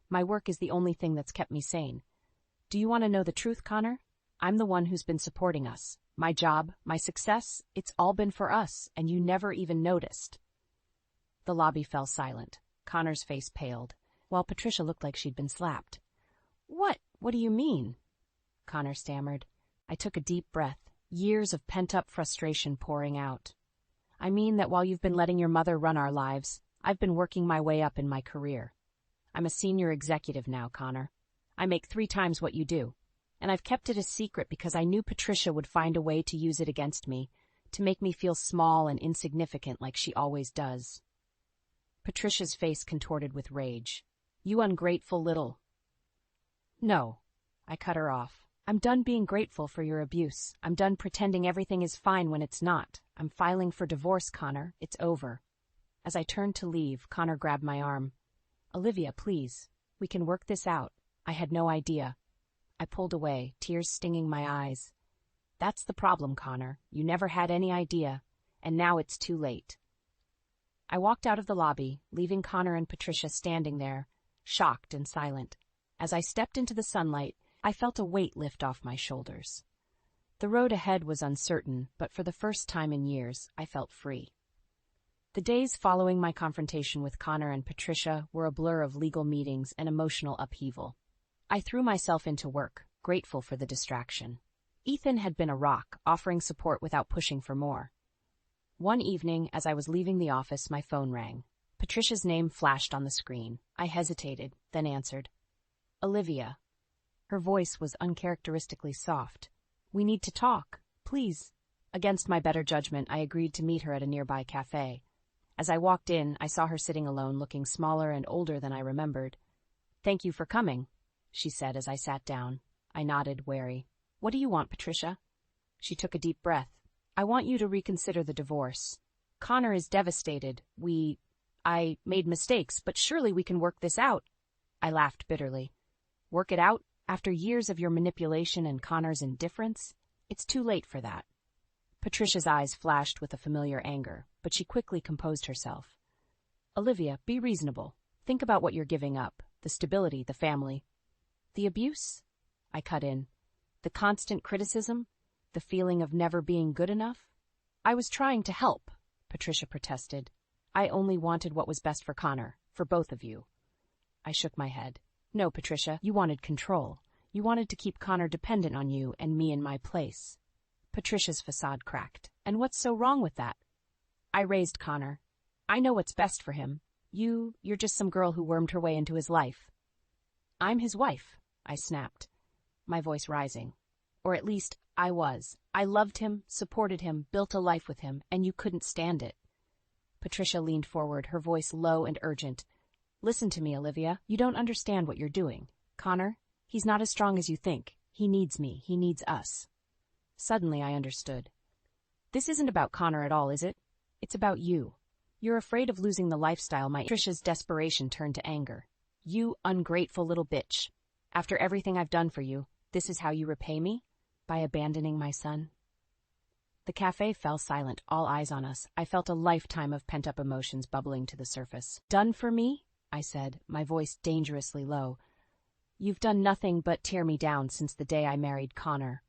"My work is the only thing that's kept me sane. Do you want to know the truth, Connor? I'm the one who's been supporting us. My job, my success, it's all been for us, and you never even noticed." The lobby fell silent. Connor's face paled, while Patricia looked like she'd been slapped. What do you mean?" Connor stammered. I took a deep breath, years of pent-up frustration pouring out. "I mean that while you've been letting your mother run our lives, I've been working my way up in my career. I'm a senior executive now, Connor. I make 3 times what you do. And I've kept it a secret because I knew Patricia would find a way to use it against me, to make me feel small and insignificant like she always does." Patricia's face contorted with rage. "You ungrateful little—" "No," I cut her off. "I'm done being grateful for your abuse. I'm done pretending everything is fine when it's not. I'm filing for divorce, Connor. It's over." As I turned to leave, Connor grabbed my arm. "Olivia, please. We can work this out. I had no idea." I pulled away, tears stinging my eyes. "That's the problem, Connor. You never had any idea, and now it's too late." I walked out of the lobby, leaving Connor and Patricia standing there, shocked and silent. As I stepped into the sunlight, I felt a weight lift off my shoulders. The road ahead was uncertain, but for the first time in years, I felt free. The days following my confrontation with Connor and Patricia were a blur of legal meetings and emotional upheaval. I threw myself into work, grateful for the distraction. Ethan had been a rock, offering support without pushing for more. One evening, as I was leaving the office, my phone rang. Patricia's name flashed on the screen. I hesitated, then answered. Olivia. Her voice was uncharacteristically soft. We need to talk, please. Against my better judgment, I agreed to meet her at a nearby cafe. As I walked in, I saw her sitting alone, looking smaller and older than I remembered. Thank you for coming, she said as I sat down. I nodded, wary. What do you want, Patricia? She took a deep breath. I want you to reconsider the divorce. Connor is devastated. I made mistakes, but surely we can work this out. I laughed bitterly. Work it out? After years of your manipulation and Connor's indifference? It's too late for that. Patricia's eyes flashed with a familiar anger, but she quickly composed herself. Olivia, be reasonable. Think about what you're giving up. The stability, the family. The abuse? I cut in. The constant criticism? The feeling of never being good enough? I was trying to help, Patricia protested. I only wanted what was best for Connor, for both of you. I shook my head. No, Patricia, you wanted control. You wanted to keep Connor dependent on you and me in my place. Patricia's facade cracked. And what's so wrong with that? I raised Connor. I know what's best for him. You're just some girl who wormed her way into his life. I'm his wife, I snapped, my voice rising. Or at least, I was. I loved him, supported him, built a life with him, and you couldn't stand it. Patricia leaned forward, her voice low and urgent. Listen to me, Olivia. You don't understand what you're doing. Connor, he's not as strong as you think. He needs me. He needs us. Suddenly I understood. This isn't about Connor at all, is it? It's about you. You're afraid of losing the lifestyle. Patricia's desperation turned to anger. You ungrateful little bitch. After everything I've done for you, this is how you repay me? By abandoning my son? The cafe fell silent, all eyes on us. I felt a lifetime of pent-up emotions bubbling to the surface. Done for me? I said, my voice dangerously low. You've done nothing but tear me down since the day I married Connor.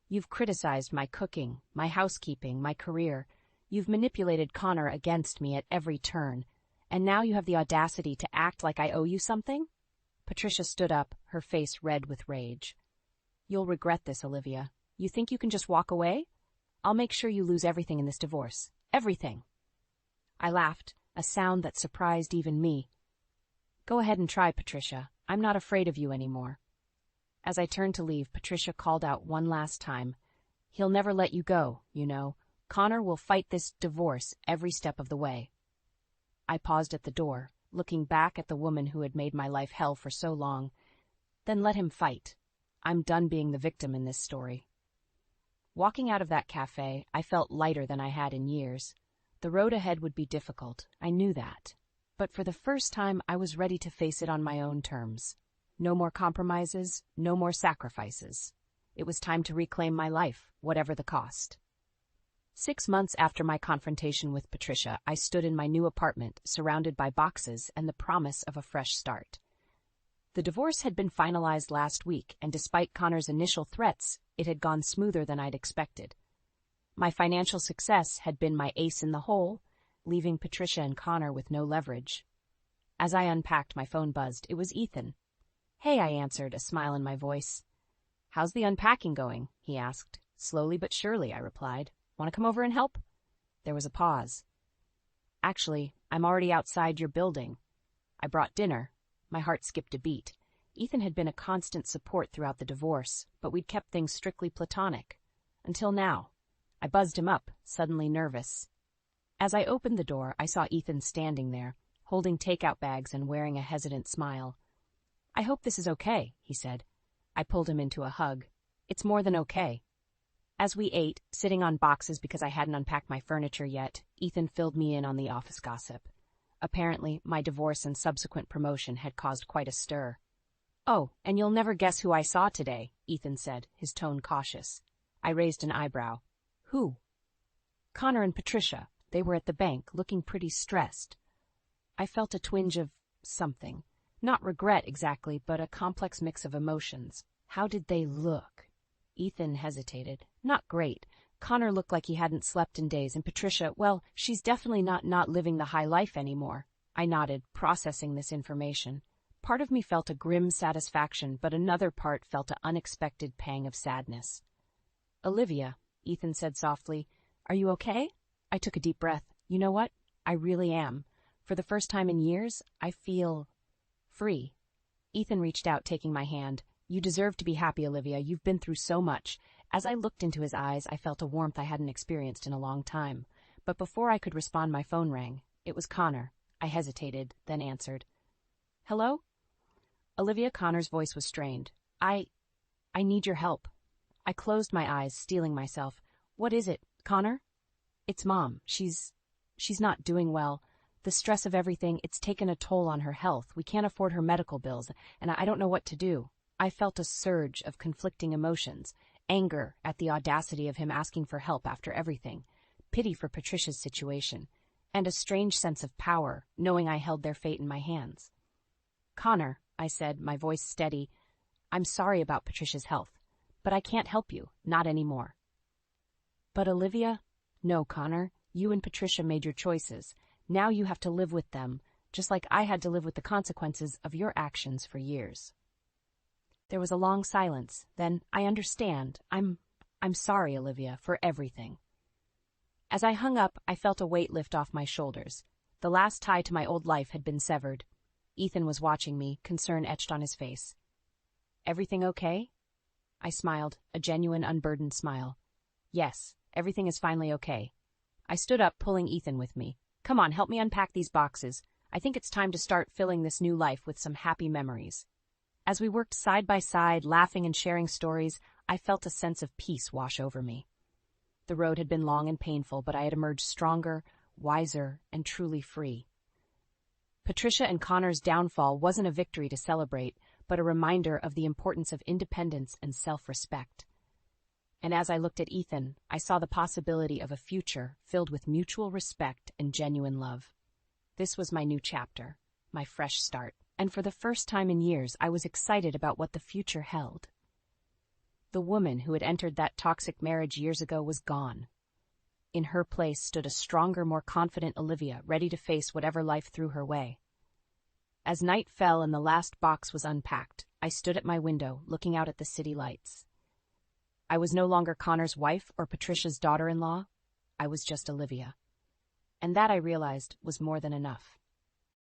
You've criticized my cooking, my housekeeping, my career. You've manipulated Connor against me at every turn. And now you have the audacity to act like I owe you something? Patricia stood up, her face red with rage. You'll regret this, Olivia. You think you can just walk away? I'll make sure you lose everything in this divorce. Everything. I laughed, a sound that surprised even me. Go ahead and try, Patricia. I'm not afraid of you anymore. As I turned to leave, Patricia called out one last time. He'll never let you go, you know. Connor will fight this divorce every step of the way. I paused at the door, looking back at the woman who had made my life hell for so long. Then let him fight. I'm done being the victim in this story. Walking out of that cafe, I felt lighter than I had in years. The road ahead would be difficult, I knew that. But for the first time, I was ready to face it on my own terms. No more compromises, no more sacrifices. It was time to reclaim my life, whatever the cost. 6 months after my confrontation with Patricia, I stood in my new apartment, surrounded by boxes and the promise of a fresh start. The divorce had been finalized last week, and despite Connor's initial threats, it had gone smoother than I'd expected. My financial success had been my ace in the hole, leaving Patricia and Connor with no leverage. As I unpacked, my phone buzzed. It was Ethan. Hey, I answered, a smile in my voice. How's the unpacking going? He asked. Slowly but surely, I replied. Want to come over and help? There was a pause. Actually, I'm already outside your building. I brought dinner. My heart skipped a beat. Ethan had been a constant support throughout the divorce, but we'd kept things strictly platonic. Until now. I buzzed him up, suddenly nervous. As I opened the door, I saw Ethan standing there, holding takeout bags and wearing a hesitant smile. I hope this is okay, he said. I pulled him into a hug. It's more than okay. As we ate, sitting on boxes because I hadn't unpacked my furniture yet, Ethan filled me in on the office gossip. Apparently, my divorce and subsequent promotion had caused quite a stir. Oh, and you'll never guess who I saw today, Ethan said, his tone cautious. I raised an eyebrow. Who? Connor and Patricia. They were at the bank, looking pretty stressed. I felt a twinge of something. Not regret exactly, but a complex mix of emotions. How did they look? Ethan hesitated. Not great. Connor looked like he hadn't slept in days, and Patricia, well, she's definitely not living the high life anymore. I nodded, processing this information. Part of me felt a grim satisfaction, but another part felt an unexpected pang of sadness. Olivia, Ethan said softly, are you okay? I took a deep breath. You know what? I really am. For the first time in years, I feel free. Ethan reached out, taking my hand. You deserve to be happy, Olivia. You've been through so much. As I looked into his eyes, I felt a warmth I hadn't experienced in a long time. But before I could respond, my phone rang. It was Connor. I hesitated, then answered. Hello? Olivia Connor's voice was strained. I need your help. I closed my eyes, steeling myself. What is it, Connor? It's Mom. She's not doing well. The stress of everything, it's taken a toll on her health. We can't afford her medical bills, and I don't know what to do. I felt a surge of conflicting emotions. Anger at the audacity of him asking for help after everything. Pity for Patricia's situation. And a strange sense of power, knowing I held their fate in my hands. Connor, I said, my voice steady, I'm sorry about Patricia's health, but I can't help you, not anymore. But Olivia? No, Connor, you and Patricia made your choices. Now you have to live with them, just like I had to live with the consequences of your actions for years. There was a long silence. Then, I understand. I'm sorry, Olivia, for everything. As I hung up, I felt a weight lift off my shoulders. The last tie to my old life had been severed. Ethan was watching me, concern etched on his face. Everything okay? I smiled, a genuine, unburdened smile. Yes, everything is finally okay. I stood up, pulling Ethan with me. Come on, help me unpack these boxes. I think it's time to start filling this new life with some happy memories. As we worked side by side, laughing and sharing stories, I felt a sense of peace wash over me. The road had been long and painful, but I had emerged stronger, wiser, and truly free. Patricia and Connor's downfall wasn't a victory to celebrate, but a reminder of the importance of independence and self-respect. And as I looked at Ethan, I saw the possibility of a future filled with mutual respect and genuine love. This was my new chapter, my fresh start, and for the first time in years, I was excited about what the future held. The woman who had entered that toxic marriage years ago was gone. In her place stood a stronger, more confident Olivia, ready to face whatever life threw her way. As night fell and the last box was unpacked, I stood at my window, looking out at the city lights. I was no longer Connor's wife or Patricia's daughter-in-law. I was just Olivia. And that, I realized, was more than enough.